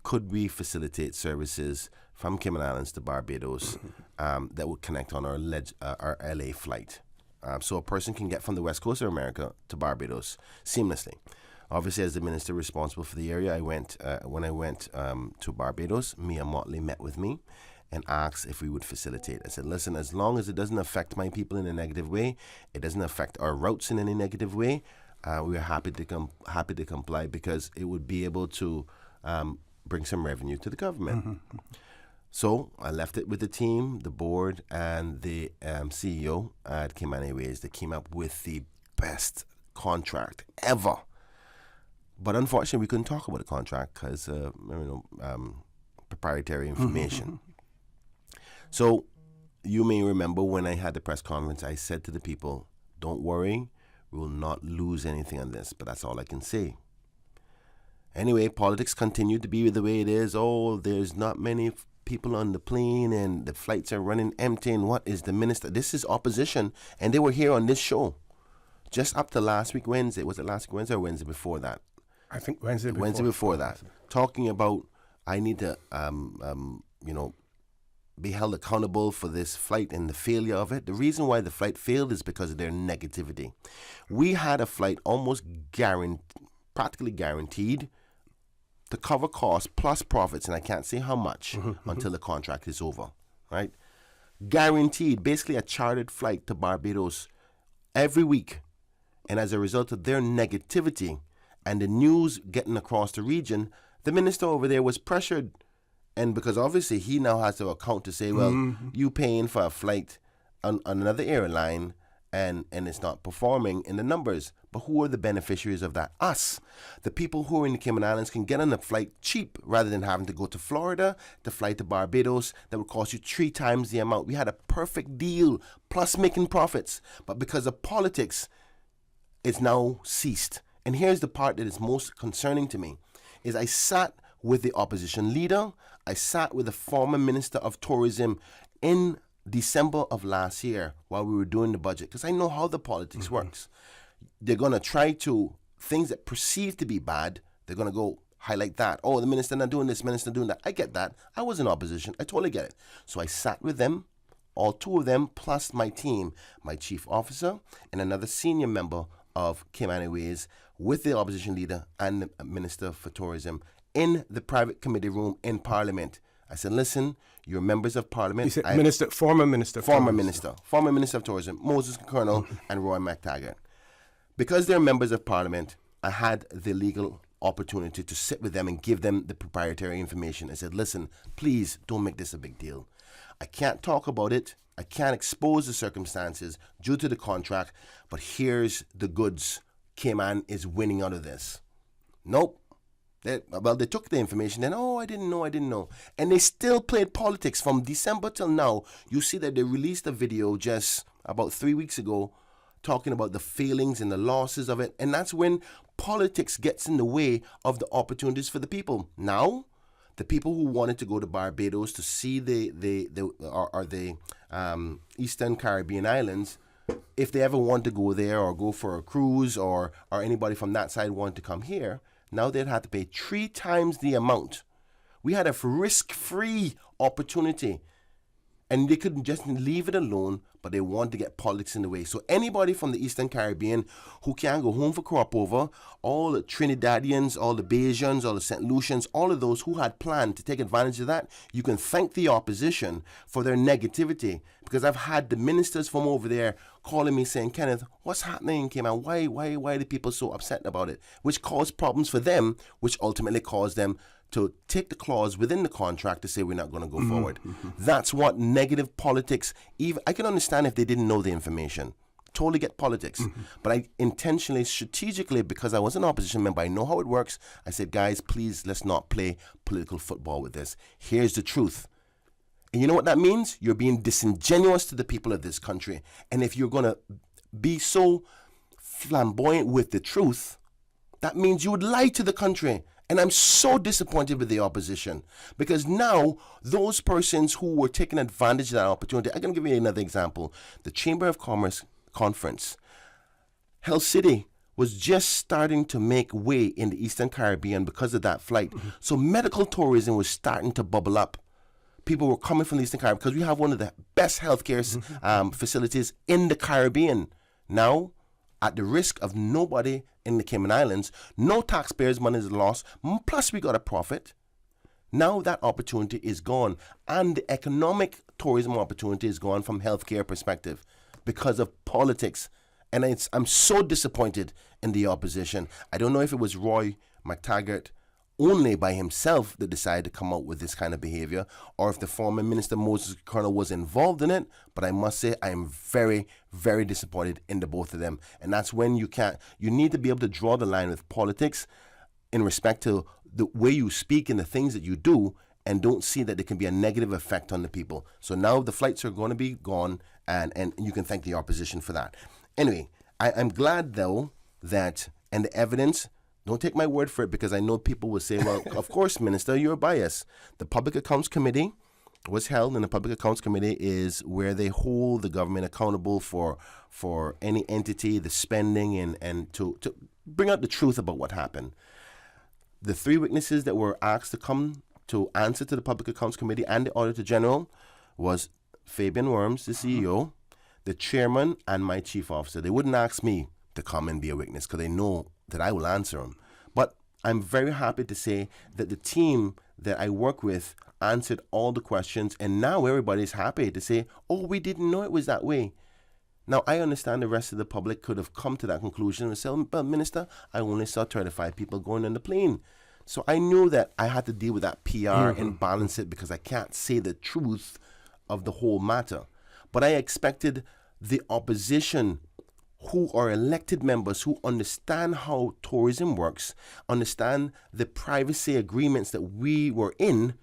Could we facilitate services from Cayman Islands to Barbados that would connect on our LA flight? So a person can get from the west coast of America to Barbados seamlessly. Obviously, as the minister responsible for the area, when I went to Barbados, Mia Motley met with me and asked if we would facilitate. I said, listen, as long as it doesn't affect my people in a negative way, it doesn't affect our routes in any negative way, we are happy to comply, because it would be able to bring some revenue to the government. So I left it with the team, the board, and the CEO at Cayman Airways that came up with the best contract ever. But unfortunately, we couldn't talk about the contract because proprietary information. So you may remember when I had the press conference, I said to the people, don't worry, we will not lose anything on this. But that's all I can say. Anyway, politics continued to be the way it is. Oh, there's not many people on the plane and the flights are running empty. And what is the minister? This is opposition. And they were here on this show just up to last week, Wednesday. Was it last week, Wednesday, or Wednesday before that?
I think Wednesday
before that. Talking about I need to, be held accountable for this flight and the failure of it. The reason why the flight failed is because of their negativity. We had a flight almost practically guaranteed to cover costs plus profits, and I can't say how much until the contract is over, right? Guaranteed, basically a chartered flight to Barbados every week. And as a result of their negativity and the news getting across the region, the minister over there was pressured. And because obviously he now has to account to say, well, you paying for a flight on another airline and it's not performing in the numbers. But who are the beneficiaries of that? Us. The people who are in the Cayman Islands can get on a flight cheap rather than having to go to Florida, to fly to Barbados. That would cost you 3 times the amount. We had a perfect deal, plus making profits. But because of politics, it's now ceased. And here's the part that is most concerning to me, is I sat with the opposition leader. I sat with the former Minister of Tourism in December of last year while we were doing the budget, because I know how the politics works. They're going to try to, things that perceive to be bad, they're going to go highlight that. Oh, the minister not doing this, minister doing that. I get that. I was in opposition. I totally get it. So I sat with them, all 2 of them, plus my team, my chief officer and another senior member of Cayman Airways, with the opposition leader and the Minister for Tourism in the private committee room in Parliament. I said, listen, you're members of Parliament.
You said former Minister
of Tourism, Moses Colonel and Roy McTaggart. Because they're members of Parliament, I had the legal opportunity to sit with them and give them the proprietary information. I said, listen, please don't make this a big deal. I can't talk about it. I can't expose the circumstances due to the contract, but here's the goods. Cayman is winning out of this. Nope. They took the information and, I didn't know. And they still played politics from December till now. You see that they released a video just about 3 weeks ago talking about the failings and the losses of it. And that's when politics gets in the way of the opportunities for the people. Now, the people who wanted to go to Barbados to see the Eastern Caribbean islands, if they ever want to go there or go for a cruise or anybody from that side want to come here, now they'd have to pay 3 times the amount. We had a risk-free opportunity, and they couldn't just leave it alone, but they want to get politics in the way. So anybody from the Eastern Caribbean who can't go home for crop over, all the Trinidadians, all the Bajans, all the St. Lucians, all of those who had planned to take advantage of that, you can thank the opposition for their negativity. Because I've had the ministers from over there calling me saying, Kenneth, what's happening in Cayman? Why are the people so upset about it? Which caused problems for them, which ultimately caused them to take the clause within the contract to say we're not going to go forward. That's what negative politics, even I can understand if they didn't know the information. Totally get politics. But I intentionally, strategically, because I was an opposition member, I know how it works, I said, guys, please, let's not play political football with this. Here's the truth. And you know what that means? You're being disingenuous to the people of this country. And if you're going to be so flamboyant with the truth, that means you would lie to the country. And I'm so disappointed with the opposition, because now those persons who were taking advantage of that opportunity, I'm going to give you another example. The Chamber of Commerce conference, Hell City was just starting to make way in the Eastern Caribbean because of that flight. So medical tourism was starting to bubble up. People were coming from the Eastern Caribbean because we have one of the best healthcare facilities in the Caribbean. Now, at the risk of nobody in the Cayman Islands, no taxpayers' money is lost, plus we got a profit. Now that opportunity is gone, and the economic tourism opportunity is gone from healthcare perspective because of politics. And I'm so disappointed in the opposition. I don't know if it was Roy McTaggart only by himself that decided to come out with this kind of behavior, or if the former Minister Moses Colonel was involved in it. But I must say I am very, very disappointed in the both of them. And that's when you need to be able to draw the line with politics in respect to the way you speak and the things that you do, and don't see that there can be a negative effect on the people. So now the flights are going to be gone, and you can thank the opposition for that. Anyway, I'm glad though that, and the evidence, don't take my word for it, because I know people will say, well, of course, Minister, you're biased. The Public Accounts Committee was held, and the Public Accounts Committee is where they hold the government accountable for any entity, the spending, and to bring out the truth about what happened. The 3 witnesses that were asked to come to answer to the Public Accounts Committee and the Auditor General was Fabian Worms, the CEO, the chairman, and my chief officer. They wouldn't ask me to come and be a witness because they know that I will answer them. But I'm very happy to say that the team that I work with answered all the questions, and now everybody's happy to say, oh, we didn't know it was that way. Now, I understand the rest of the public could have come to that conclusion and said, but Minister, I only saw 35 people going on the plane. So I knew that I had to deal with that PR and balance it because I can't say the truth of the whole matter. But I expected the opposition, who are elected members, who understand how tourism works, understand the privacy agreements that we were in,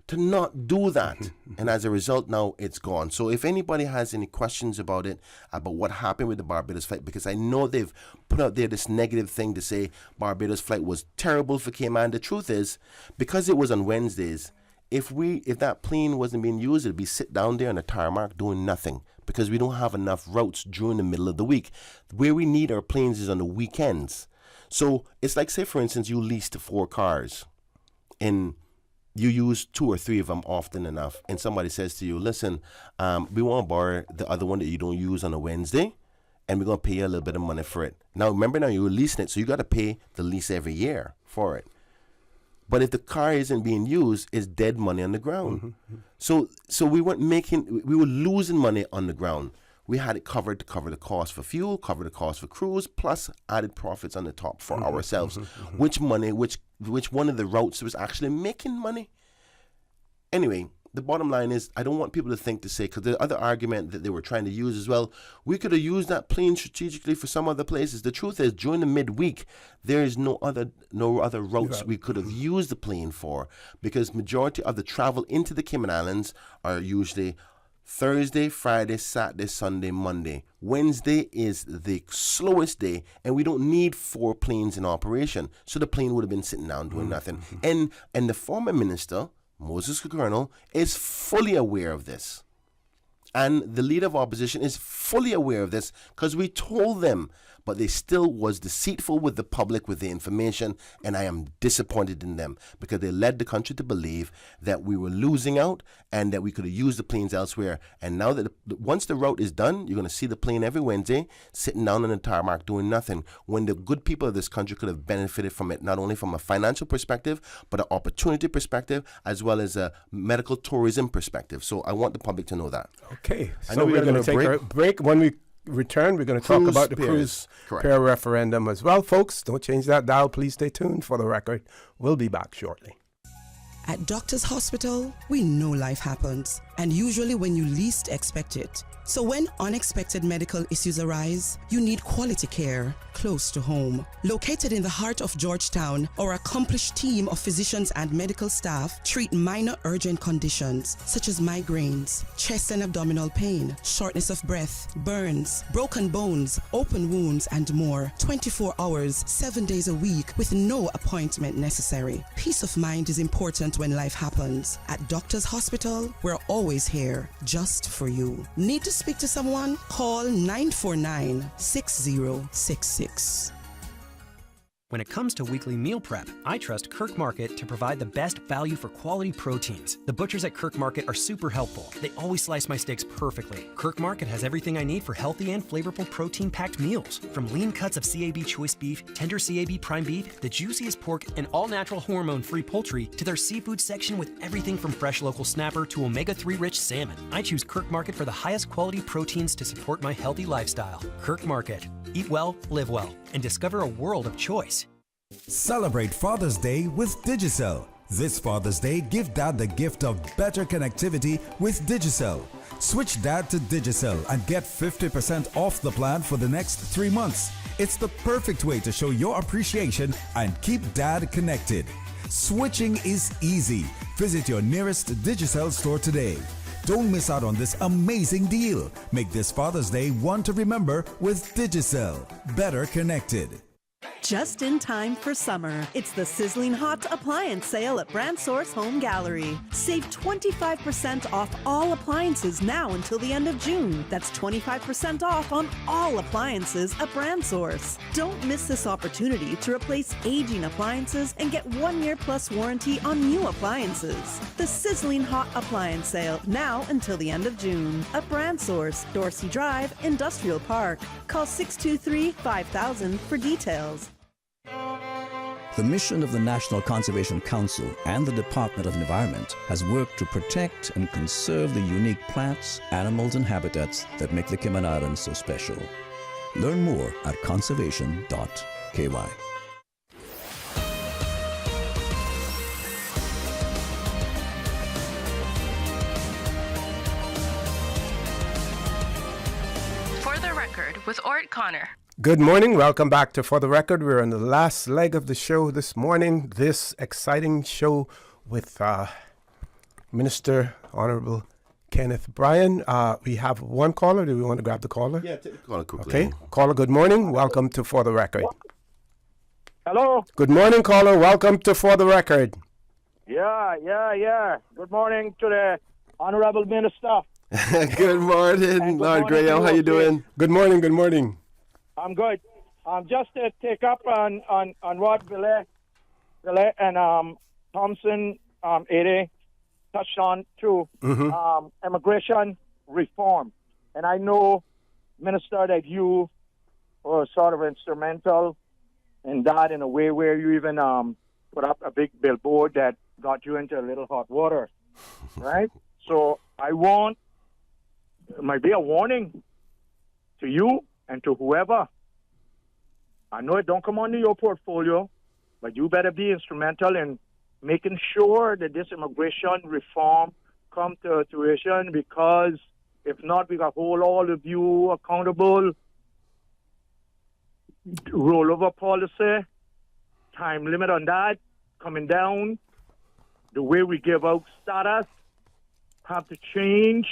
to not do that. And as a result, now it's gone. So if anybody has any questions about it, about what happened with the Barbados flight, because I know they've put out there this negative thing to say Barbados flight was terrible for Cayman. The truth is, because it was on Wednesdays, if that plane wasn't being used, it'd be sit down there on the tarmac doing nothing, because we don't have enough routes during the middle of the week. Where we need our planes is on the weekends. So it's like, say, for instance, you leased 4 cars and you use 2 or 3 of them often enough, and somebody says to you, listen, we want to borrow the other one that you don't use on a Wednesday, and we're going to pay you a little bit of money for it. Now, remember, now you're leasing it, so you got to pay the lease every year for it. But if the car isn't being used, it's dead money on the ground. So we were losing money on the ground. We had it covered to cover the cost for fuel, cover the cost for crews, plus added profits on the top for ourselves. Which one of the routes was actually making money? Anyway, the bottom line is, I don't want people to think to say, because the other argument that they were trying to use as well, we could have used that plane strategically for some other places. The truth is, during the midweek, there is no other routes we could have used the plane for, because majority of the travel into the Cayman Islands are usually Thursday, Friday, Saturday, Sunday, Monday. Wednesday is the slowest day, and we don't need 4 planes in operation. So the plane would have been sitting down doing nothing. And the former minister, Moses Colonel, is fully aware of this. And the leader of opposition is fully aware of this, because we told them, but they still was deceitful with the public with the information, and I am disappointed in them, because they led the country to believe that we were losing out and that we could have used the planes elsewhere. And now that once the route is done, you're going to see the plane every Wednesday sitting down on the tarmac doing nothing, when the good people of this country could have benefited from it, not only from a financial perspective, but an opportunity perspective, as well as a medical tourism perspective. So I want the public to know that.
Okay,
I
so
know
we're going to take a break. When we return, we're going to talk about the cruise pair referendum as well. Folks, don't change that dial. Please stay tuned for the record. We'll be back shortly.
At Doctors Hospital, we know life happens, and usually when you least expect it. So when unexpected medical issues arise, you need quality care close to home. Located in the heart of Georgetown, our accomplished team of physicians and medical staff treat minor urgent conditions such as migraines, chest and abdominal pain, shortness of breath, burns, broken bones, open wounds, and more. 24 hours, 7 days a week with no appointment necessary. Peace of mind is important when life happens. At Doctors Hospital, we're always here just for you. Need to speak to someone? Call 949-6066.
When it comes to weekly meal prep, I trust Kirk Market to provide the best value for quality proteins. The butchers at Kirk Market are super helpful. They always slice my steaks perfectly. Kirk Market has everything I need for healthy and flavorful protein-packed meals. From lean cuts of CAB choice beef, tender CAB prime beef, the juiciest pork, and all-natural hormone-free poultry, to their seafood section with everything from fresh local snapper to omega-3 rich salmon. I choose Kirk Market for the highest quality proteins to support my healthy lifestyle. Kirk Market. Eat well, live well, and discover a world of choice.
Celebrate Father's Day with Digicel. This Father's Day, give Dad the gift of better connectivity with Digicel. Switch Dad to Digicel and get 50% off the plan for the next 3 months. It's the perfect way to show your appreciation and keep Dad connected. Switching is easy. Visit your nearest Digicel store today. Don't miss out on this amazing deal. Make this Father's Day one to remember with Digicel. Better connected.
Just in time for summer, it's the sizzling hot appliance sale at Brand Source Home Gallery. Save 25% off all appliances now until the end of June. That's 25% off on all appliances at Brand Source. Don't miss this opportunity to replace aging appliances and get 1 year plus warranty on new appliances. The sizzling hot appliance sale now until the end of June at Brand Source, Dorsey Drive, Industrial Park. Call 623-5000 for details.
The mission of the National Conservation Council and the Department of Environment has worked to protect and conserve the unique plants, animals, and habitats that make the Cayman Islands so special. Learn more at conservation.ky.
For the Record with Orrett Connor.
Good morning. Welcome back to For the Record. We're on the last leg of the show this morning. This exciting show with Minister Honorable Kenneth Bryan. We have one caller. Do we want to grab the caller?
Yeah, take the caller quickly.
Okay. Caller, good morning. Welcome to For the Record.
Hello.
Good morning, caller. Welcome to For the Record.
Yeah. Good morning to the Honorable Minister.
Good morning, Lord Graham. How you doing?
Good morning.
I'm good. Just to take up on what Ville and Thompson 80 touched on too, immigration reform. And I know, Minister, that you were sort of instrumental in that in a way where you even put up a big billboard that got you into a little hot water, right? So it might be a warning to you and to whoever. I know it don't come under your portfolio, but you better be instrumental in making sure that this immigration reform come to fruition, because if not, we got to hold all of you accountable. Rollover policy, time limit on that, coming down. The way we give out status have to change.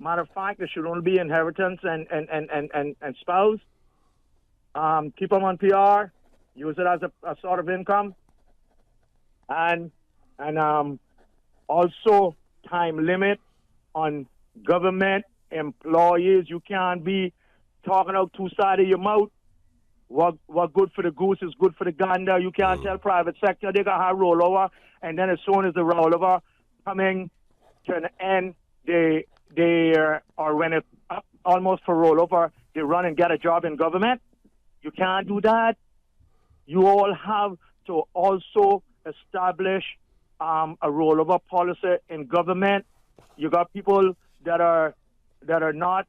Matter of fact, there should only be inheritance and spouse. Keep them on PR. Use it as a sort of income. And also time limit on government employees. You can't be talking out two sides of your mouth. What good for the goose is good for the gander. You can't tell private sector they got high rollover, and then as soon as the rollover coming to an end, or when it's up almost for rollover, they run and get a job in government. You can't do that. You all have to also establish a rollover policy in government. You got people that are not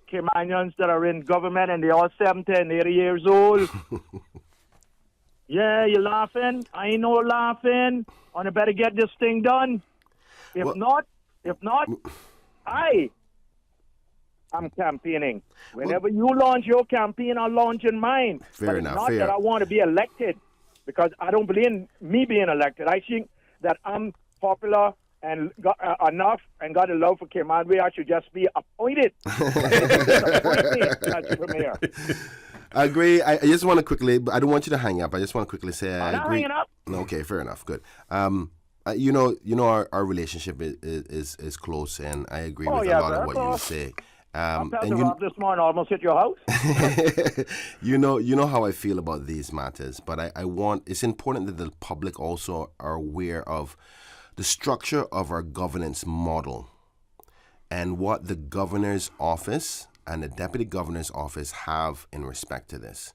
Caymanians that are in government, and they're all 70 and 80 years old. Yeah, you're laughing. I ain't no laughing. I better get this thing done. If not, I'm campaigning. Whenever you launch your campaign, I'm launching mine.
Fair enough.
Not that I want to be elected, because I don't believe in me being elected. I think that I'm popular and got enough and got a love for Cayman. I should just be appointed. As premier.
I agree. I just want to quickly, I don't want you to hang up. I just want to quickly say
I'm not
agree.
hanging up.
Okay, fair enough. Good. You know, our relationship is close, and I agree with a lot of what you say.
I felt the rock this morning, almost hit your house.
You know how I feel about these matters, but it's important that the public also are aware of the structure of our governance model and what the governor's office and the deputy governor's office have in respect to this.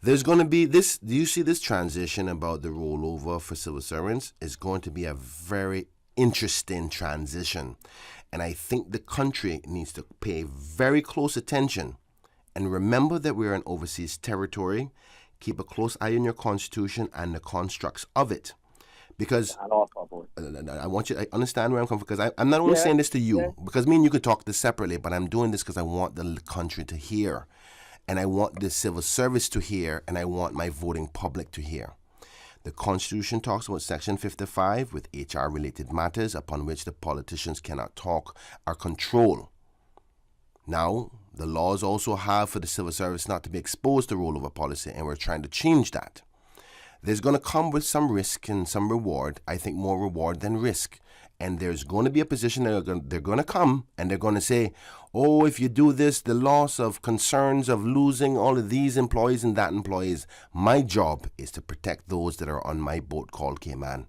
There's going to be this, do you see this transition about the rollover for civil servants is going to be a very interesting transition. And I think the country needs to pay very close attention and remember that we're an overseas territory. Keep a close eye on your constitution and the constructs of it. Because I want you to understand where I'm coming from, because I'm not only saying this to you, because me and you could talk this separately, but I'm doing this because I want the country to hear, and I want the civil service to hear, and I want my voting public to hear. The Constitution talks about Section 55 with HR-related matters upon which the politicians cannot talk or control. Now, the laws also have for the civil service not to be exposed to rollover policy, and we're trying to change that. There's going to come with some risk and some reward. I think more reward than risk. And there's going to be a position that they're going to come and they're going to say, oh, if you do this, the loss of concerns of losing all of these employees and that employees. My job is to protect those that are on my boat called Cayman.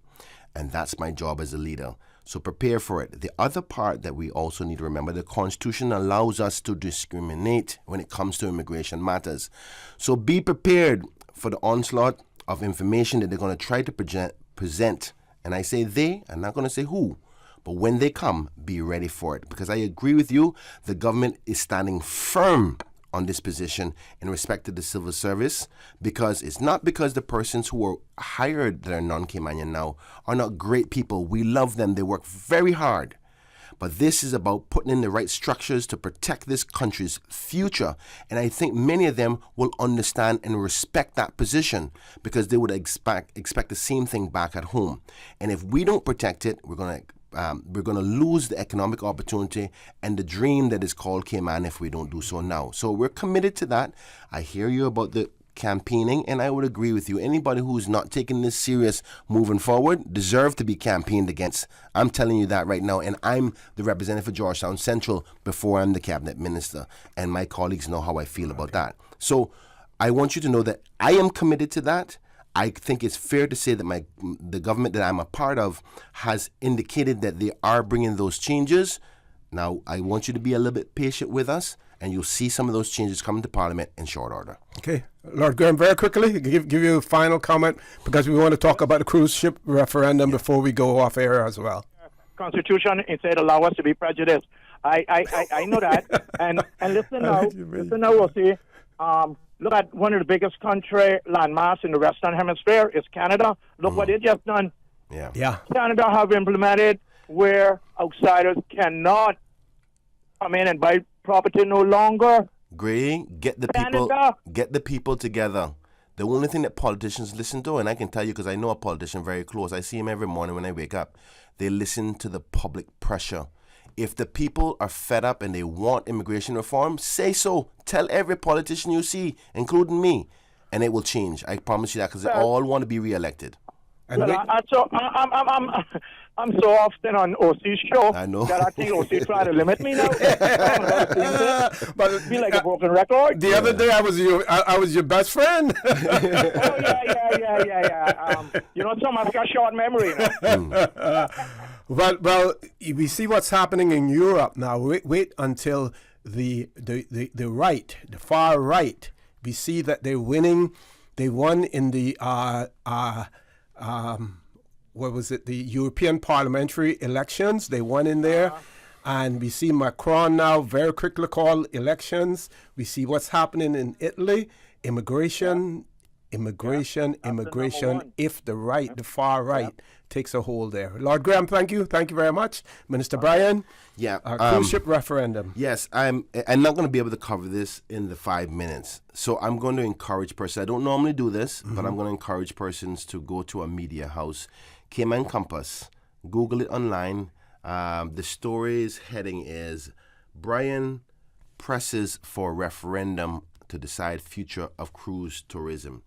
And that's my job as a leader. So prepare for it. The other part that we also need to remember, the Constitution allows us to discriminate when it comes to immigration matters. So be prepared for the onslaught of information that they're going to try to present. And I say they, I'm not going to say who. But when they come, be ready for it. Because I agree with you, the government is standing firm on this position in respect to the civil service, because it's not because the persons who are hired that are non-Caymanian now are not great people. We love them. They work very hard. But this is about putting in the right structures to protect this country's future. And I think many of them will understand and respect that position, because they would expect the same thing back at home. And if we don't protect it, we're going to lose the economic opportunity and the dream that is called Cayman if we don't do so now. So we're committed to that. I hear you about the campaigning, and I would agree with you. Anybody who's not taking this serious moving forward deserve to be campaigned against. I'm telling you that right now, and I'm the representative for Georgetown Central before I'm the cabinet minister, and my colleagues know how I feel about that. So I want you to know that I am committed to that. I think it's fair to say that the government that I'm a part of has indicated that they are bringing those changes. Now, I want you to be a little bit patient with us, and you'll see some of those changes coming to Parliament in short order.
Okay. Lord Graham, very quickly, give you a final comment, because we want to talk about the cruise ship referendum before we go off air as well.
Constitution instead allow us to be prejudiced. I know that. And listen now, we'll see. Look at one of the biggest country landmass in the Western Hemisphere is Canada. Look what they just done.
Yeah.
Canada have implemented where outsiders cannot come in and buy property no longer.
Gray, get the people together. The only thing that politicians listen to, and I can tell you because I know a politician very close, I see him every morning when I wake up, they listen to the public pressure. If the people are fed up and they want immigration reform, say so. Tell every politician you see, including me, and it will change. I promise you that, because they all want to be re-elected.
I'm so often on OC's show
I know.
that I think OC try to limit me now. But be like a broken record.
The other day I was your best friend.
Yeah. Some have got short memory.
Well, we see what's happening in Europe now. Wait until the right, the far right. We see that they're winning. They won in the the European parliamentary elections. They won in there. And we see Macron now very quickly call elections. We see what's happening in Italy. Immigration. If the far right takes a hold there. Lord Graham, thank you very much. Minister Bryan, cruise ship referendum.
Yes, I'm not going to be able to cover this in the 5 minutes, so I'm going to encourage persons. I don't normally do this, but I'm going to encourage persons to go to a media house, Cayman Compass, Google it online. The story's heading is Bryan presses for referendum to decide future of cruise tourism.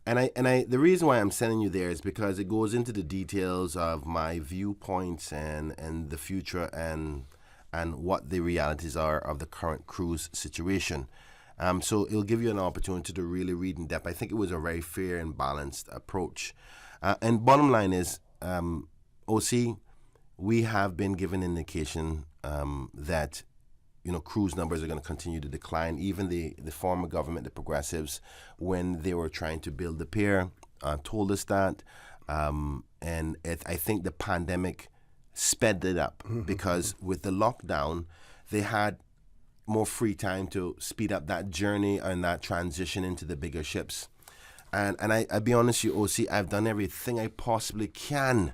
And the reason why I'm sending you there is because it goes into the details of my viewpoints and the future and what the realities are of the current cruise situation. So it'll give you an opportunity to really read in depth. I think it was a very fair and balanced approach. And bottom line is, OC, we have been given indication that cruise numbers are going to continue to decline. Even the former government, the Progressives, when they were trying to build the pier, told us that. And I think the pandemic sped it up because with the lockdown, they had more free time to speed up that journey and that transition into the bigger ships. And I'll be honest with you, OC, I've done everything I possibly can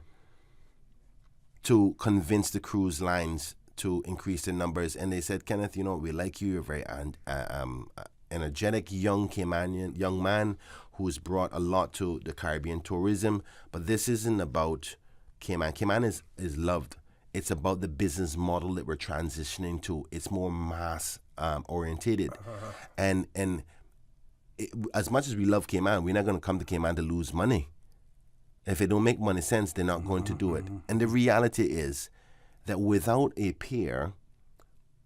to convince the cruise lines to increase their numbers. And they said, Kenneth, we like you. You're a very energetic young man who's brought a lot to the Caribbean tourism. But this isn't about Cayman. Cayman is loved. It's about the business model that we're transitioning to. It's more mass orientated. And as much as we love Cayman, we're not going to come to Cayman to lose money. If it don't make money sense, they're not going to do it. And the reality is that without a pier,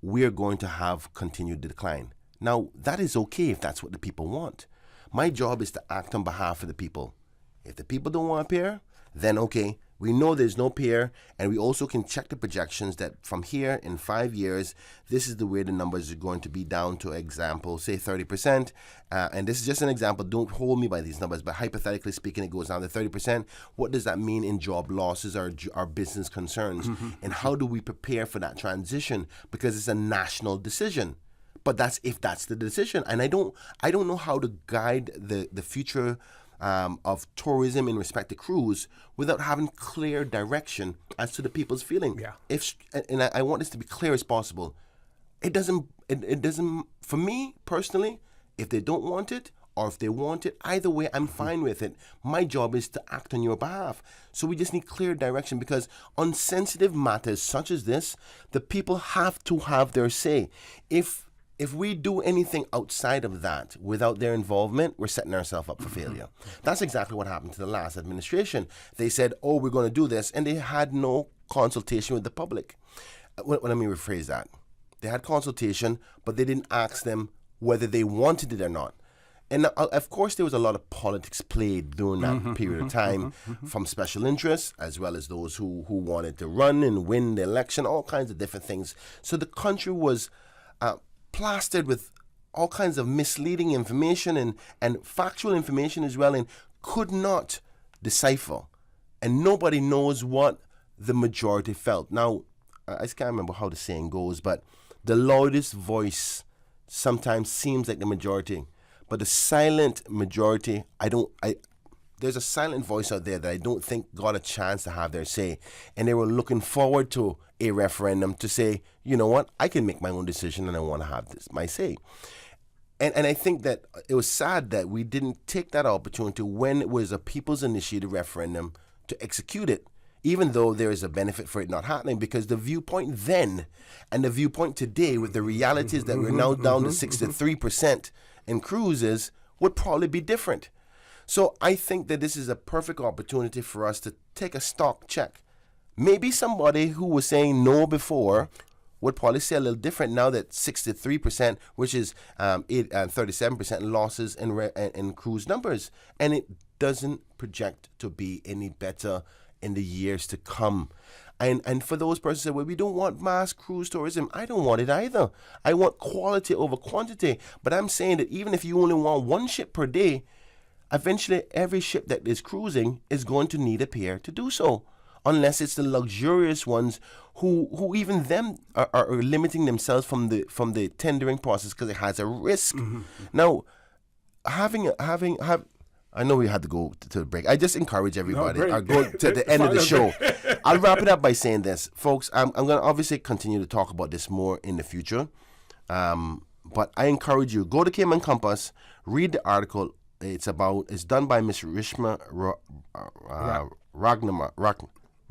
we're going to have continued decline. Now, that is okay if that's what the people want. My job is to act on behalf of the people. If the people don't want a pier, then okay, We know there's no pier, and we also can check the projections that from here in 5 years, this is the way the numbers are going to be down to, example, say 30%. And this is just an example. Don't hold me by these numbers, but hypothetically speaking, it goes down to 30%. What does that mean in job losses or business concerns? And how do we prepare for that transition? Because it's a national decision. But that's if that's the decision. And I don't know how to guide the future of tourism in respect to cruise without having clear direction as to the people's feeling. Yeah. I want this to be clear as possible. It doesn't for me personally, if they don't want it or if they want it, either way I'm fine with it. My job is to act on your behalf. So we just need clear direction, because on sensitive matters such as this, the people have to have their say. If we do anything outside of that without their involvement, we're setting ourselves up for failure. That's exactly what happened to the last administration. They said, oh, we're going to do this, and they had no consultation with the public. Let me rephrase that. They had consultation, but they didn't ask them whether they wanted it or not. And of course, there was a lot of politics played during that period of time from special interests, as well as those who wanted to run and win the election, all kinds of different things. So the country was plastered with all kinds of misleading information and factual information as well, and could not decipher. And nobody knows what the majority felt. Now, I just can't remember how the saying goes, but the loudest voice sometimes seems like the majority. But the silent majority, there's a silent voice out there that I don't think got a chance to have their say. And they were looking forward to a referendum to say, you know what, I can make my own decision and I want to have my say. And I think that it was sad that we didn't take that opportunity when it was a people's initiated referendum to execute it, even though there is a benefit for it not happening, because the viewpoint then and the viewpoint today with the realities that we're now down to 63% in cruises would probably be different. So I think that this is a perfect opportunity for us to take a stock check. Maybe somebody who was saying no before would probably say a little different now that 63%, which is 37% losses in cruise numbers. And it doesn't project to be any better in the years to come. And for those persons who say, well, we don't want mass cruise tourism, I don't want it either. I want quality over quantity. But I'm saying that even if you only want one ship per day, eventually every ship that is cruising is going to need a pier to do so. Unless it's the luxurious ones who even them are limiting themselves from the tendering process because it has a risk. Now, I know we had to go to the break. I just encourage everybody. I go to the end of the show. I'll wrap it up by saying this, folks. I'm going to obviously continue to talk about this more in the future, but I encourage you, go to Cayman Compass, read the article. It's done by Miss Rishma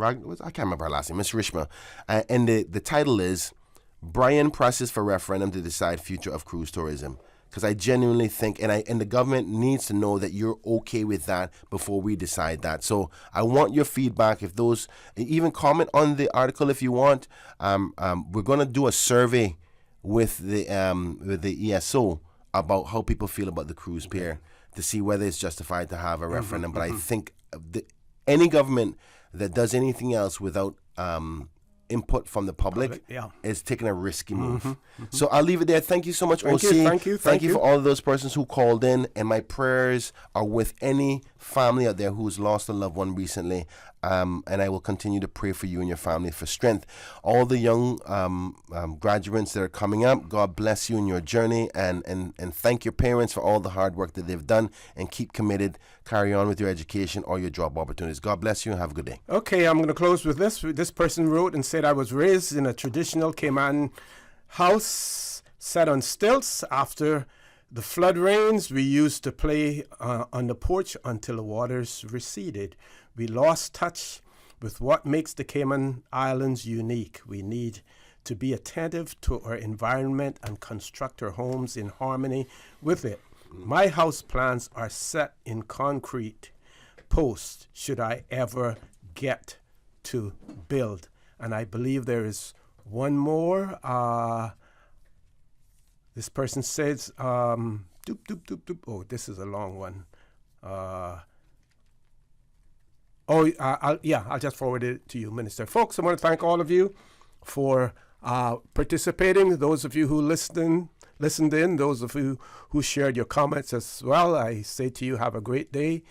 I can't remember her last name, Miss Rishma, and the title is Bryan Presses for Referendum to Decide Future of Cruise Tourism. Because I genuinely think, and the government needs to know that you're okay with that before we decide that. So I want your feedback. If those, even comment on the article if you want. We're going to do a survey with the ESO about how people feel about the cruise pier to see whether it's justified to have a referendum. But I think any government that does anything else without input from the public is taking a risky move. So I'll leave it there. Thank you so much, OC.
Thank you
for all of those persons who called in, and my prayers are with any family out there who's lost a loved one recently, and I will continue to pray for you and your family for strength. All the young graduates that are coming up, God bless you in your journey, and thank your parents for all the hard work that they've done, and keep committed. Carry on with your education or your job opportunities. God bless you and have a good day.
Okay, I'm going to close with this. This person wrote and said, I was raised in a traditional Cayman house set on stilts. After the flood rains, we used to play on the porch until the waters receded. We lost touch with what makes the Cayman Islands unique. We need to be attentive to our environment and construct our homes in harmony with it. My house plans are set in concrete posts should I ever get to build. And I believe there is one more. This person says, oh, this is a long one. I'll just forward it to you, Minister. Folks, I want to thank all of you for participating. Those of you who listened in, those of you who shared your comments as well, I say to you, have a great day.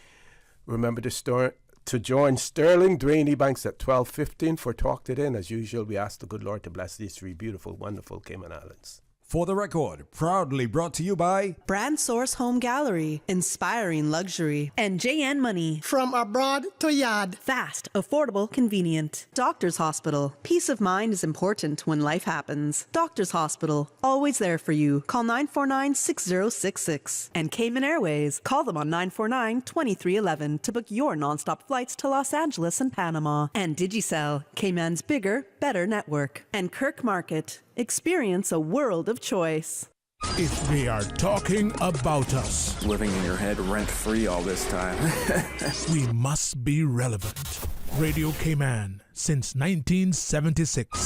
Remember to join Sterling Dwayne Ebanks at 12:15 for Talk Today. And as usual, we ask the good Lord to bless these three beautiful, wonderful Cayman Islands.
For the Record, proudly brought to you by
Brand Source Home Gallery, inspiring luxury, and JN Money.
From abroad to yard.
Fast, affordable, convenient. Doctor's Hospital. Peace of mind is important when life happens. Doctor's Hospital, always there for you. Call 949-6066. And Cayman Airways. Call them on 949-2311 to book your nonstop flights to Los Angeles and Panama. And Digicel, Cayman's bigger, better network. And Kirk Market. Experience a world of choice.
If they are talking about us,
living in your head rent-free all this time,
we must be relevant. Radio Cayman since 1976.